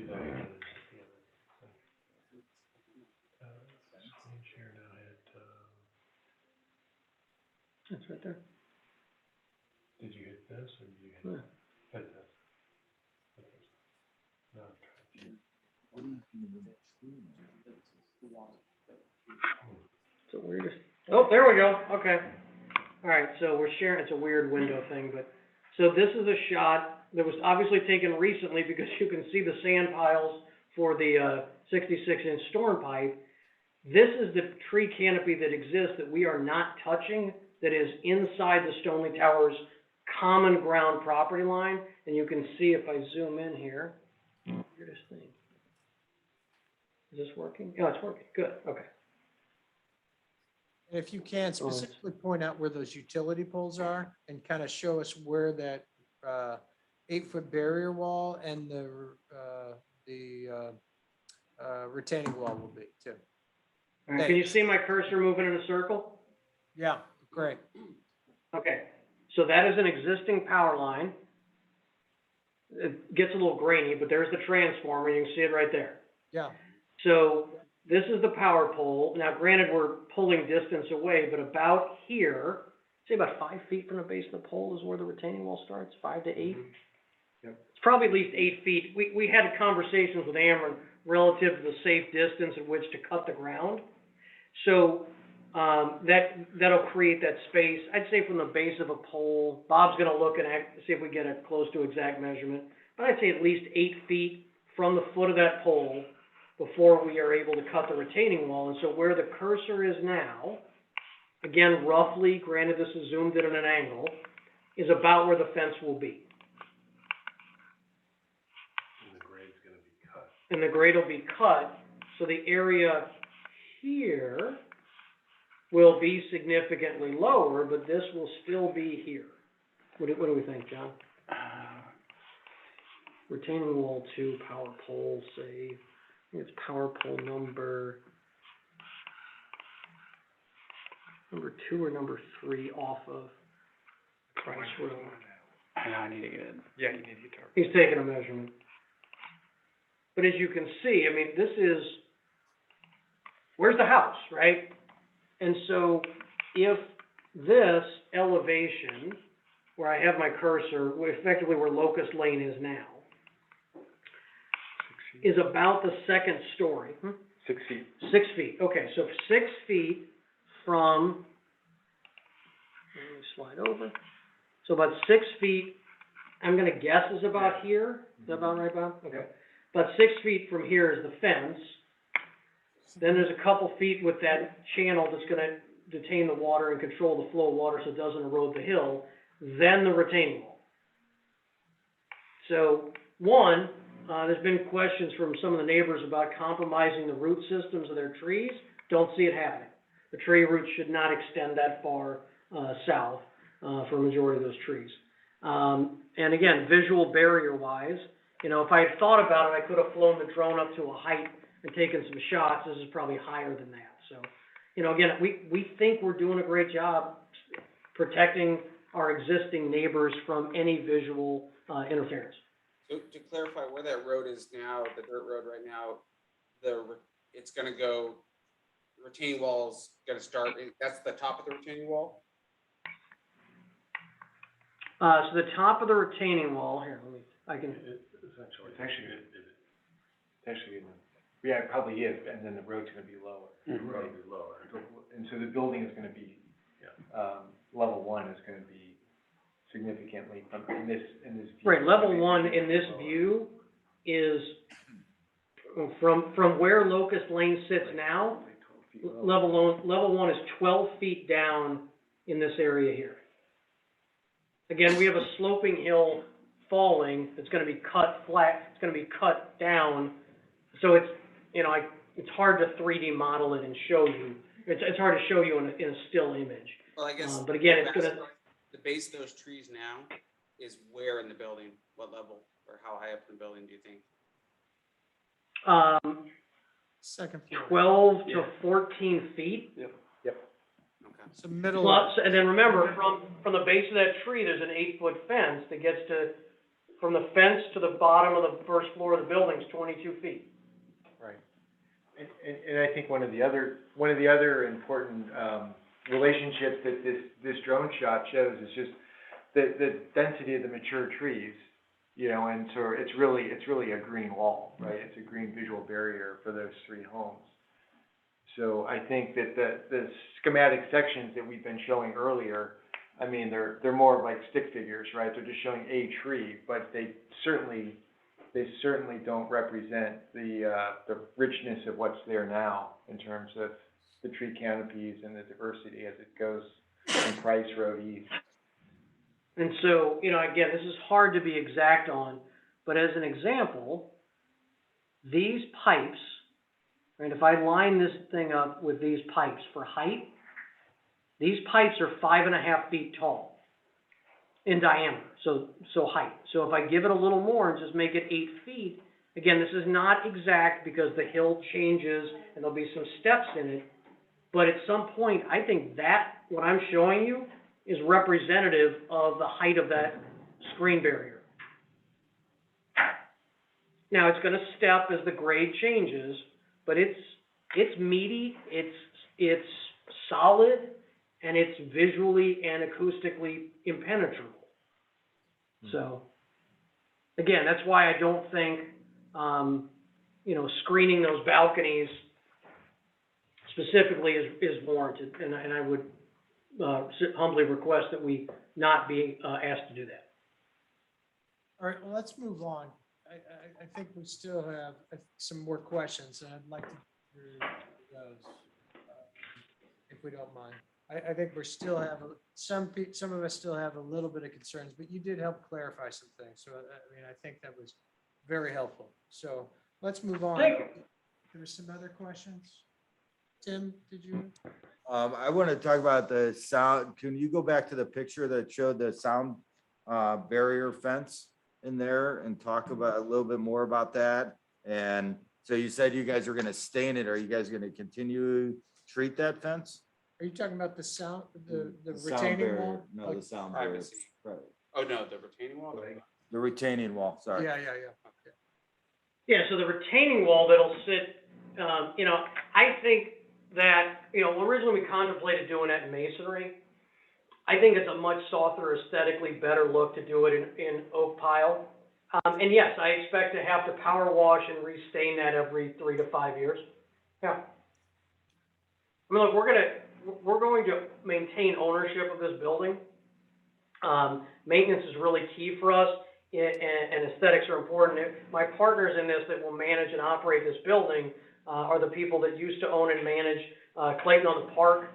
[SPEAKER 3] Oh, there we go, okay. All right, so we're sharing, it's a weird window thing, but, so this is a shot that was obviously taken recently because you can see the sand piles for the 66-inch storm pipe. This is the tree canopy that exists that we are not touching, that is inside the Stonely Towers common ground property line. And you can see if I zoom in here, weirdest thing. Is this working? Oh, it's working, good, okay.
[SPEAKER 2] And if you can specifically point out where those utility poles are and kind of show us where that 8-foot barrier wall and the retaining wall will be too.
[SPEAKER 3] All right, can you see my cursor moving in a circle?
[SPEAKER 2] Yeah, great.
[SPEAKER 3] Okay, so that is an existing power line. It gets a little grainy, but there's the transformer, you can see it right there.
[SPEAKER 2] Yeah.
[SPEAKER 3] So this is the power pole. Now granted, we're pulling distance away, but about here, say about 5 feet from the base of the pole is where the retaining wall starts, 5 to 8.
[SPEAKER 12] Yep.
[SPEAKER 3] It's probably at least 8 feet. We had conversations with Ameren relative to the safe distance at which to cut the ground. So that'll create that space. I'd say from the base of a pole, Bob's gonna look and see if we get a close to exact measurement, but I'd say at least 8 feet from the foot of that pole before we are able to cut the retaining wall. And so where the cursor is now, again, roughly, granted this is zoomed in at an angle, is about where the fence will be.
[SPEAKER 10] And the grade's gonna be cut.
[SPEAKER 3] And the grade will be cut, so the area here will be significantly lower, but this will still be here. What do we think, John? Retaining wall 2, power pole, say, I think it's power pole number 2 or number 3 off of Price Road.
[SPEAKER 11] I need to get it. Yeah, you need to get to.
[SPEAKER 3] He's taking a measurement. But as you can see, I mean, this is, where's the house, right? And so if this elevation, where I have my cursor, effectively where Locust Lane is now, is about the second story.
[SPEAKER 12] 6 feet.
[SPEAKER 3] 6 feet, okay, so 6 feet from, let me slide over. So about 6 feet, I'm gonna guess is about here. Is that about right, Bob? Okay. About 6 feet from here is the fence. Then there's a couple feet with that channel that's gonna detain the water and control the flow of water so it doesn't erode the hill. Then the retaining wall. So, one, there's been questions from some of the neighbors about compromising the root systems of their trees. Don't see it happening. The tree roots should not extend that far south for a majority of those trees. And again, visual barrier wise, you know, if I had thought about it, I could have flown the drone up to a height and taken some shots. This is probably higher than that. So, you know, again, we think we're doing a great job protecting our existing neighbors from any visual interference.
[SPEAKER 9] So to clarify where that road is now, the dirt road right now, it's gonna go, retaining wall's gonna start, that's the top of the retaining wall?
[SPEAKER 3] So the top of the retaining wall, here,
[SPEAKER 12] It's actually, yeah, it probably is, and then the road's gonna be lower.
[SPEAKER 10] The road will be lower.
[SPEAKER 12] And so the building is gonna be, level 1 is gonna be significantly in this view.
[SPEAKER 3] Right, level 1 in this view is from where Locust Lane sits now, level 1 is 12 feet down in this area here. Again, we have a sloping hill falling, it's gonna be cut flat, it's gonna be cut down. So it's, you know, it's hard to 3D model it and show you. It's hard to show you in a still image.
[SPEAKER 9] Well, I guess.
[SPEAKER 3] But again, it's gonna.
[SPEAKER 9] The base of those trees now is where in the building, what level, or how high up in the building do you think?
[SPEAKER 2] Second floor.
[SPEAKER 3] 12 to 14 feet.
[SPEAKER 12] Yep.
[SPEAKER 9] Okay.
[SPEAKER 2] So middle.
[SPEAKER 3] Plus, and then remember, from the base of that tree, there's an 8-foot fence that gets to, from the fence to the bottom of the first floor of the building is 22 feet.
[SPEAKER 12] Right. And I think one of the other important, relationships that this drone shot shows is just the density of the mature trees, you know, and so it's really a green wall, right? It's a green visual barrier for those 3 homes. So I think that the schematic sections that we've been showing earlier, I mean, they're more like stick figures, right? They're just showing a tree, but they certainly don't represent the richness of what's there now in terms of the tree canopies and the diversity as it goes from Price Road east.
[SPEAKER 3] And so, you know, again, this is hard to be exact on, but as an example, these pipes, right, if I line this thing up with these pipes for height, these pipes are 5.5 feet tall in diameter, so height. So if I give it a little more and just make it 8 feet, again, this is not exact because the hill changes and there'll be some steps in it, but at some point, I think that, what I'm showing you, is representative of the height of that screen barrier. Now, it's gonna step as the grade changes, but it's meaty, it's solid, and it's visually and acoustically impenetrable. So, again, that's why I don't think, you know, screening those balconies specifically is warranted, and I would humbly request that we not be asked to do that.
[SPEAKER 2] All right, well, let's move on. I think we still have some more questions, and I'd like to go through those, if we don't mind. I think we're still have, some of us still have a little bit of concerns, but you did help clarify some things. So, I mean, I think that was very helpful. So let's move on.
[SPEAKER 3] Thank you.
[SPEAKER 2] There were some other questions. Tim, did you?
[SPEAKER 7] I want to talk about the sound. Can you go back to the picture that showed the sound barrier fence in there and talk about a little bit more about that? And so you said you guys are going to stain it. Are you guys going to continue to treat that fence?
[SPEAKER 2] Are you talking about the sound, the
[SPEAKER 7] sound
[SPEAKER 2] retaining
[SPEAKER 7] barrier.
[SPEAKER 2] wall?
[SPEAKER 7] No,
[SPEAKER 2] Like-
[SPEAKER 7] the sound barrier.
[SPEAKER 9] Privacy.
[SPEAKER 7] Right.
[SPEAKER 9] Oh, no, the retaining wall?
[SPEAKER 7] The retaining wall, sorry.
[SPEAKER 2] Yeah. Okay.
[SPEAKER 3] Yeah, so the retaining wall that'll sit, you know, I think that, you know, originally we contemplated doing that in masonry. I think it's a much softer, aesthetically better look to do it in oak pile. And yes, I expect to have to power wash and restain that every 3 to 5 years. Yeah. I mean, look, we're going to maintain ownership of this building. Maintenance is really key for us, and aesthetics are important. My partners in this that will manage and operate this building are the people that used to own and manage Clayton on the Park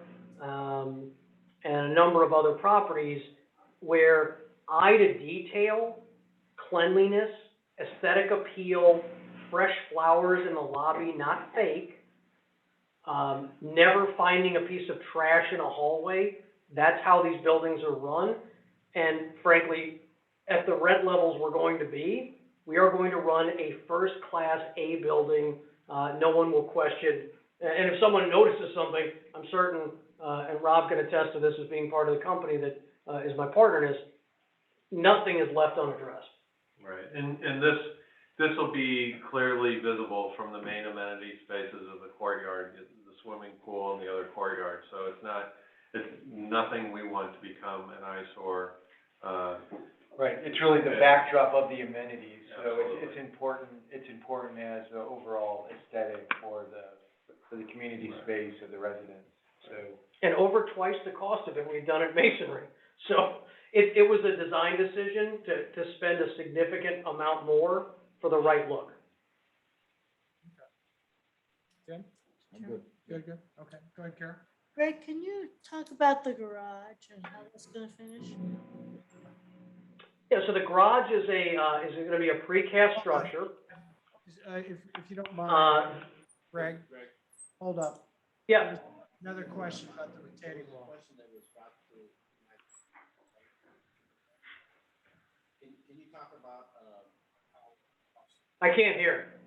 [SPEAKER 3] and a number of other properties where eye to detail, cleanliness, aesthetic appeal, fresh flowers in the lobby, not fake, never finding a piece of trash in a hallway. That's how these buildings are run. And frankly, at the rent levels we're going to be, we are going to run a first-class A building. No one will question. And if someone notices something, I'm certain, and Rob can attest to this as being part of the company that is my partner in this, nothing is left unaddressed.
[SPEAKER 10] Right, and this will be clearly visible from the main amenity spaces of the courtyard, the swimming pool and the other courtyard. So it's nothing we want to become an eyesore.
[SPEAKER 12] Right, it's really the backdrop of the amenities, so
[SPEAKER 10] Absolutely.
[SPEAKER 12] it's important as the overall aesthetic for the community space of the residents, so.
[SPEAKER 3] And over twice the cost of it we've done at masonry. So it was a design decision to spend a significant amount more for the right look.
[SPEAKER 2] Tim?
[SPEAKER 7] I'm good.
[SPEAKER 2] Good. Okay, go ahead, Kara.
[SPEAKER 6] Greg, can you talk about the garage and how that's gonna finish?
[SPEAKER 3] Yeah, so the garage is gonna be a precast structure.
[SPEAKER 2] If you don't mind,
[SPEAKER 3] Uh,
[SPEAKER 2] Greg, hold up.
[SPEAKER 3] yeah,
[SPEAKER 2] Another question about the retaining wall.
[SPEAKER 4] Can you talk about,
[SPEAKER 3] I can't hear.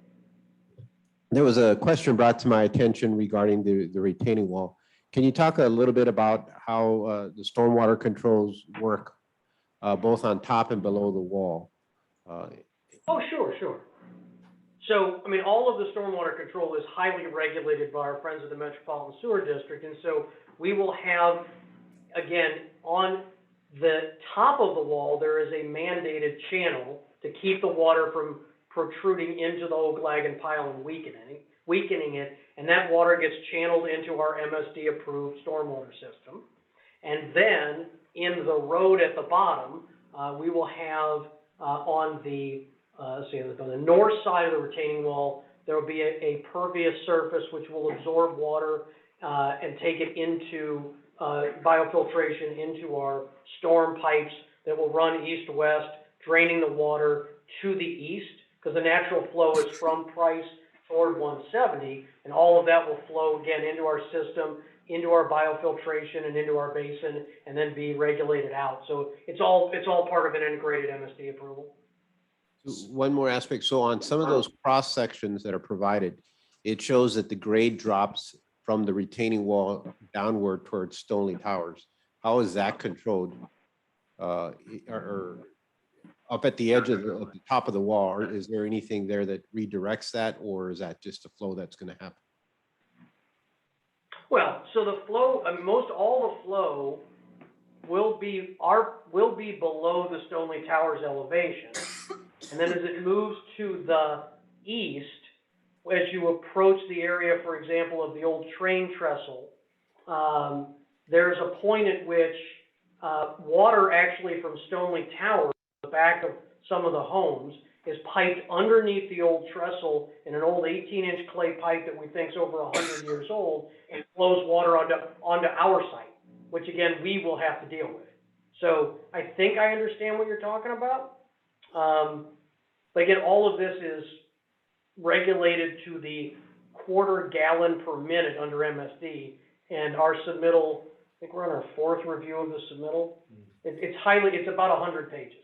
[SPEAKER 1] There was a question brought to my attention regarding the retaining wall. Can you talk a little bit about how the stormwater controls work, both on top and below the wall?
[SPEAKER 3] Oh, sure. So, I mean, all of the stormwater control is highly regulated by our friends at the Metropolitan Sewer District. And so we will have, again, on the top of the wall, there is a mandated channel to keep the water from protruding into the Oglagan pile and weakening. weakening it, and that water gets channeled into our MSD-approved stormwater system. And then in the road at the bottom, we will have on the, let's see, on the north side of the retaining wall, there will be a pervious surface which will absorb water and take it into biofiltration into our storm pipes that will run east-west, draining the water to the east, because the natural flow is from Price toward 170, and all of that will flow again into our system, into our biofiltration and into our basin, and then be regulated out. So it's all part of an integrated MSD approval.
[SPEAKER 1] One more aspect. So on some of those cross sections that are provided, it shows that the grade drops from the retaining wall downward towards Stoneleigh Towers. How is that controlled? Or up at the edge of the top of the wall, or is there anything there that redirects that, or is that just a flow that's going to happen?
[SPEAKER 3] Well, so the flow, most all the flow will be below the Stoneleigh Towers elevation, and then as it moves to the east, as you approach the area, for example, of the old train trestle, there's a point at which water actually from Stoneleigh Towers, the back of some of the homes, is piped underneath the old trestle in an old 18-inch clay pipe that we think is over 100 years old, and flows water onto our site, which again, we will have to deal with. So I think I understand what you're talking about. But again, all of this is regulated to the quarter gallon per minute under MSD, and our submittal, I think we're on our 4th review of the submittal. It's about 100 pages.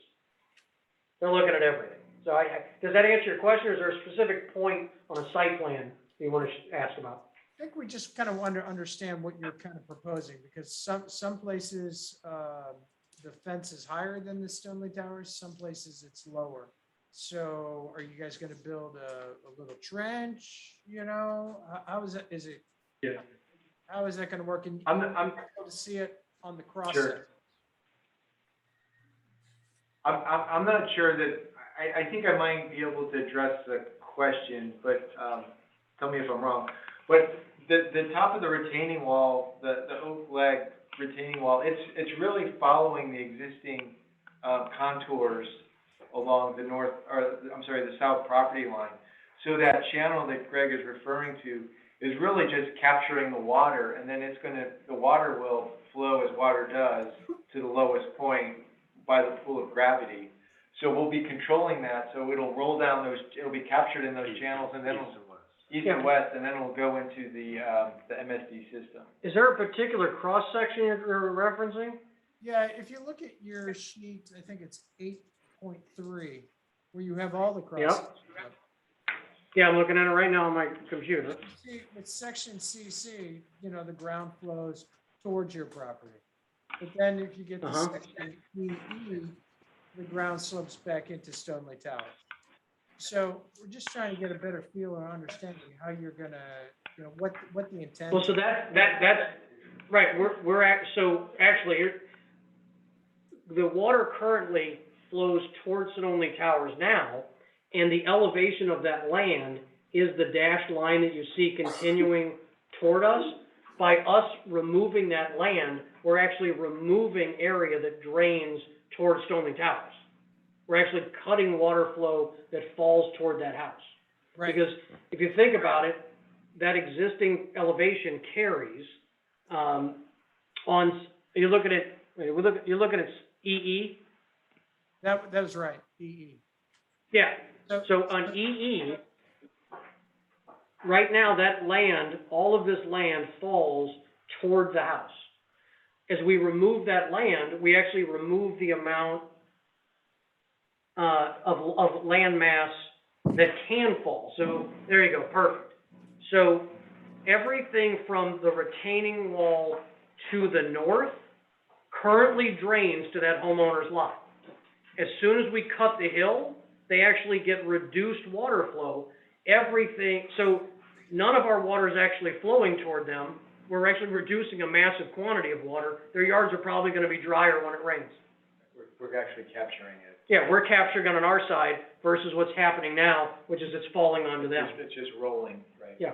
[SPEAKER 3] They're looking at everything. So does that answer your question, or is there a specific point on a site plan that you want to ask about?
[SPEAKER 2] I think we just kind of want to understand what you're kind of proposing, because some places the fence is higher than the Stoneleigh Towers, some places it's lower. So are you guys going to build a little trench? You know, how is that? Is it?
[SPEAKER 12] Yeah.
[SPEAKER 2] How is that going to work? And
[SPEAKER 12] I'm
[SPEAKER 2] able to see it on the cross
[SPEAKER 12] Sure.
[SPEAKER 2] section.
[SPEAKER 12] I'm not sure that, I think I might be able to address the question, but tell me if I'm wrong. But the top of the retaining wall, the oak leg retaining wall, it's really following the existing contours along the north, or I'm sorry, the south property line. So that channel that Greg is referring to is really just capturing the water, and then the water will flow as water does to the lowest point by the pull of gravity. So we'll be controlling that, so it'll roll down it'll be captured in those channels, and then east and west, and then it'll go into the MSD system.
[SPEAKER 3] Is there a particular cross section you're referencing?
[SPEAKER 2] Yeah, if you look at your sheet, I think it's 8.3, where you have all the cross.
[SPEAKER 3] Yep.
[SPEAKER 2] sections.
[SPEAKER 3] Yeah, I'm looking at it right now on my computer.
[SPEAKER 2] See, with section CC, you know, the ground flows towards your property. But then if you get to section EE, the ground slopes back into Stoneleigh Towers. So we're just trying to get a better feel or understanding how you're gonna, you know, what the intent.
[SPEAKER 3] Well, so that's right. So actually, the water currently flows towards Stoneleigh Towers now, and the elevation of that land is the dashed line that you see continuing toward us. By us removing that land, we're actually removing area that drains towards Stoneleigh Towers. We're actually cutting water flow that falls toward that house.
[SPEAKER 2] Right.
[SPEAKER 3] Because if you think about it, that existing elevation carries you're looking at EE.
[SPEAKER 2] That was right, EE.
[SPEAKER 3] Yeah. So on EE, right now that land, all of this land falls toward the house. As we remove that land, we actually remove the amount of land mass that can fall. So there you go, perfect. So everything from the retaining wall to the north currently drains to that homeowner's lot. As soon as we cut the hill, they actually get reduced water flow. Everything, so none of our water is actually flowing toward them. We're actually reducing a massive quantity of water. Their yards are probably going to be drier when it rains.
[SPEAKER 12] We're actually capturing it.
[SPEAKER 3] Yeah, we're capturing it on our side versus what's happening now, which is it's falling onto them.
[SPEAKER 12] It's just rolling, right?
[SPEAKER 3] Yeah.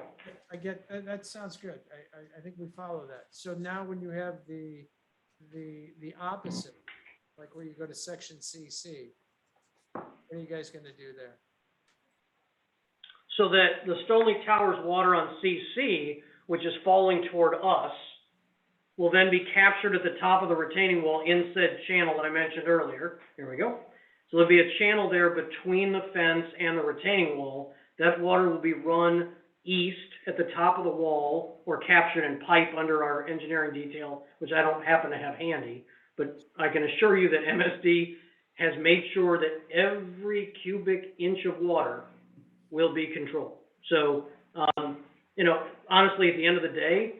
[SPEAKER 2] I get, that sounds good. I think we follow that. So now when you have the opposite, like where you go to section CC, what are you guys gonna do there?
[SPEAKER 3] So that the Stoneleigh Towers water on CC, which is falling toward us, will then be captured at the top of the retaining wall in said channel that I mentioned earlier. Here we go. So there'll be a channel there between the fence and the retaining wall. That water will be run east at the top of the wall or captured in pipe under our engineering detail, which I don't happen to have handy. But I can assure you that MSD has made sure that every cubic inch of water will be controlled. So, you know, honestly, at the end of the day,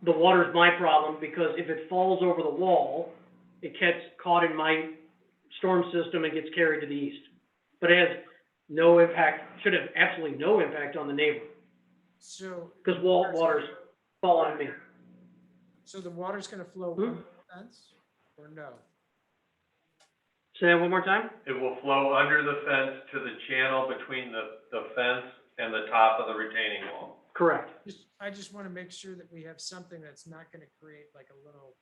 [SPEAKER 3] the water's my problem because if it falls over the wall, it gets caught in my storm system and gets carried to the east. But it has no impact, should have absolutely no impact on the neighbor
[SPEAKER 2] So.
[SPEAKER 3] because water's falling on me.
[SPEAKER 2] So the water's gonna flow under the fence or no?
[SPEAKER 3] Say that one more time?
[SPEAKER 10] It will flow under the fence to the channel between the fence and the top of the retaining wall.
[SPEAKER 3] Correct.
[SPEAKER 2] I just wanna make sure that we have something that's not gonna create like a little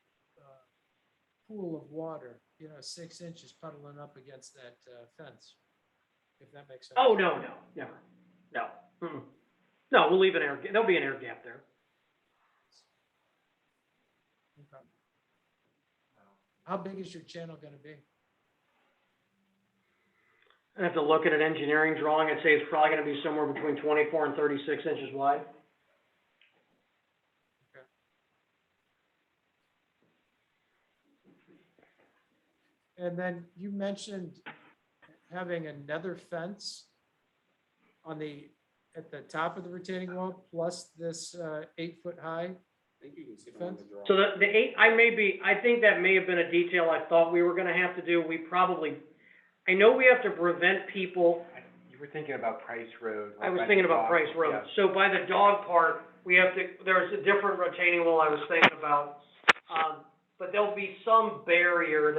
[SPEAKER 2] pool of water, 6 inches puddling up against that fence, if that makes sense.
[SPEAKER 3] Oh, no, never. No. Mm-mm. No, we'll leave an air, there'll be an air gap there.
[SPEAKER 2] Okay. How big is your channel gonna be?
[SPEAKER 3] I have to look at an engineering drawing. I'd say it's probably gonna be somewhere between 24 and 36 inches wide.
[SPEAKER 2] And then you mentioned having another fence at the top of the retaining wall, plus this 8-foot high fence?
[SPEAKER 3] So the eight, I think that may have been a detail I thought we were gonna have to do. I know we have to prevent people.
[SPEAKER 12] You were thinking about Price Road.
[SPEAKER 3] I was thinking about Price Road.
[SPEAKER 12] Yeah.
[SPEAKER 3] So by the dog park, there's a different retaining wall I was thinking about. But there'll be some barrier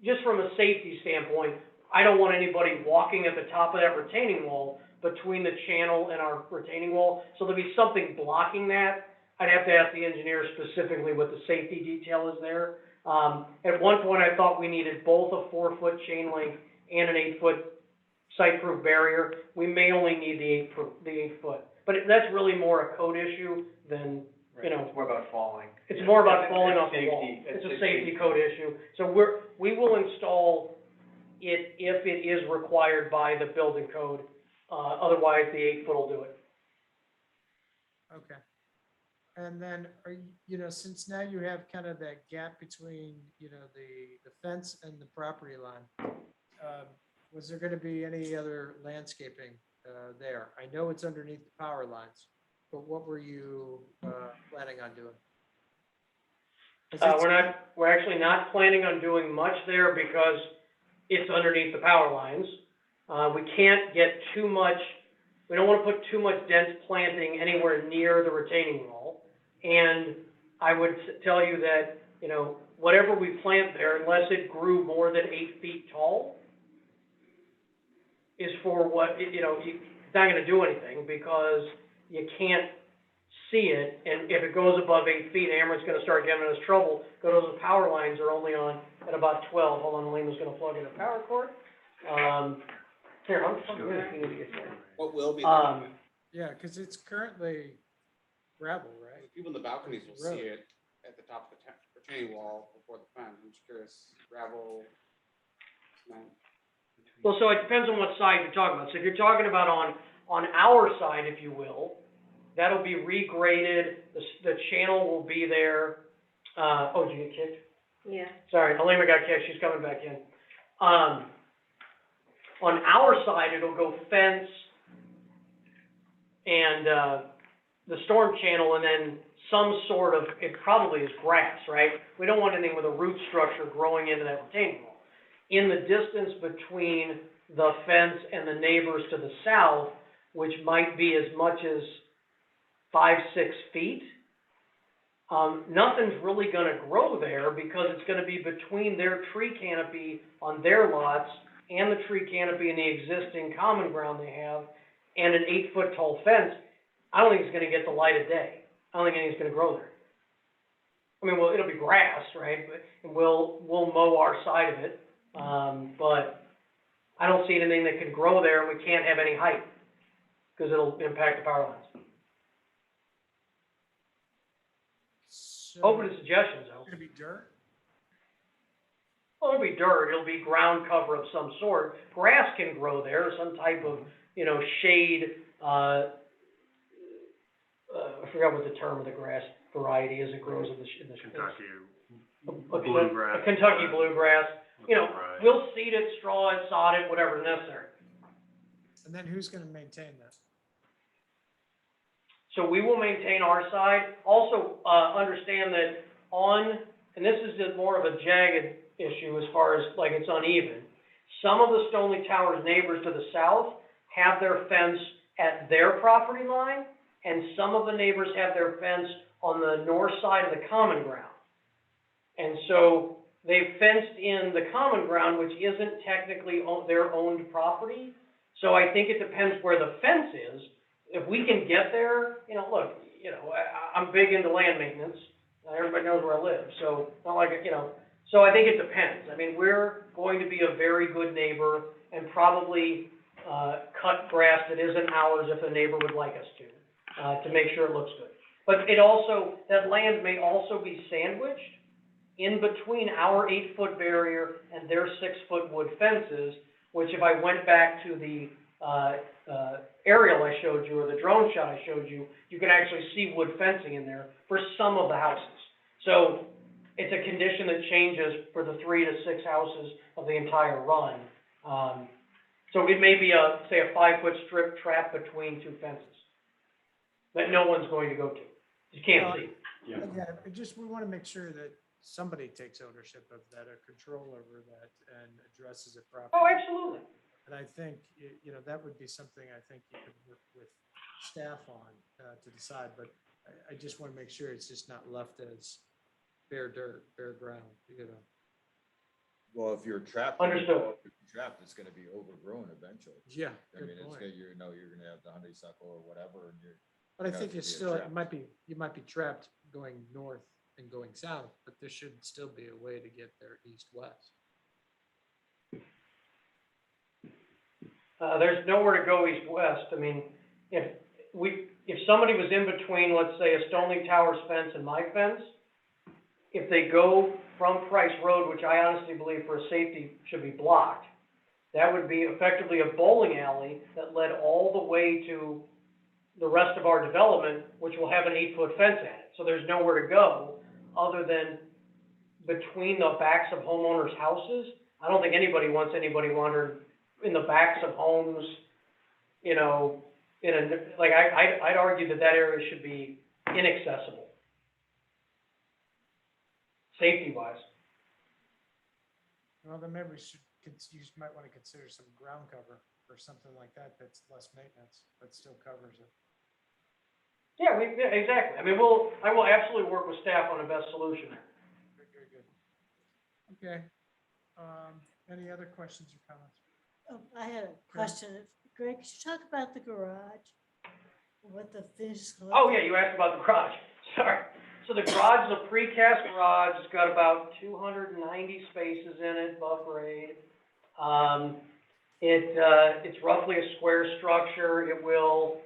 [SPEAKER 3] just from a safety standpoint, I don't want anybody walking at the top of that retaining wall between the channel and our retaining wall. So there'll be something blocking that. I'd have to ask the engineer specifically what the safety detail is there. At one point, I thought we needed both a 4-foot chain link and an 8-foot site-proof barrier. We may only need the 8-foot, but that's really more a code issue than,
[SPEAKER 12] Right. It's more about falling.
[SPEAKER 3] It's more about falling
[SPEAKER 12] It's
[SPEAKER 3] off the wall.
[SPEAKER 12] safety.
[SPEAKER 3] It's a safety code issue. So we will install it if it is required by the building code. Otherwise, the 8-foot will do it.
[SPEAKER 2] Okay. And then since now you have kind of that gap between, the fence and the property line, was there gonna be any other landscaping there? I know it's underneath the power lines, but what were you planning on doing?
[SPEAKER 3] We're actually not planning on doing much there because it's underneath the power lines. We can't get we don't want to put too much dense planting anywhere near the retaining wall. And I would tell you that, whatever we plant there, unless it grew more than 8 feet tall, is for it's not gonna do anything because you can't see it, and if it goes above 8 feet, Amber's gonna start giving us trouble, because those power lines are only on at about 12. Hold on, Lena's gonna plug in a power cord. Here, I'm if you need to get there.
[SPEAKER 9] What will be,
[SPEAKER 2] Yeah, because it's currently gravel, right?
[SPEAKER 9] people in the balconies will see it at the top of the retaining wall before the fence. I'm just curious, gravel, cement.
[SPEAKER 3] Well, so it depends on what side you're talking about. So if you're talking about on our side, if you will, that'll be regraded, the channel will be there. Did you get kicked?
[SPEAKER 13] Yeah.
[SPEAKER 3] Sorry, Alema got kicked, she's coming back in. On our side, it'll go fence and, the storm channel, and then some sort of, it probably is grass, right? We don't want anything with a root structure growing into that retaining wall. In the distance between the fence and the neighbors to the south, which might be as much as 5-6 feet, nothing's really gonna grow there because it's gonna be between their tree canopy on their lots and the tree canopy in the existing common ground they have, and an 8-foot tall fence. I don't think it's gonna get the light of day. I don't think anything's gonna grow there. I mean, well, it'll be grass, right, but we'll mow our side of it, but I don't see anything that can grow there, and we can't have any height, because it'll impact the power lines.
[SPEAKER 2] So
[SPEAKER 3] Open to suggestions, though.
[SPEAKER 2] it's gonna be dirt?
[SPEAKER 3] Well, it'll be dirt, it'll be ground cover of some sort. Grass can grow there, some type of, shade, I forgot what the term of the grass variety is that grows in the.
[SPEAKER 10] Kentucky
[SPEAKER 3] A
[SPEAKER 10] bluegrass.
[SPEAKER 3] Kentucky bluegrass,
[SPEAKER 10] Right.
[SPEAKER 3] we'll seed it, straw it, sod it, whatever's necessary.
[SPEAKER 2] And then who's gonna maintain that?
[SPEAKER 3] So we will maintain our side. Also, understand that and this is just more of a jagged issue as far as like it's uneven. Some of the Stonely Towers neighbors to the south have their fence at their property line, and some of the neighbors have their fence on the north side of the common ground. And so they've fenced in the common ground, which isn't technically their owned property. So I think it depends where the fence is. If we can get there, look, I'm big into land maintenance. Everybody knows where I live, so not like, so I think it depends. I mean, we're going to be a very good neighbor and probably cut grass that isn't ours if a neighbor would like us to make sure it looks good. But that land may also be sandwiched in between our 8-foot barrier and their 6-foot wood fences, which if I went back to the aerial I showed you, or the drone shot I showed you, you can actually see wood fencing in there for some of the houses. So it's a condition that changes for the 3 to 6 houses of the entire run. So it may be say a 5-foot strip trapped between 2 fences that no one's going to go to. You can't see.
[SPEAKER 2] Yeah, we wanna make sure that somebody takes ownership of that or control over that and addresses it properly.
[SPEAKER 3] Oh, absolutely.
[SPEAKER 2] And I think, that would be something I think you could work with staff on to decide, but I just want to make sure it's just not left as bare dirt, bare ground,
[SPEAKER 7] Well, if you're trapped.
[SPEAKER 3] Understood.
[SPEAKER 7] If you're trapped, it's gonna be overgrown eventually.
[SPEAKER 2] Yeah,
[SPEAKER 7] I
[SPEAKER 2] good
[SPEAKER 7] mean, it's
[SPEAKER 2] point.
[SPEAKER 7] gonna, you're gonna have the honeysuckle or whatever, and
[SPEAKER 2] But I
[SPEAKER 7] know,
[SPEAKER 2] think
[SPEAKER 7] it
[SPEAKER 2] it's
[SPEAKER 7] should be a
[SPEAKER 2] still,
[SPEAKER 7] trap.
[SPEAKER 2] you might be trapped going north and going south, but there should still be a way to get there east-west.
[SPEAKER 3] There's nowhere to go east-west. I mean, if somebody was in between, let's say, a Stonely Towers fence and my fence, if they go from Price Road, which I honestly believe for safety should be blocked, that would be effectively a bowling alley that led all the way to the rest of our development, which will have an 8-foot fence at it. So there's nowhere to go other than between the backs of homeowners' houses. I don't think anybody wants anybody wandering in the backs of homes, I'd argue that area should be inaccessible, safety-wise.
[SPEAKER 2] Well, then maybe you might want to consider some ground cover or something like that that's less maintenance, but still covers it.
[SPEAKER 3] Yeah, exactly. I mean, I will absolutely work with staff on the best solution there.
[SPEAKER 2] Very good. Okay. Any other questions or comments?
[SPEAKER 6] Oh, I had a question. Greg, could you talk about the garage? What the finish?
[SPEAKER 3] Oh, yeah, you asked about the garage. Sorry. So the garage is a precast garage. It's got about 290 spaces in it, above grade. It's roughly a square structure. It will,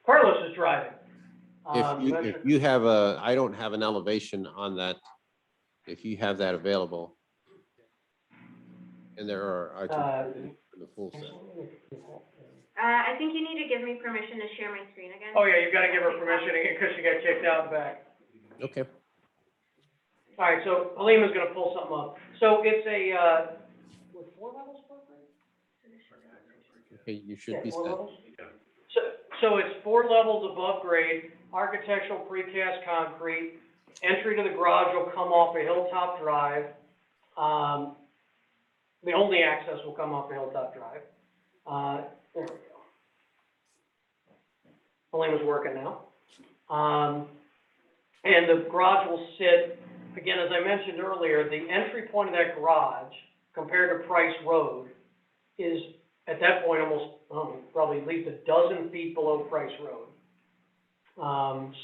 [SPEAKER 3] Carlos is driving.
[SPEAKER 1] If you have I don't have an elevation on that, if you have that available. And there are, I can, the full set.
[SPEAKER 13] I think you need to give me permission to share my screen again.
[SPEAKER 3] Oh, yeah, you gotta give her permission again, because she got kicked out back.
[SPEAKER 1] Okay.
[SPEAKER 3] All right, so Halima's gonna pull something up. So it's with 4 levels,
[SPEAKER 1] Okay, you should
[SPEAKER 3] yeah,
[SPEAKER 1] be
[SPEAKER 3] 4
[SPEAKER 1] set.
[SPEAKER 3] levels? So it's 4 levels above grade, architectural precast concrete. Entry to the garage will come off a hilltop drive. The only access will come off a hilltop drive. There we go. Elaine was working now. And the garage will sit, again, as I mentioned earlier, the entry point of that garage compared to Price Road is at that point almost, probably at least a dozen feet below Price Road.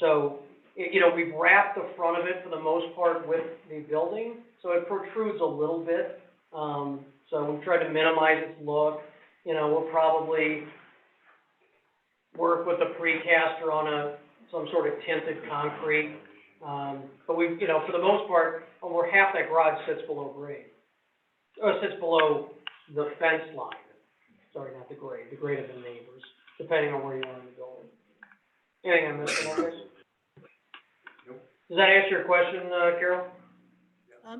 [SPEAKER 3] So, you know, we've wrapped the front of it for the most part with the building, so it protrudes a little bit. So we've tried to minimize its look. You know, we'll probably work with a precaster on some sort of tinted concrete. But we, you know, for the most part, over half that garage sits below grade. Or sits below the fence line. Sorry, not the grade of the neighbors, depending on where you are in the building. Anything I missed on this? Does that answer your question, Carol?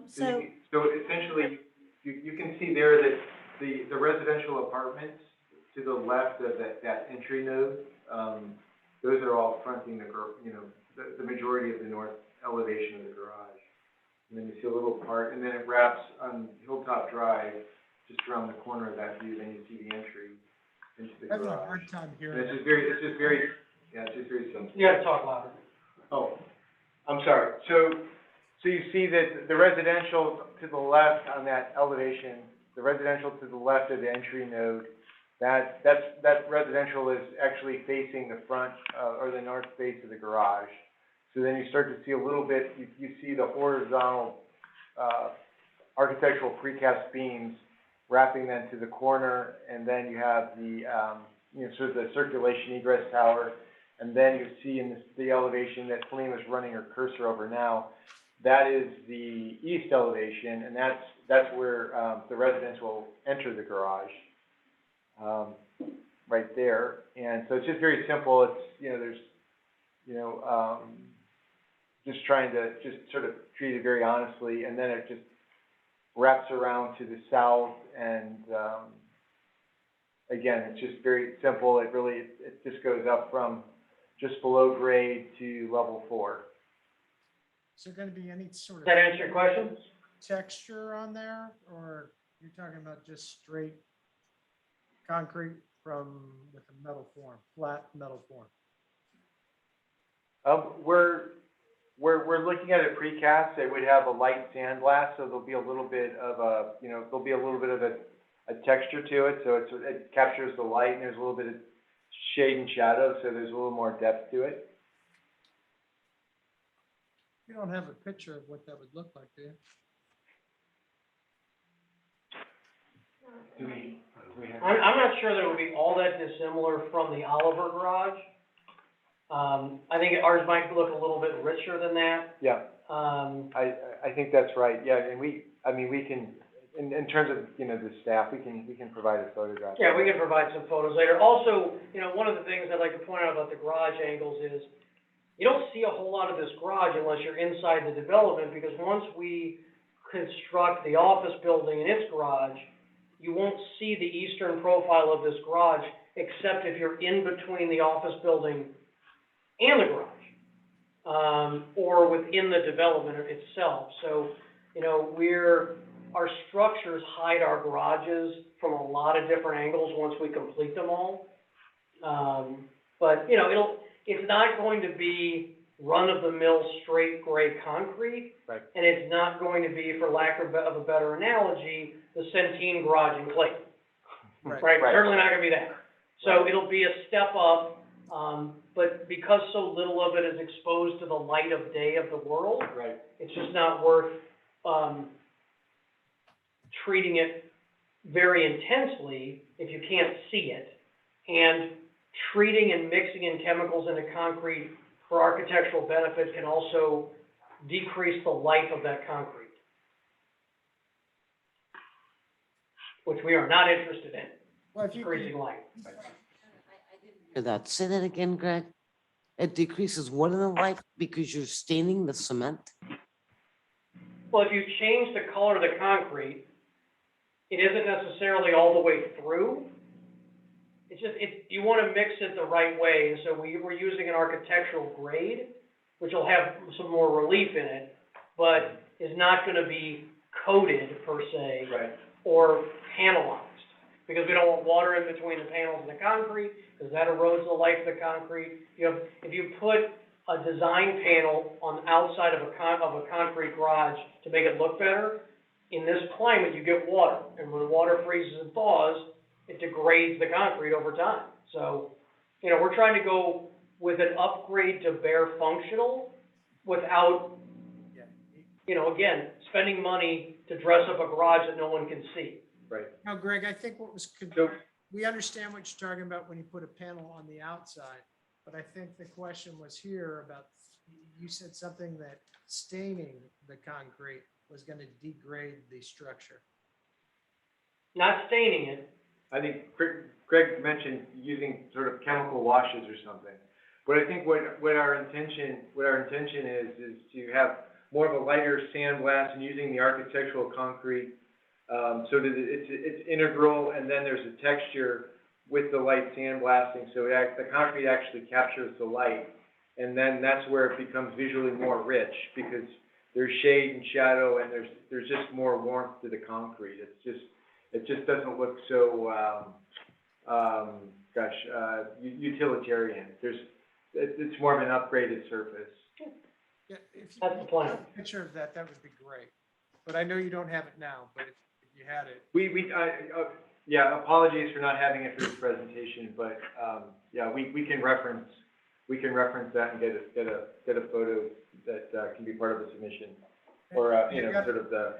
[SPEAKER 6] So,
[SPEAKER 12] So essentially, you can see there that the residential apartments to the left of that entry node, those are all fronting the majority of the north elevation of the garage. And then you see a little part, and then it wraps on Hilltop Drive, just around the corner of that view, then you see the entry into the
[SPEAKER 2] Having a
[SPEAKER 12] garage.
[SPEAKER 2] hard time
[SPEAKER 12] And
[SPEAKER 2] hearing.
[SPEAKER 12] it's just very simple.
[SPEAKER 3] You gotta talk louder.
[SPEAKER 12] Oh, I'm sorry. So you see that the residential to the left on that elevation, the residential to the left of the entry node, that residential is actually facing the front, or the north face of the garage. So then you start to see a little bit, you see the horizontal, architectural precast beams wrapping then to the corner, and then you have the, sort of the circulation egress tower. And then you see in the elevation that Celine is running her cursor over now, that is the east elevation, and that's where the residents will enter the garage, right there. And so it's just very simple. It's, just trying to just sort of treat it very honestly, and then it just wraps around to the south, and again, it's just very simple. It just goes up from just below grade to level 4.
[SPEAKER 2] Is there gonna be any sort of?
[SPEAKER 3] Does that answer your question?
[SPEAKER 2] Texture on there, or you're talking about just straight concrete with a metal form, flat metal form?
[SPEAKER 12] We're looking at a precast. It would have a light sandblast, so there'll be a little bit of a texture to it. So it captures the light, and there's a little bit of shade and shadow, so there's a little more depth to it.
[SPEAKER 2] You don't have a picture of what that would look like, do you?
[SPEAKER 3] I'm not sure that it would be all that dissimilar from the Oliver garage. I think ours might look a little bit richer than that.
[SPEAKER 12] Yeah. I think that's right. Yeah, and we can, in terms of, the staff, we can provide a photograph.
[SPEAKER 3] Yeah, we can provide some photos later. Also, one of the things I'd like to point out about the garage angles is you don't see a whole lot of this garage unless you're inside the development, because once we construct the office building and its garage, you won't see the eastern profile of this garage except if you're in between the office building and the garage, or within the development itself. So, our structures hide our garages from a lot of different angles once we complete them all. But, it's not going to be run-of-the-mill straight gray concrete.
[SPEAKER 12] Right.
[SPEAKER 3] And it's not going to be, for lack of a better analogy, the Centene garage in Clayton. Right? Certainly not gonna be that. So it'll be a step up, but because so little of it is exposed to the light of day of the world, it's just not worth, treating it very intensely if you can't see it. And treating and mixing in chemicals into concrete for architectural benefit can also decrease the life of that concrete, which we are not interested in,
[SPEAKER 2] Well, if you
[SPEAKER 3] decreasing life.
[SPEAKER 15] Say that again, Greg. It decreases what in the life because you're staining the cement?
[SPEAKER 3] Well, if you change the color of the concrete, it isn't necessarily all the way through. It's just, you want to mix it the right way. And so we're using an architectural grade, which will have some more relief in it, but is not going to be coated per se, or panelized. because we don't want water in between the panels and the concrete, because that erodes the life of the concrete. If you put a design panel on the outside of a concrete garage to make it look better, in this climate, you get water, and when the water freezes and thaws, it degrades the concrete over time. So, we're trying to go with an upgrade to bare functional without, again, spending money to dress up a garage that no one can see.
[SPEAKER 12] Right.
[SPEAKER 2] Now, Greg, I think what was, we understand what you're talking about when you put a panel on the outside, but I think the question was here about, you said something that staining the concrete was going to degrade the structure.
[SPEAKER 3] Not staining it.
[SPEAKER 12] I think Greg mentioned using sort of chemical washes or something. But I think what our intention is to have more of a lighter sandblast and using the architectural concrete, so that it's integral, and then there's a texture with the light sandblasting, so the concrete actually captures the light, and then that's where it becomes visually more rich, because there's shade and shadow, and there's just more warmth to the concrete. It just doesn't look so utilitarian. It's more of an upgraded surface.
[SPEAKER 2] Yeah, if you
[SPEAKER 3] That's the plan.
[SPEAKER 2] have a picture of that, that would be great. But I know you don't have it now, but if you had it.
[SPEAKER 12] Yeah, apologies for not having it for this presentation, but, yeah, we can reference that and get a photo that can be part of the submission, or, sort of the.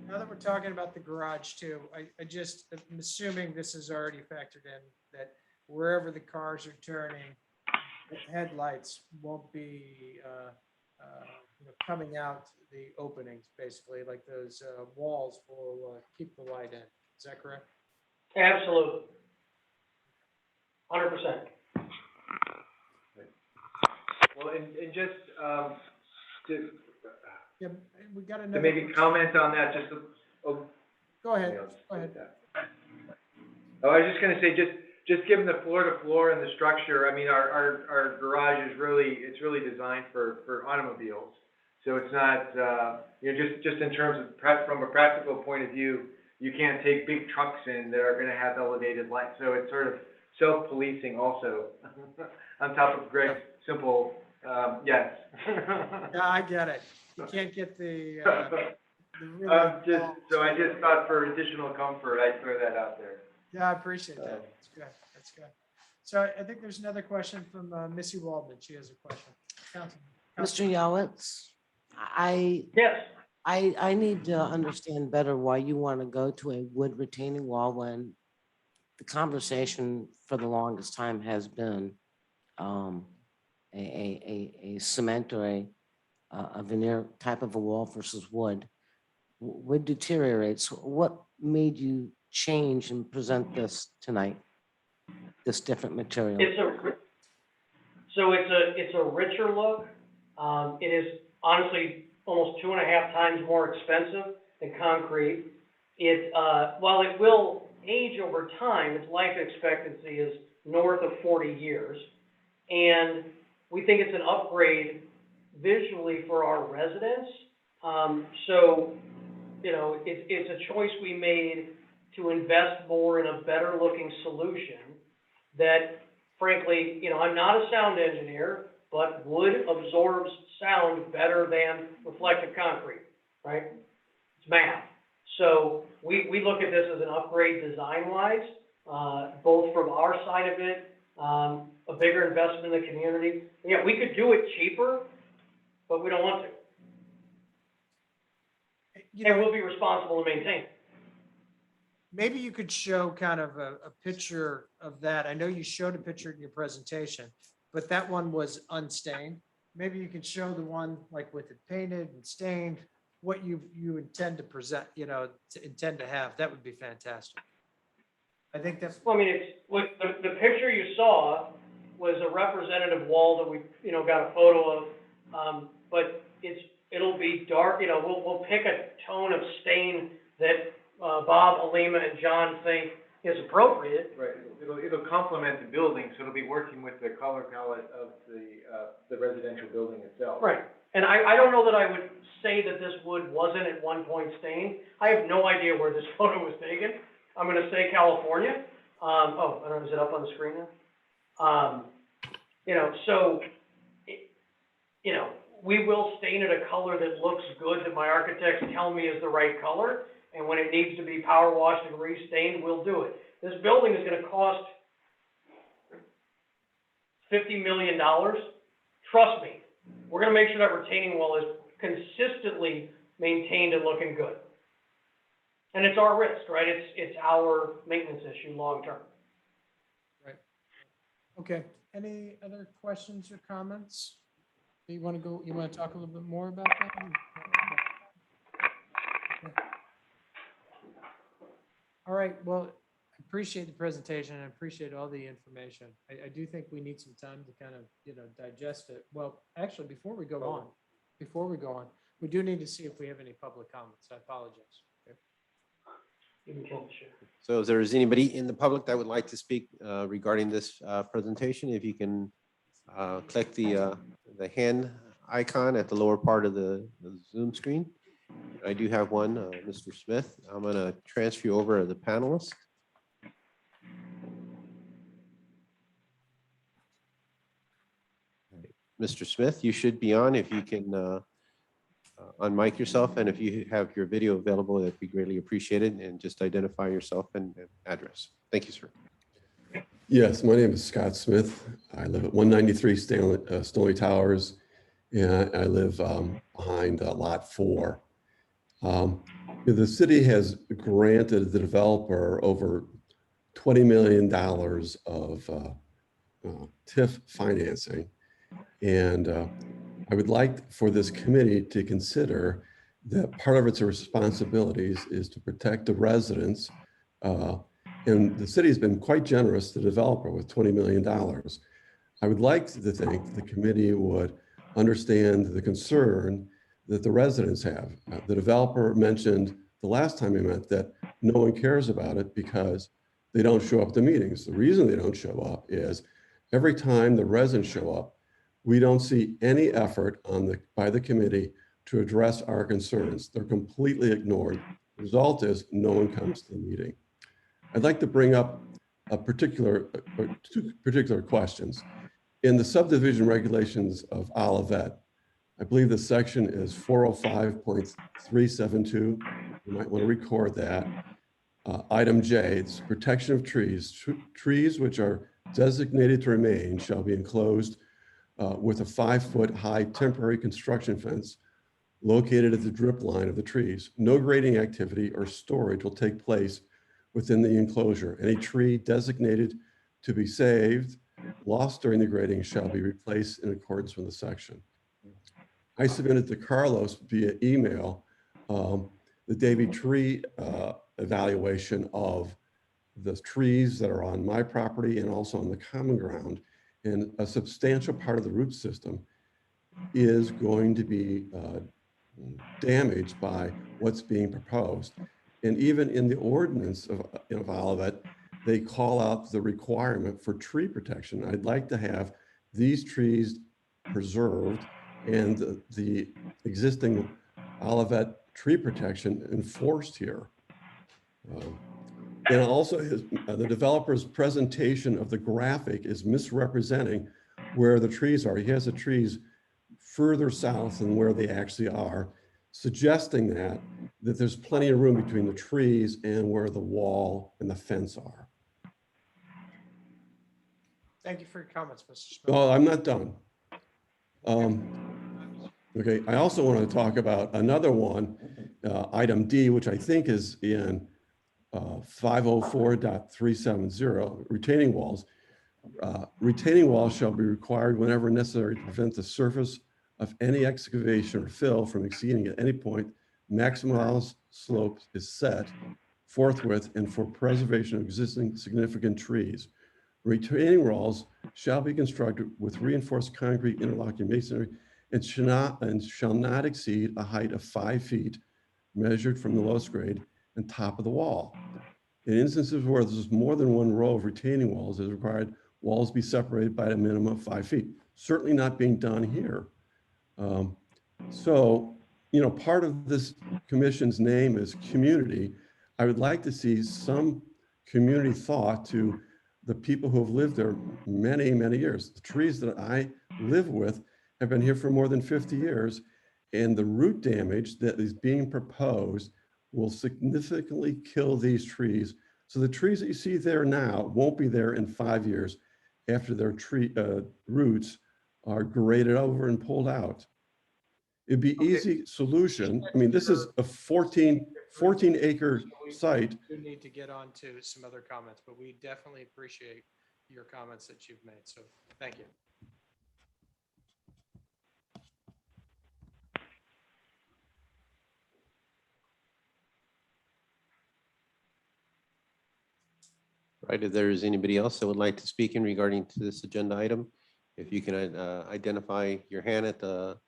[SPEAKER 2] Now that we're talking about the garage too, I'm assuming this is already factored in, that wherever the cars are turning, the headlights won't be, coming out the openings, basically, like those walls will keep the light in. Is that correct?
[SPEAKER 3] Absolutely. 100%.
[SPEAKER 12] Well, and just, to
[SPEAKER 2] Yeah, we got
[SPEAKER 12] to
[SPEAKER 2] another.
[SPEAKER 12] maybe comment on that, just,
[SPEAKER 2] Go ahead,
[SPEAKER 12] I'll just
[SPEAKER 2] go ahead.
[SPEAKER 12] Oh, I was just gonna say, just given the floor to floor and the structure, I mean, our garage is it's really designed for automobiles. So it's not, just in terms of from a practical point of view, you can't take big trucks in that are gonna have elevated lights. So it's sort of self-policing also, on top of Greg's simple, yes.
[SPEAKER 2] Yeah, I get it. You can't get the really.
[SPEAKER 12] So I just thought for additional comfort, I'd throw that out there.
[SPEAKER 2] Yeah, I appreciate that. That's good. That's good. So I think there's another question from Missy Waldman. She has a question.
[SPEAKER 15] Mr. Yowitz,
[SPEAKER 3] Yes.
[SPEAKER 15] I need to understand better why you want to go to a wood retaining wall when the conversation for the longest time has been a cement or a veneer type of a wall versus wood. Wood deteriorates. What made you change and present this tonight? This different material?
[SPEAKER 3] It's a richer look. It is honestly almost 2.5 times more expensive than concrete. While it will age over time, its life expectancy is north of 40 years. And we think it's an upgrade visually for our residents. It's a choice we made to invest more in a better looking solution that, frankly, I'm not a sound engineer, but wood absorbs sound better than reflective concrete, right? It's math. So we look at this as an upgrade design-wise, both from our side of it, a bigger investment in the community. Yeah, we could do it cheaper, but we don't want to. And we'll be responsible to maintain.
[SPEAKER 2] Maybe you could show kind of a picture of that. I know you showed a picture in your presentation, but that one was unstained. Maybe you could show the one like with it painted and stained, what you intend to present, intend to have. That would be fantastic. I think that's.
[SPEAKER 3] Well, I mean, the picture you saw was a representative wall that we, got a photo of, but it'll be dark. We'll pick a tone of stain that Bob, Alima, and John think is appropriate.
[SPEAKER 12] Right. It'll complement the building, so it'll be working with the color palette of the residential building itself.
[SPEAKER 3] Right. And I don't know that I would say that this wood wasn't at one point stained. I have no idea where this photo was taken. I'm gonna say California. Oh, I don't know, is it up on the screen now? You know, so, you know, we will stain it a color that looks good, that my architects tell me is the right color. And when it needs to be power washed and restained, we'll do it. This building is gonna cost $50 million. Trust me, we're gonna make sure that retaining wall is consistently maintained and looking good. And it's our risk, right? It's our maintenance issue long-term.
[SPEAKER 2] Okay, any other questions or comments? You want to talk a little bit more about that? All right, well, I appreciate the presentation. I appreciate all the information. I do think we need some time to kind of, digest it. Well, actually, before we go on, we do need to see if we have any public comments. I apologize. Okay.
[SPEAKER 3] You can kill the share.
[SPEAKER 1] So if there is anybody in the public that would like to speak regarding this presentation, if you can click the hand icon at the lower part of the Zoom screen. I do have one, Mr. Smith. I'm going to transfer you over to the panelist. Mr. Smith, you should be on. If you can unmic yourself, and if you have your video available, that'd be greatly appreciated, and just identify yourself and address. Thank you, sir.
[SPEAKER 16] Yes, my name is Scott Smith. I live at 193 Stanley Towers, and I live behind lot 4. The city has granted the developer over $20 million of TIF financing. And I would like for this committee to consider that part of its responsibilities is to protect the residents. And the city has been quite generous to the developer with $20 million. I would like to think the committee would understand the concern that the residents have. The developer mentioned the last time we met that no one cares about it because they don't show up to meetings. The reason they don't show up is every time the residents show up, we don't see any effort by the committee to address our concerns. They're completely ignored. The result is no one comes to the meeting. I'd like to bring up two particular questions. In the subdivision regulations of Olivet, I believe the section is 405.372. You might want to record that. Item J, it's protection of trees. Trees which are designated to remain shall be enclosed with a 5-foot high temporary construction fence located at the drip line of the trees. No grading activity or storage will take place within the enclosure. Any tree designated to be saved, lost during the grading shall be replaced in accordance with the section. I submitted to Carlos via email the Davy tree evaluation of the trees that are on my property and also on the common ground. And a substantial part of the root system is going to be damaged by what's being proposed. And even in the ordinance of Olivet, they call out the requirement for tree protection. I'd like to have these trees preserved and the existing Olivet tree protection enforced here. And also the developer's presentation of the graphic is misrepresenting where the trees are. He has the trees further south than where they actually are, suggesting that there's plenty of room between the trees and where the wall and the fence are.
[SPEAKER 2] Thank you for your comments, Mr. Smith.
[SPEAKER 16] Oh, I'm not done. Okay, I also want to talk about another one, item D, which I think is in 504.370, retaining walls. Retaining walls shall be required whenever necessary to prevent the surface of any excavation or fill from exceeding at any point maximum slope is set forthwith and for preservation of existing significant trees. Retaining walls shall be constructed with reinforced concrete interlocking masonry and shall not exceed a height of 5 feet measured from the lowest grade and top of the wall. In instances where there's more than one row of retaining walls, it is required walls be separated by a minimum of 5 feet. Certainly not being done here. So, part of this commission's name is community. I would like to see some community thought to the people who have lived there many, many years. The trees that I live with have been here for more than 50 years, and the root damage that is being proposed will significantly kill these trees. So the trees that you see there now won't be there in 5 years after their roots are graded over and pulled out. It'd be
[SPEAKER 2] Okay.
[SPEAKER 16] easy solution. I mean, this is a 14 acre
[SPEAKER 2] We
[SPEAKER 16] site.
[SPEAKER 2] do need to get on to some other comments, but we definitely appreciate your comments that you've made. So thank you.
[SPEAKER 1] Right, if there is anybody else that would like to speak in regarding to this agenda item, if you can identify your hand at the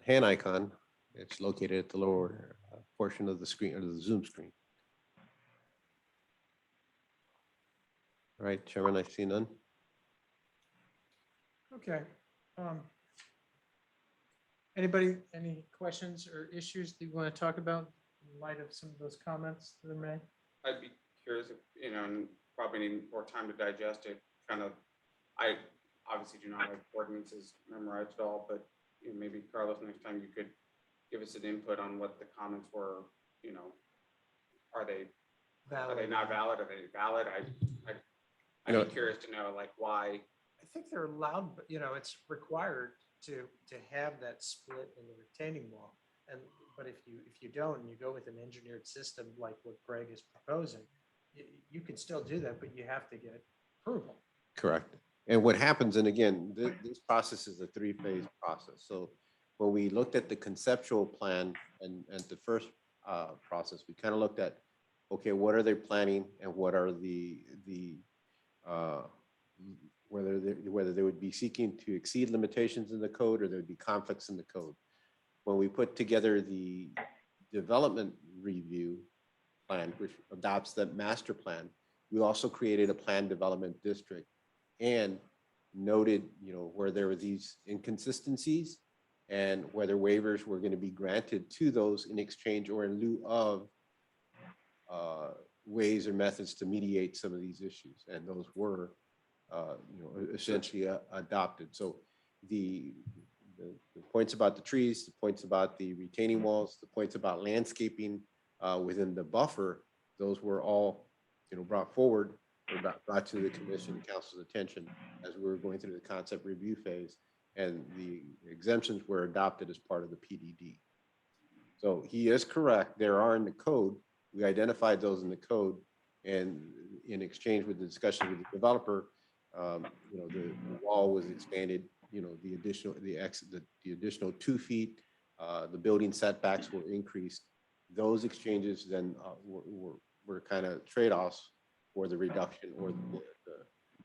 [SPEAKER 1] hand icon, it's located at the lower portion of the screen or the Zoom screen. All right, Chairman, I see none.
[SPEAKER 2] Okay. Anybody, any questions or issues that you want to talk about in light of some of those comments that are made?
[SPEAKER 9] I'd be curious if, and probably need more time to digest it, kind of, I obviously do not have ordinances memorized at all, but maybe Carlos, next time you could give us an input on what the comments were, are they not valid? Are they valid? I'd be curious to know like why.
[SPEAKER 2] I think they're allowed, but it's required to have that split in the retaining wall. But if you don't, and you go with an engineered system like what Greg is proposing, you can still do that, but you have to get approval.
[SPEAKER 1] Correct. And what happens, and again, this process is a three-phase process. So when we looked at the conceptual plan and the first process, we kind of looked at, okay, what are they planning and what are whether they would be seeking to exceed limitations in the code or there would be conflicts in the code. When we put together the development review plan, which adopts the master plan, we also created a plan development district and noted, where there were these inconsistencies and whether waivers were going to be granted to those in exchange or in lieu of ways or methods to mediate some of these issues. And those were, essentially adopted. So the points about the trees, the points about the retaining walls, the points about landscaping within the buffer, those were all, brought forward or brought to the commission and council's attention as we were going through the concept review phase, and the exemptions were adopted as part of the PDD. So he is correct. There are in the code. We identified those in the code, and in exchange with the discussion with the developer, the wall was expanded. The additional 2 feet, the building setbacks were increased. Those exchanges then were kind of trade-offs for the reduction or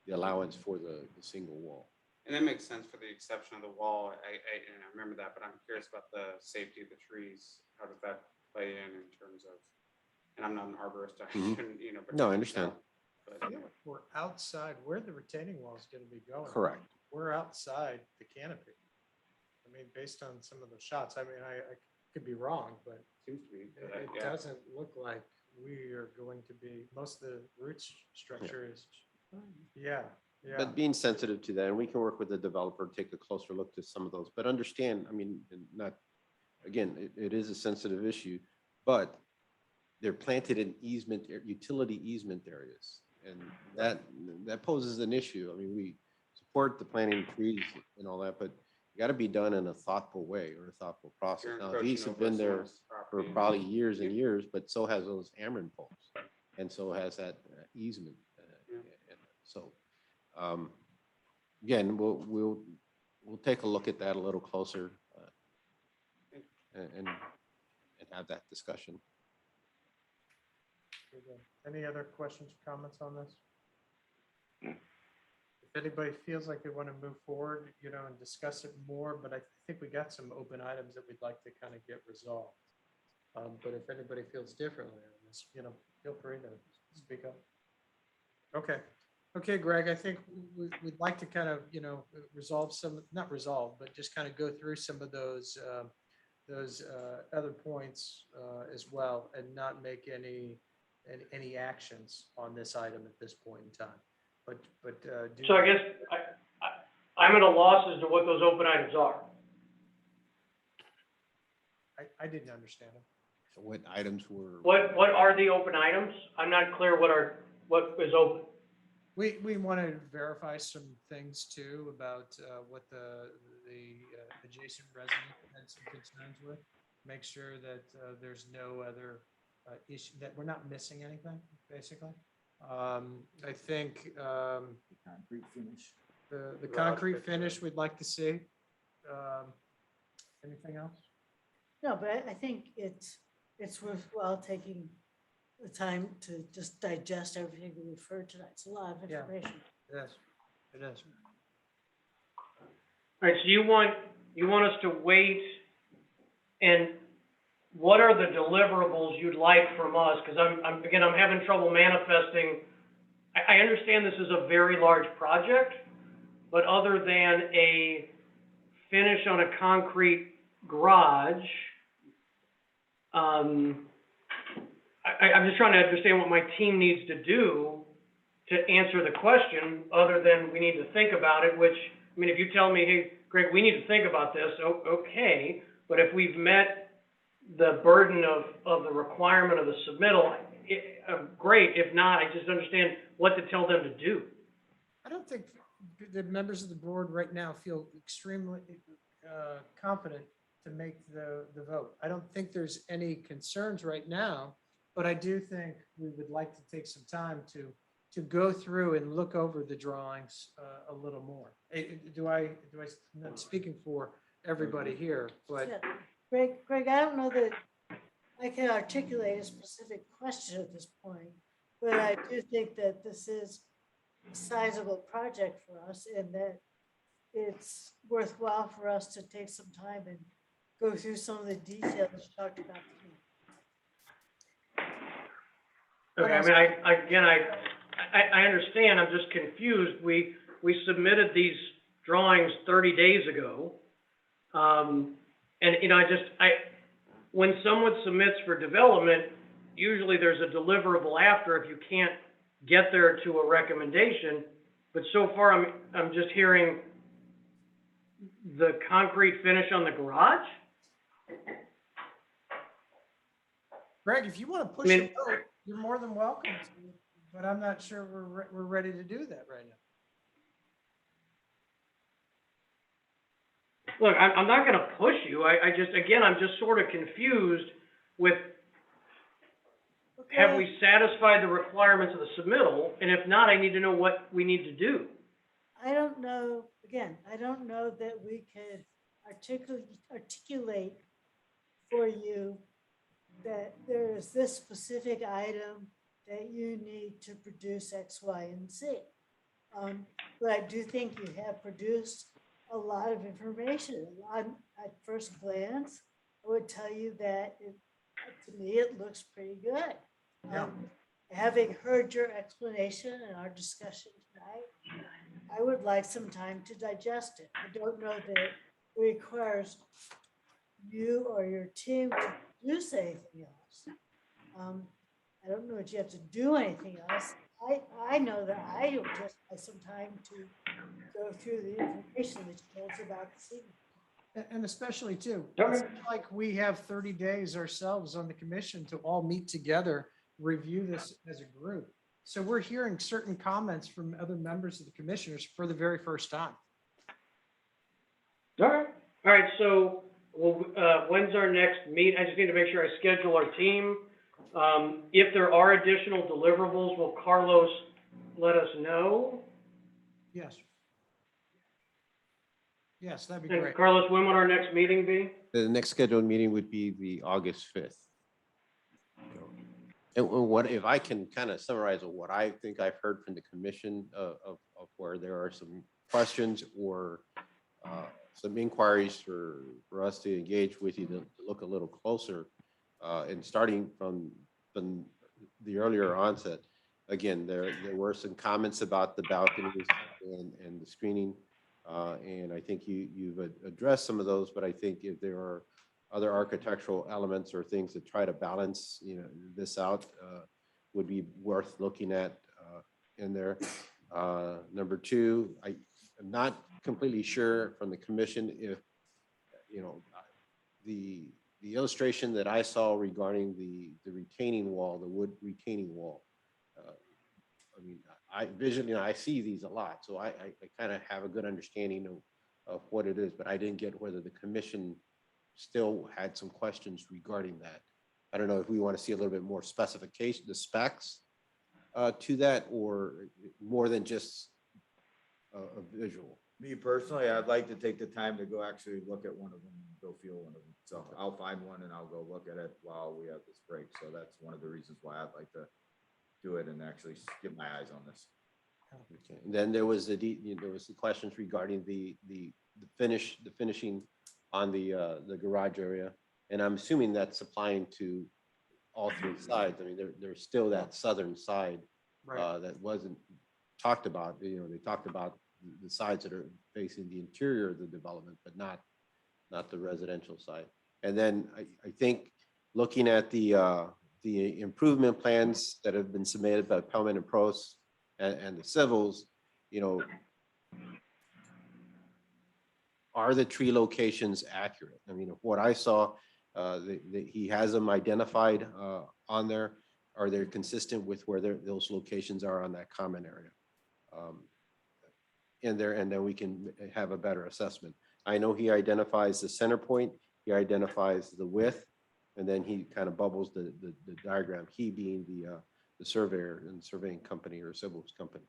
[SPEAKER 1] the allowance for the single wall.
[SPEAKER 9] And that makes sense for the exception of the wall. I remember that, but I'm curious about the safety of the trees. How does that play in terms of, and I'm not an arborist, I couldn't, but
[SPEAKER 1] No, I understand.
[SPEAKER 2] But we're outside where the retaining wall is going to be going.
[SPEAKER 1] Correct.
[SPEAKER 2] We're outside the canopy. I mean, based on some of the shots, I could be wrong, but
[SPEAKER 9] seems to be.
[SPEAKER 2] It doesn't look like we are going to be, most of the root structure is, yeah.
[SPEAKER 1] But being sensitive to that, and we can work with the developer, take a closer look to some of those, but understand, it is a sensitive issue, but they're planted in utility easement areas. And that poses an issue. I mean, we support the planting of trees and all that, but you got to be done in a thoughtful way or a thoughtful process. Now, these have been there for probably years and years, but so has those Ameren poles, and so has that easement. So, again, we'll take a look at that a little closer and have that discussion.
[SPEAKER 2] Any other questions or comments on this? If anybody feels like they want to move forward, and discuss it more, but I think we got some open items that we'd like to kind of get resolved. But if anybody feels differently on this, feel free to speak up. Okay, Greg, I think we'd like to kind of, resolve some, not resolve, but just kind of go through some of those other points as well and not make any actions on this item at this point in time. But.
[SPEAKER 3] So I guess I'm at a loss as to what those open items are.
[SPEAKER 2] I didn't understand them.
[SPEAKER 1] So what items were?
[SPEAKER 3] What are the open items? I'm not clear what is open.
[SPEAKER 2] We wanted to verify some things too about what the adjacent resident had some concerns with. Make sure that there's no other issue, that we're not missing anything, basically. I think
[SPEAKER 15] Concrete finish.
[SPEAKER 2] the concrete finish we'd like to see. Anything else?
[SPEAKER 6] No, but I think it's worthwhile taking the time to just digest everything we've heard tonight. It's a lot of
[SPEAKER 2] Yeah.
[SPEAKER 6] information.
[SPEAKER 2] Yes, it is.
[SPEAKER 3] All right, so you want us to wait, and what are the deliverables you'd like from us? Because I'm having trouble manifesting. I understand this is a very large project, but other than a finish on a concrete garage, I'm just trying to understand what my team needs to do to answer the question, other than we need to think about it, which, I mean, if you tell me, hey, Greg, we need to think about this, okay, but if we've met the burden of the requirement of the submittal, great. If not, I just understand what to tell them to do.
[SPEAKER 2] I don't think the members of the board right now feel extremely confident to make the vote. I don't think there's any concerns right now, but I do think we would like to take some time to go through and look over the drawings a little more. I'm not speaking for everybody here, but
[SPEAKER 6] Yeah. Greg, I don't know that I can articulate a specific question at this point, but I do think that this is a sizable project for us and that it's worthwhile for us to take some time and go through some of the details you talked about tonight.
[SPEAKER 3] Okay, I mean, I understand, I'm just confused. We submitted these drawings 30 days ago. And, you know, when someone submits for development, usually there's a deliverable after if you can't get there to a recommendation. But so far, I'm just hearing the concrete finish on the garage.
[SPEAKER 2] Greg, if you want to push the vote, you're more than welcome to, but I'm not sure we're ready to do that right now.
[SPEAKER 3] Look, I'm not going to push you. I'm just sort of confused with, have we satisfied the requirements of the submittal? And if not, I need to know what we need to do.
[SPEAKER 6] I don't know, again, I don't know that we could articulate for you that there is this specific item that you need to produce X, Y, and Z. But I do think you have produced a lot of information. At first glance, I would tell you that to me, it looks pretty good. Having heard your explanation and our discussion tonight, I would like some time to digest it. I don't know that it requires you or your team to produce anything else. I don't know that you have to do anything else. I know that I would just like some time to go through the information that you told us about this evening.
[SPEAKER 2] And especially too, it's not like we have 30 days ourselves on the commission to all meet together, review this as a group. So we're hearing certain comments from other members of the commissioners for the very first time.
[SPEAKER 3] All right. So, when's our next meet? I just need to make sure I schedule our team. If there are additional deliverables, will Carlos let us know?
[SPEAKER 2] Yes. Yes, that'd be
[SPEAKER 3] And
[SPEAKER 2] great.
[SPEAKER 3] Carlos, when would our next meeting be?
[SPEAKER 1] The next scheduled meeting would be the August 5th. And what, if I can kind of summarize what I think I've heard from the commission of where there are some questions or some inquiries for us to engage with you to look a little closer, and starting from the earlier onset. Again, there were some comments about the balconies and the screening. And I think you've addressed some of those, but I think if there are other architectural elements or things to try to balance, this out, would be worth looking at in there. Number two, I'm not completely sure from the commission if, the illustration that I saw regarding the retaining wall, the wood retaining wall. I mean, I visually, I see these a lot, so I kind of have a good understanding of what it is, but I didn't get whether the commission still had some questions regarding that. I don't know if we want to see a little bit more specification, the specs to that, or more than just a visual.
[SPEAKER 7] Me personally, I'd like to take the time to go actually look at one of them, and go feel one of them. So I'll find one and I'll go look at it while we have this break. So that's one of the reasons why I'd like to do it and actually get my eyes on this.
[SPEAKER 1] Okay. And then there was there was the questions regarding the finishing on the garage area, and I'm assuming that's applying to all three sides. I mean, there's still that southern side that wasn't talked about. They talked about the sides that are facing the interior of the development, but not the residential side. And then I think looking at the improvement plans that have been submitted by Pellman and Prost and the civils, are the tree locations accurate? I mean, what I saw, he has them identified on there. Are they consistent with where those locations are on that common area? In there, and then we can have a better assessment. I know he identifies the center point, he identifies the width, and then he kind of bubbles the diagram, he being the surveyor and surveying company or civils company.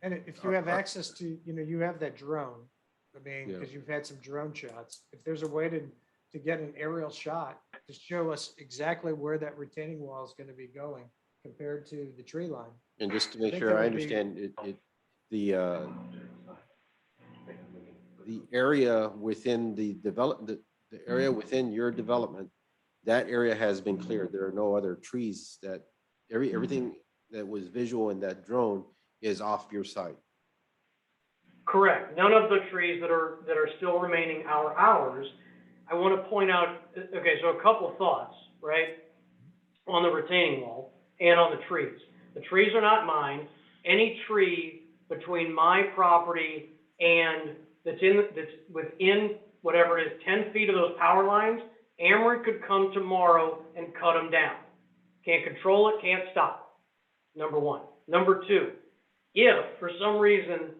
[SPEAKER 2] And if you have access to, you have that drone, I mean, because you've had some drone shots, if there's a way to get an aerial shot to show us exactly where that retaining wall is going to be going compared to the tree line.
[SPEAKER 1] And just to make sure I understand the area within the area within your development, that area has been cleared. There are no other trees that everything that was visual in that drone is off your site.
[SPEAKER 3] Correct. None of the trees that are still remaining are ours. I want to point out, okay, so a couple of thoughts, right? On the retaining wall and on the trees. The trees are not mine. Any tree between my property and that's within whatever it is, 10 feet of those power lines, Ameren could come tomorrow and cut them down. Can't control it, can't stop it. Number one. Number two, if for some reason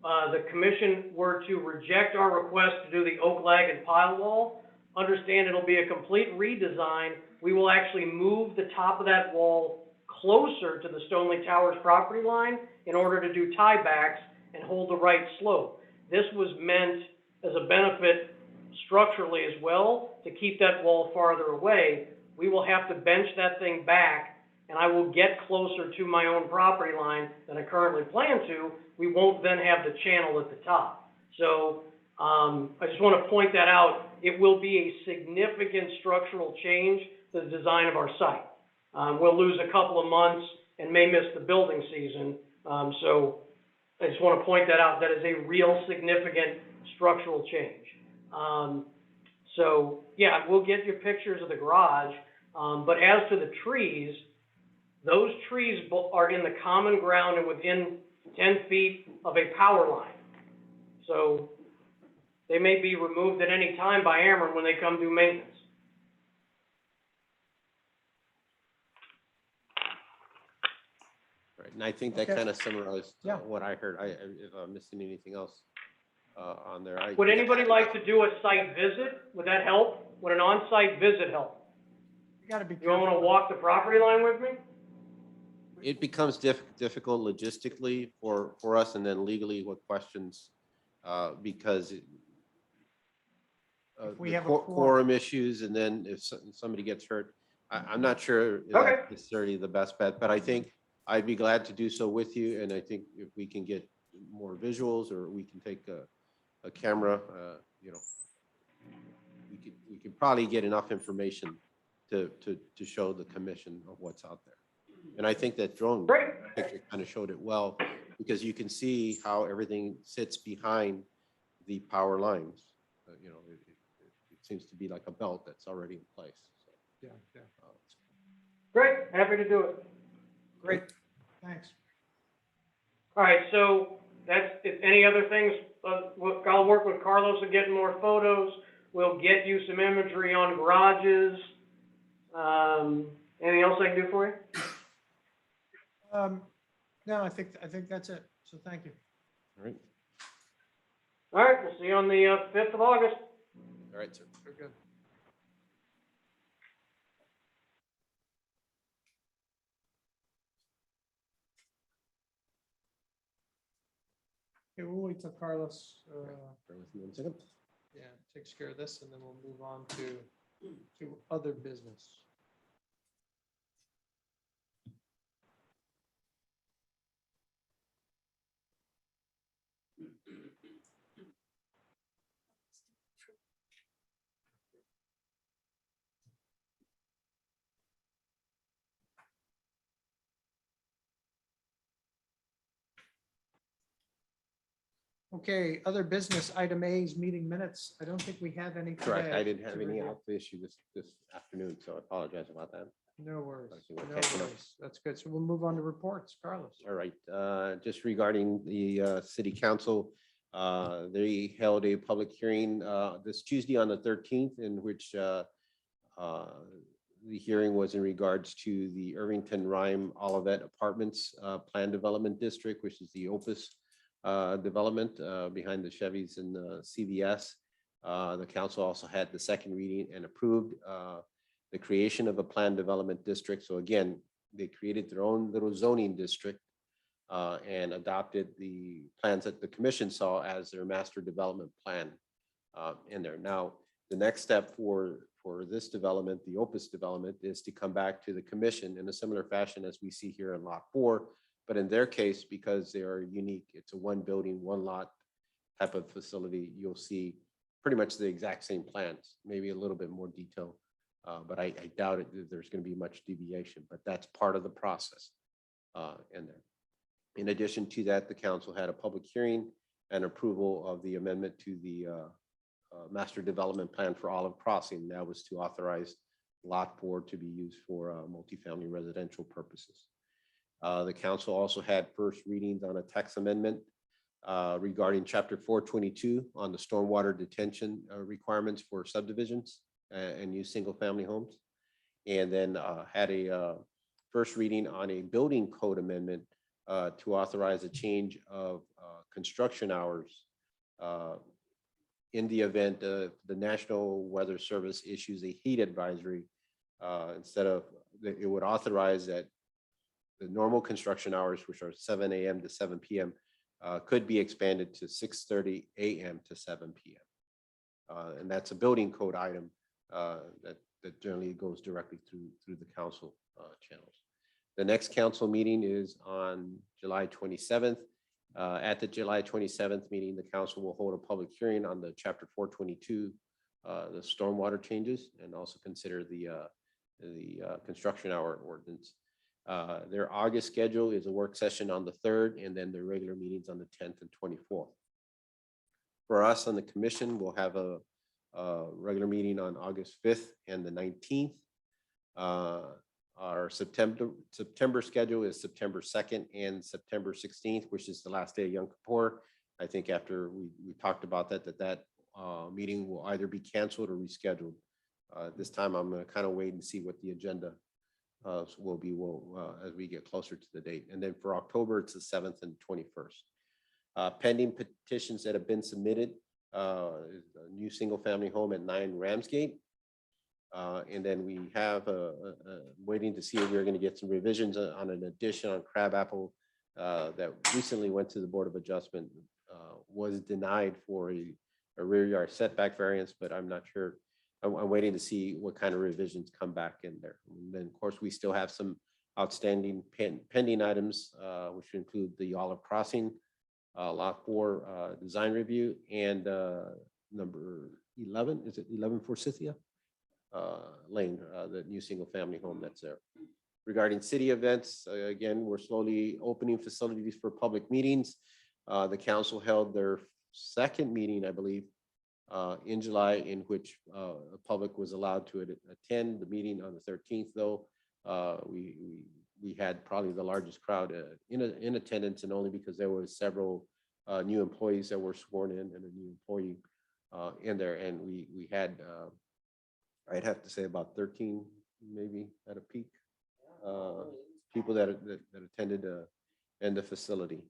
[SPEAKER 3] the commission were to reject our request to do the oak lag and pile wall, understand it'll be a complete redesign. We will actually move the top of that wall closer to the Stoneleigh Towers property line in order to do tiebacks and hold the right slope. This was meant as a benefit structurally as well to keep that wall farther away. We will have to bench that thing back, and I will get closer to my own property line than I currently plan to. We won't then have the channel at the top. So I just want to point that out. It will be a significant structural change to the design of our site. We'll lose a couple of months and may miss the building season. So I just want to point that out. That is a real significant structural change. So yeah, we'll get you pictures of the garage. But as to the trees, those trees are in the common ground and within 10 feet of a power line. So they may be removed at any time by Ameren when they come do maintenance.
[SPEAKER 1] Right, and I think that kind of summarized what I heard. If I'm missing anything else on there.
[SPEAKER 3] Would anybody like to do a site visit? Would that help? Would an on-site visit help?
[SPEAKER 2] You got to be.
[SPEAKER 3] You want to walk the property line with me?
[SPEAKER 1] It becomes difficult logistically for us, and then legally what questions, because
[SPEAKER 2] we
[SPEAKER 1] the
[SPEAKER 2] have a
[SPEAKER 1] quorum issues, and then if somebody gets hurt, I'm not sure if that's necessarily the best bet, but I think I'd be glad to do so with you. And I think if we can get more visuals, or we can take a camera, we could probably get enough information to show the commission of what's out there. And I think that drone picture kind of showed it well, because you can see how everything sits behind the power lines. it seems to be like a belt that's already in place. So,
[SPEAKER 2] Yeah, yeah.
[SPEAKER 3] Great, happy to do it.
[SPEAKER 2] Great, thanks.
[SPEAKER 3] All right, so that's, if any other things, I'll work with Carlos to get more photos. We'll get you some imagery on garages. Anything else I can do for you?
[SPEAKER 2] No, I think that's it. So thank you.
[SPEAKER 1] all right.
[SPEAKER 3] All right, we'll see you on the 5th of August.
[SPEAKER 1] All right, sir.
[SPEAKER 2] Very good. Okay, we'll wait till Carlos,
[SPEAKER 1] Bear with me 1 second.
[SPEAKER 2] yeah, takes care of this, and then we'll move on to other business. Okay, other business, item A is meeting minutes. I don't think we have any
[SPEAKER 1] Correct.
[SPEAKER 2] today
[SPEAKER 1] I didn't have
[SPEAKER 2] to
[SPEAKER 1] any
[SPEAKER 2] review.
[SPEAKER 1] out to issue this afternoon, so I apologize about that.
[SPEAKER 2] No worries,
[SPEAKER 1] Okay,
[SPEAKER 2] no
[SPEAKER 1] we're catching up.
[SPEAKER 2] worries. That's good. So we'll move on to reports. Carlos.
[SPEAKER 1] All right, just regarding the city council, they held a public hearing this Tuesday on the 13th, in which the hearing was in regards to the Irvington Rhyme Olivet Apartments Plan Development District, which is the Opus development behind the Chevys and the CVS. The council also had the second reading and approved the creation of a plan development district. So again, they created their own little zoning district and adopted the plans that the commission saw as their master development plan in there. Now, the next step for this development, the Opus development, is to come back to the commission in a similar fashion as we see here in Lot 4. But in their case, because they are unique, it's a one building, one lot type of facility, you'll see pretty much the exact same plans, maybe a little bit more detail. But I doubt it, that there's going to be much deviation, but that's part of the process in there. In addition to that, the council had a public hearing and approval of the amendment to the master development plan for Olive Crossing. That was to authorize Lot 4 to be used for multifamily residential purposes. The council also had first readings on a text amendment regarding Chapter 422 on the stormwater detention requirements for subdivisions and new single-family homes. And then had a first reading on a building code amendment to authorize a change of construction hours in the event the National Weather Service issues a heat advisory. Instead of, it would authorize that the normal construction hours, which are 7 a.m. to 7 p.m., could be expanded to 6:30 a.m. to 7 p.m. And that's a building code item that generally goes directly through the council channels. The next council meeting is on July 27th. At the July 27th meeting, the council will hold a public hearing on the Chapter 422, the stormwater changes, and also consider the construction hour ordinance. Their August schedule is a work session on the 3rd, and then their regular meetings on the 10th and 24th. For us on the commission, we'll have a regular meeting on August 5th and the 19th. Our September schedule is September 2nd and September 16th, which is the last day of Yom Kippur. I think after we talked about that meeting will either be canceled or rescheduled. This time I'm going to kind of wait and see what the agenda will be as we get closer to the date. And then for October, it's the 7th and 21st. Pending petitions that have been submitted, a new single family home at 9 Ramsgate. And then we have waiting to see if we're going to get some revisions on an addition on Crabapple that recently went to the Board of Adjustment, was denied for a rear yard setback variance, but I'm not sure. I'm waiting to see what kind of revisions come back in there. And then, of course, we still have some outstanding pending items, which include the Olive Crossing, Lot 4 design review, and number 11, is it 11 Forsythia Lane, the new single family home that's there. Regarding city events, again, we're slowly opening facilities for public meetings. The council held their second meeting, I believe, in July, in which the public was allowed to attend the meeting on the 13th, though. We had probably the largest crowd in attendance, and only because there were several new employees that were sworn in and a new employee in there. And we had, I'd have to say about 13, maybe at a peak, people that attended in the facility.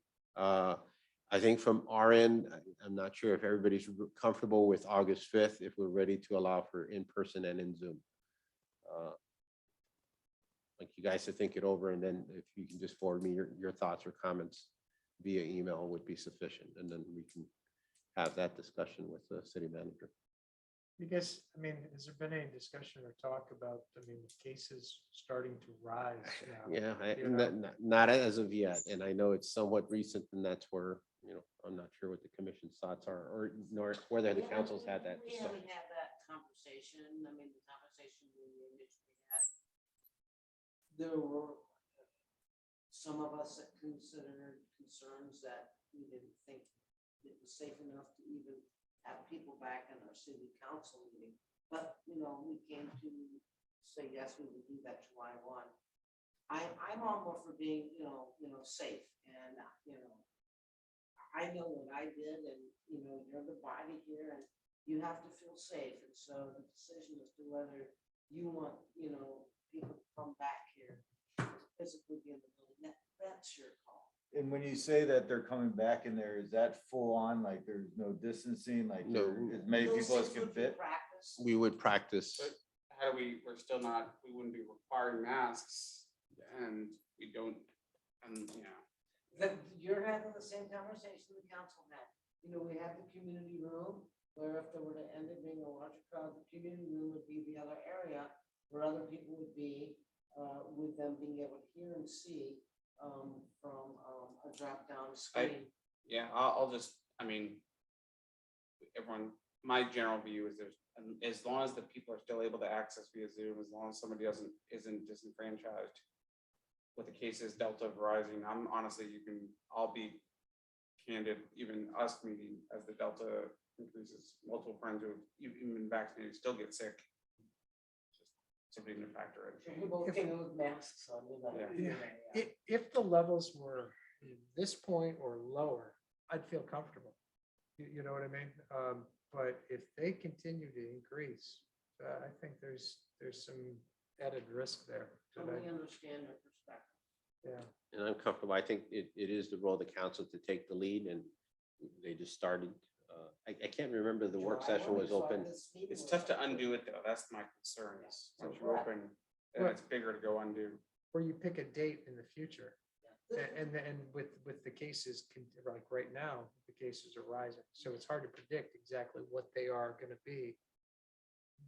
[SPEAKER 1] I think from our end, I'm not sure if everybody's comfortable with August 5th, if we're ready to allow for in-person and in Zoom. Like you guys to think it over, and then if you can just forward me your thoughts or comments via email would be sufficient, and then we can have that discussion with the city manager.
[SPEAKER 2] You guys, I mean, has there been any discussion or talk about, I mean, the cases starting to rise now?
[SPEAKER 1] Yeah,
[SPEAKER 2] you know?
[SPEAKER 1] not as of yet, and I know it's somewhat recent, and that's where, I'm not sure what the commission's thoughts are, or nor whether the council's had that
[SPEAKER 15] We
[SPEAKER 1] discussion.
[SPEAKER 15] haven't had that conversation. I mean, the conversation we initially had, there were some of us that considered concerns that we didn't think it was safe enough to even have people back in our city council meeting. But, we came to say, yes, we would do that July 1. I'm all more for being, safe. And, I know what I did, and, you're the body here, and you have to feel safe. And so the decision as to whether you want, people to come back here physically be in the building, that's your call.
[SPEAKER 7] And when you say that they're coming back in there, is that full on, like there's no distancing, like
[SPEAKER 1] No.
[SPEAKER 7] as many
[SPEAKER 15] Those
[SPEAKER 7] people as
[SPEAKER 15] things
[SPEAKER 7] can
[SPEAKER 15] would be
[SPEAKER 7] fit?
[SPEAKER 15] practice.
[SPEAKER 1] We would practice.
[SPEAKER 9] But how do we're still not, we wouldn't be requiring masks, and we don't,
[SPEAKER 15] That you're having the same conversation the council had. We have the community room where if there were to end up being a larger crowd, the community room would be the other area where other people would be, with them being able to hear and see from a drop down screen.
[SPEAKER 9] yeah, I'll just, everyone, my general view is as long as the people are still able to access via Zoom, as long as somebody isn't disenfranchised with the cases, Delta rising, I'm honestly, I'll be candid, even us meeting as the Delta increases, multiple friends who have even been vaccinated still get sick. Just something to factor in.
[SPEAKER 15] We both came in with masks on.
[SPEAKER 2] If the levels were this point or lower, I'd feel comfortable. You know what I mean? But if they continue to increase, I think there's some added risk there.
[SPEAKER 15] Totally understand your perspective.
[SPEAKER 2] Yeah.
[SPEAKER 1] And I'm comfortable. I think it is the role of the council to take the lead, and they just started. I can't remember the work session was open.
[SPEAKER 9] It's tough to undo it though. That's my concern is once you open, then it's bigger to go undo.
[SPEAKER 2] Or you pick a date in the future. And with the cases, like right now, the cases are rising. So it's hard to predict exactly what they are going to be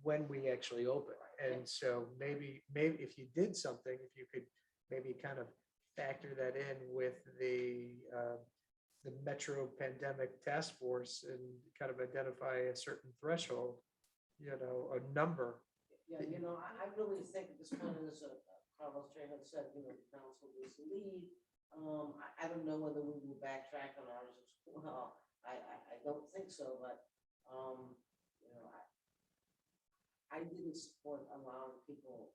[SPEAKER 2] when we actually open. And so maybe if you did something, if you could maybe kind of factor that in with the Metro Pandemic Task Force and kind of identify a certain threshold, a number.
[SPEAKER 15] Yeah, I really think at this point, as Carlos Trejo said, the council is the lead. I don't know whether we will backtrack on ours as well. I don't think so, but I didn't support allowing people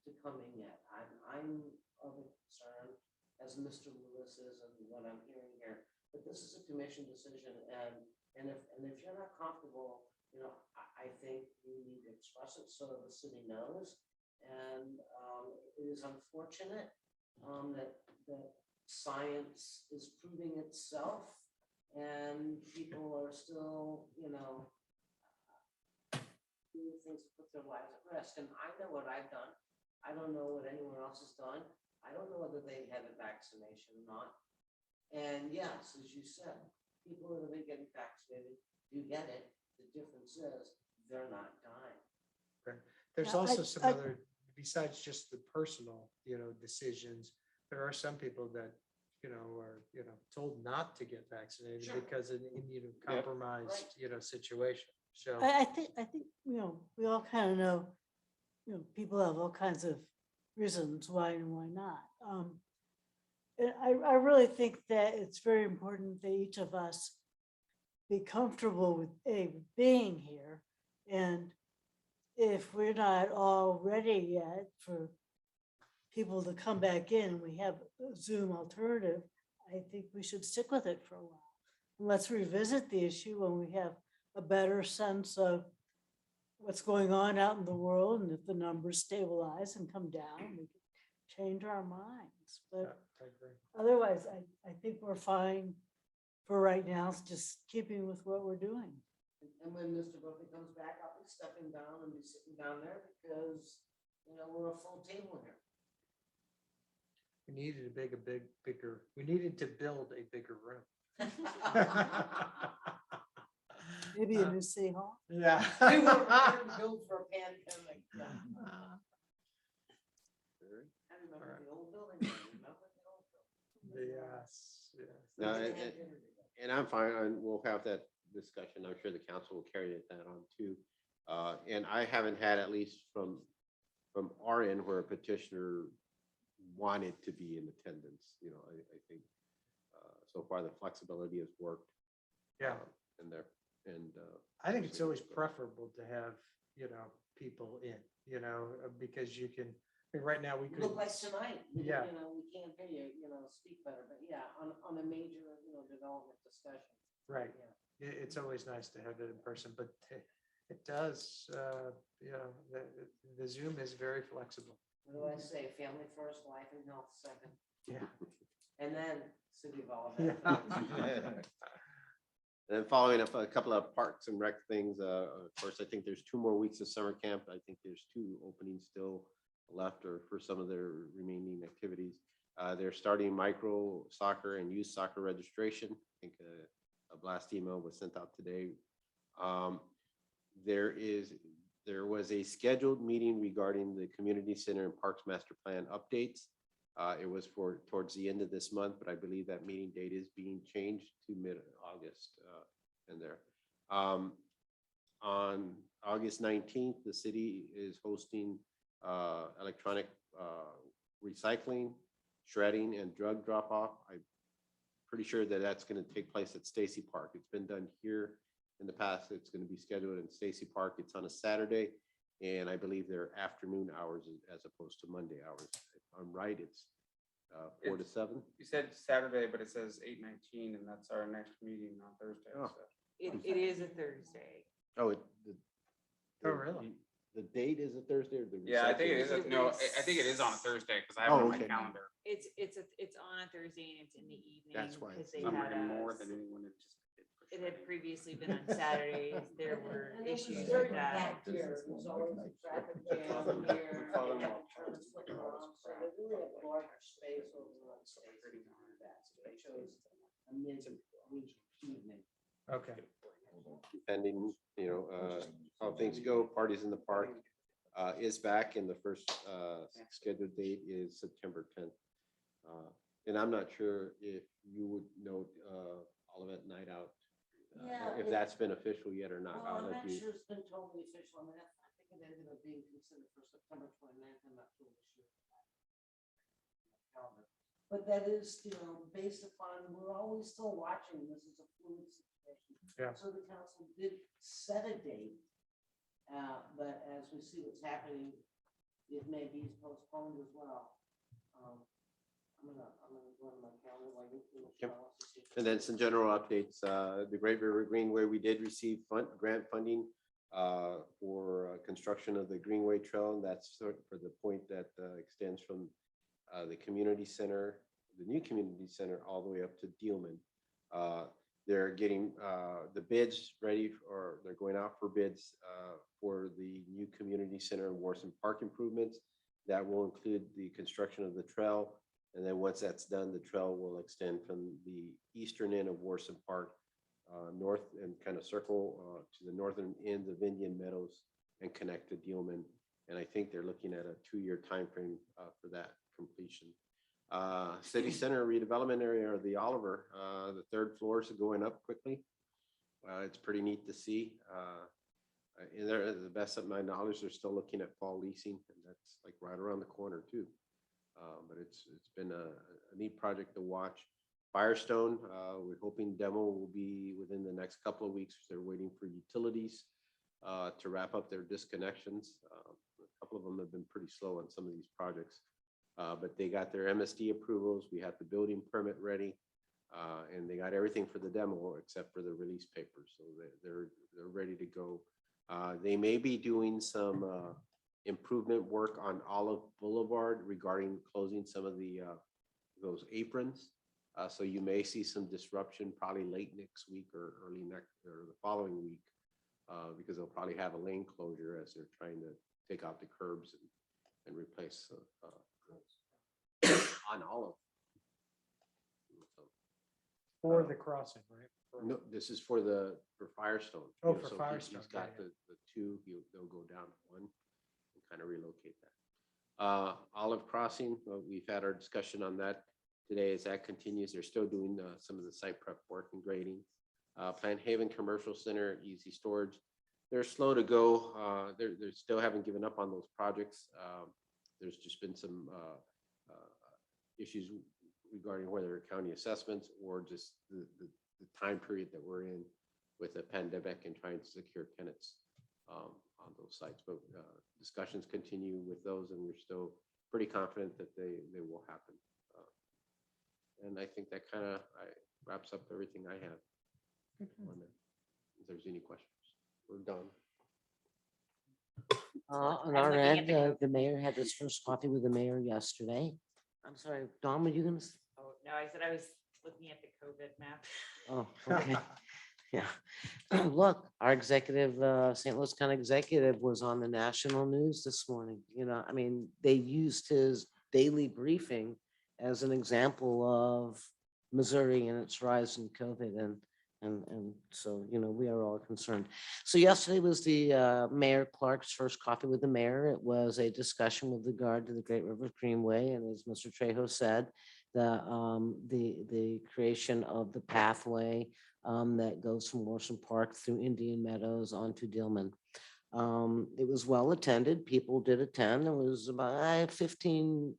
[SPEAKER 15] to come in yet. I'm of a concern, as Mr. Lewis is, and what I'm hearing here. But this is a commission decision, and if you're not comfortable, I think you need to express it so the city knows. And it is unfortunate that science is proving itself, and people are still, doing things to put their lives at risk. And I know what I've done. I don't know what anyone else has done. I don't know whether they had a vaccination or not. And yes, as you said, people that have been getting vaccinated do get it. The difference is they're not dying.
[SPEAKER 2] Okay. There's
[SPEAKER 6] Yeah,
[SPEAKER 2] also some other, besides just the personal, decisions, there are some people that, are, told not to get vaccinated
[SPEAKER 15] Sure.
[SPEAKER 2] because of an immunocompromised, situation. So
[SPEAKER 6] I think, we all kind of know, people have all kinds of reasons why and why not. And I really think that it's very important that each of us be comfortable with being here. And if we're not all ready yet for people to come back in, we have a Zoom alternative, I think we should stick with it for a while. And let's revisit the issue when we have a better sense of what's going on out in the world, and if the numbers stabilize and come down, we can change our minds. But
[SPEAKER 2] I agree.
[SPEAKER 6] otherwise, I think we're fine for right now, it's just keeping with what we're doing.
[SPEAKER 15] And when Mr. Brophy comes back, I'll be stepping down and be sitting down there because, we're a full table here.
[SPEAKER 2] We needed bigger, we needed to build a bigger room.
[SPEAKER 6] Maybe a new city hall.
[SPEAKER 2] Yeah.
[SPEAKER 15] We were built for a pandemic. Yeah. I remember the old building. Remember the old building?
[SPEAKER 2] Yes, yes.
[SPEAKER 1] No, and I'm fine, and we'll have that discussion. I'm sure the council will carry that on too. And I haven't had, at least from our end, where a petitioner wanted to be in attendance. I think so far the flexibility has worked.
[SPEAKER 2] Yeah.
[SPEAKER 1] In there, and
[SPEAKER 2] I think it's always preferable to have, people in, because you can, right now we could.
[SPEAKER 15] Look like tonight.
[SPEAKER 2] Yeah.
[SPEAKER 15] We can't hear you, speak better, but yeah, on a major, development discussion.
[SPEAKER 2] Right.
[SPEAKER 15] Yeah.
[SPEAKER 2] It's always nice to have it in person, but it does, the Zoom is very flexible.
[SPEAKER 15] What do I say? Family first, life and health second,
[SPEAKER 2] Yeah.
[SPEAKER 15] and then city of all
[SPEAKER 2] Yeah.
[SPEAKER 15] that.
[SPEAKER 1] And then following up a couple of parks and rec things, of course, I think there's 2 more weeks of summer camp. I think there's 2 openings still left, or for some of their remaining activities. They're starting micro soccer and youth soccer registration. I think a blast email was sent out today. There was a scheduled meeting regarding the community center and parks master plan updates. It was for towards the end of this month, but I believe that meeting date is being changed to mid-August in there. On August 19th, the city is hosting electronic recycling, shredding, and drug drop-off. I'm pretty sure that that's going to take place at Stacy Park. It's been done here in the past. It's going to be scheduled in Stacy Park. It's on a Saturday, and I believe they're afternoon hours as opposed to Monday hours. If I'm right, it's 4 to 7.
[SPEAKER 9] You said Saturday, but it says 8:19, and that's our next meeting on Thursday.
[SPEAKER 1] Oh.
[SPEAKER 9] So.
[SPEAKER 17] It is a Thursday.
[SPEAKER 1] Oh,
[SPEAKER 2] Oh, really?
[SPEAKER 1] The date is a Thursday, or the
[SPEAKER 9] Yeah, I think it is.
[SPEAKER 1] reception
[SPEAKER 9] No, I think it is on a Thursday because I have it on my
[SPEAKER 1] okay.
[SPEAKER 9] calendar.
[SPEAKER 17] It's on a Thursday and it's in the evening.
[SPEAKER 1] That's why
[SPEAKER 17] because
[SPEAKER 1] it's
[SPEAKER 17] they
[SPEAKER 9] I'm
[SPEAKER 17] had
[SPEAKER 9] reading
[SPEAKER 17] a-
[SPEAKER 9] more than anyone had just.
[SPEAKER 17] It had previously been on Saturdays. There were
[SPEAKER 15] And this was
[SPEAKER 17] issues
[SPEAKER 15] very
[SPEAKER 17] with that.
[SPEAKER 15] packed here. It was always a traffic jam here.
[SPEAKER 9] Following
[SPEAKER 15] Yeah,
[SPEAKER 9] up.
[SPEAKER 15] turns flipping around. So they really have a larger space over on Stacy to do that. So they chose a mid-week evening.
[SPEAKER 2] Okay.
[SPEAKER 1] Depending, how things go, parties in the park is back, and the first scheduled date is September 10th. And I'm not sure if you would note Olivet Night Out, if that's been official yet or not.
[SPEAKER 15] Well,
[SPEAKER 1] I'll
[SPEAKER 15] I'm
[SPEAKER 1] let
[SPEAKER 15] not
[SPEAKER 1] you.
[SPEAKER 15] sure it's been totally official. I mean, I think it ended up being considered for September 29th. I'm not totally sure. But that is, based upon, we're always still watching. This is a fluid situation.
[SPEAKER 2] Yeah.
[SPEAKER 15] So the council did set a date, but as we see what's happening, it may be postponed as well. I'm gonna go to my calendar while you.
[SPEAKER 1] Yep. And then some general updates. The Great River Greenway, we did receive grant funding for construction of the Greenway Trail. And that's for the point that extends from the community center, the new community center, all the way up to Dealman. They're getting the bids ready, or they're going out for bids for the new community center and Warson Park improvements. That will include the construction of the trail. And then once that's done, the trail will extend from the eastern end of Warson Park north and kind of circle to the northern end of Indian Meadows and connect to Dealman. And I think they're looking at a 2-year timeframe for that completion. City Center redevelopment area, or the Oliver, the 3rd floor is going up quickly. It's pretty neat to see. And there, the best of my knowledge, they're still looking at fall leasing, and that's like right around the corner too. But it's been a neat project to watch. Firestone, we're hoping demo will be within the next couple of weeks. They're waiting for utilities to wrap up their disconnections. A couple of them have been pretty slow on some of these projects, but they got their MSD approvals. We had the building permit ready, and they got everything for the demo except for the release papers. So they're ready to go. They may be doing some improvement work on Olive Boulevard regarding closing some of the those aprons. So you may see some disruption probably late next week or early next or the following week, because they'll probably have a lane closure as they're trying to take out the curbs and replace on Olive. So,
[SPEAKER 2] For the crossing, right? For-
[SPEAKER 1] no, this is for Firestone.
[SPEAKER 2] Oh,
[SPEAKER 1] You know,
[SPEAKER 2] for
[SPEAKER 1] so
[SPEAKER 2] Firestone,
[SPEAKER 1] He's got
[SPEAKER 2] yeah,
[SPEAKER 1] the two, they'll go down to one and kind of relocate that. Olive Crossing, we've had our discussion on that today. As that continues, they're still doing some of the site prep work and grading. Plant Haven Commercial Center, Easy Storage, they're slow to go. They're still haven't given up on those projects. There's just been some issues regarding whether county assessments or just the time period that we're in with the pandemic and trying to secure tenants on those sites. But discussions continue with those, and we're still pretty confident that they will happen. And I think that kind of wraps up everything I have on that. If there's any questions, we're done.
[SPEAKER 15] On
[SPEAKER 17] I'm
[SPEAKER 15] our
[SPEAKER 17] looking at
[SPEAKER 15] end, the mayor had his first coffee with the mayor yesterday. I'm sorry, Don, were you gonna?
[SPEAKER 17] Oh, no, I said I was looking at the COVID map.
[SPEAKER 15] Oh, okay. Yeah. Look, our executive, St. Louis County executive was on the national news this morning. You know, I mean, they used his daily briefing as an example of Missouri and its rise in COVID. And so, you know, we are all concerned. So yesterday was the Mayor Clark's first coffee with the mayor. It was a discussion with regard to the Great River Greenway. And as Mr. Trejo said, the creation of the pathway that goes from Morrison Park through Indian Meadows onto Dillman. It was well attended. People did attend. There was about 15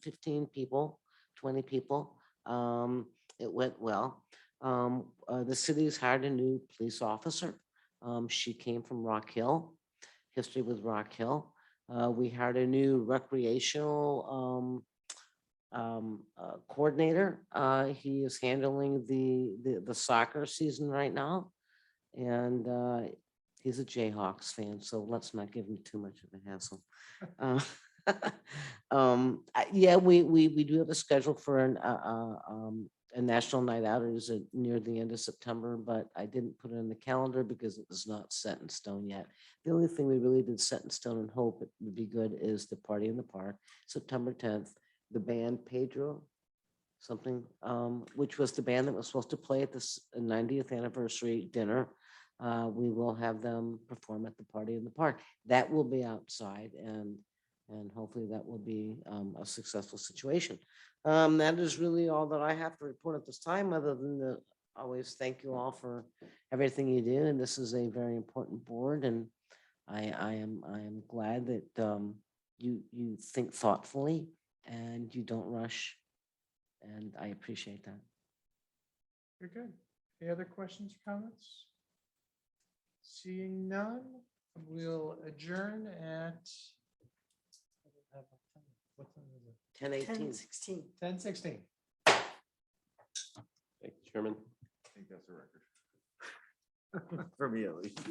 [SPEAKER 15] people, 20 people. It went well. The city's hired a new police officer. She came from Rock Hill, history with Rock Hill. We hired a new recreational coordinator. He is handling the soccer season right now. And he's a Jayhawks fan, so let's not give him too much of a hassle. Yeah, we do have a schedule for a national night out. It is near the end of September, but I didn't put it in the calendar because it was not set in stone yet. The only thing we really did set in stone and hope it would be good is the party in the park, September 10th. The band Pedro, something, which was the band that was supposed to play at this 90th anniversary dinner. We will have them perform at the party in the park. That will be outside, and hopefully that will be a successful situation. That is really all that I have to report at this time, other than to always thank you all for everything you do. And this is a very important board, and I am glad that you think thoughtfully and you don't rush, and I appreciate that.
[SPEAKER 2] You're good. Any other questions, comments? Seeing none, we'll adjourn at what time is it?
[SPEAKER 15] 10:18.
[SPEAKER 6] 10:16.
[SPEAKER 2] 10:16.
[SPEAKER 1] Thank you, Chairman.
[SPEAKER 7] I think that's a record. For me, at least.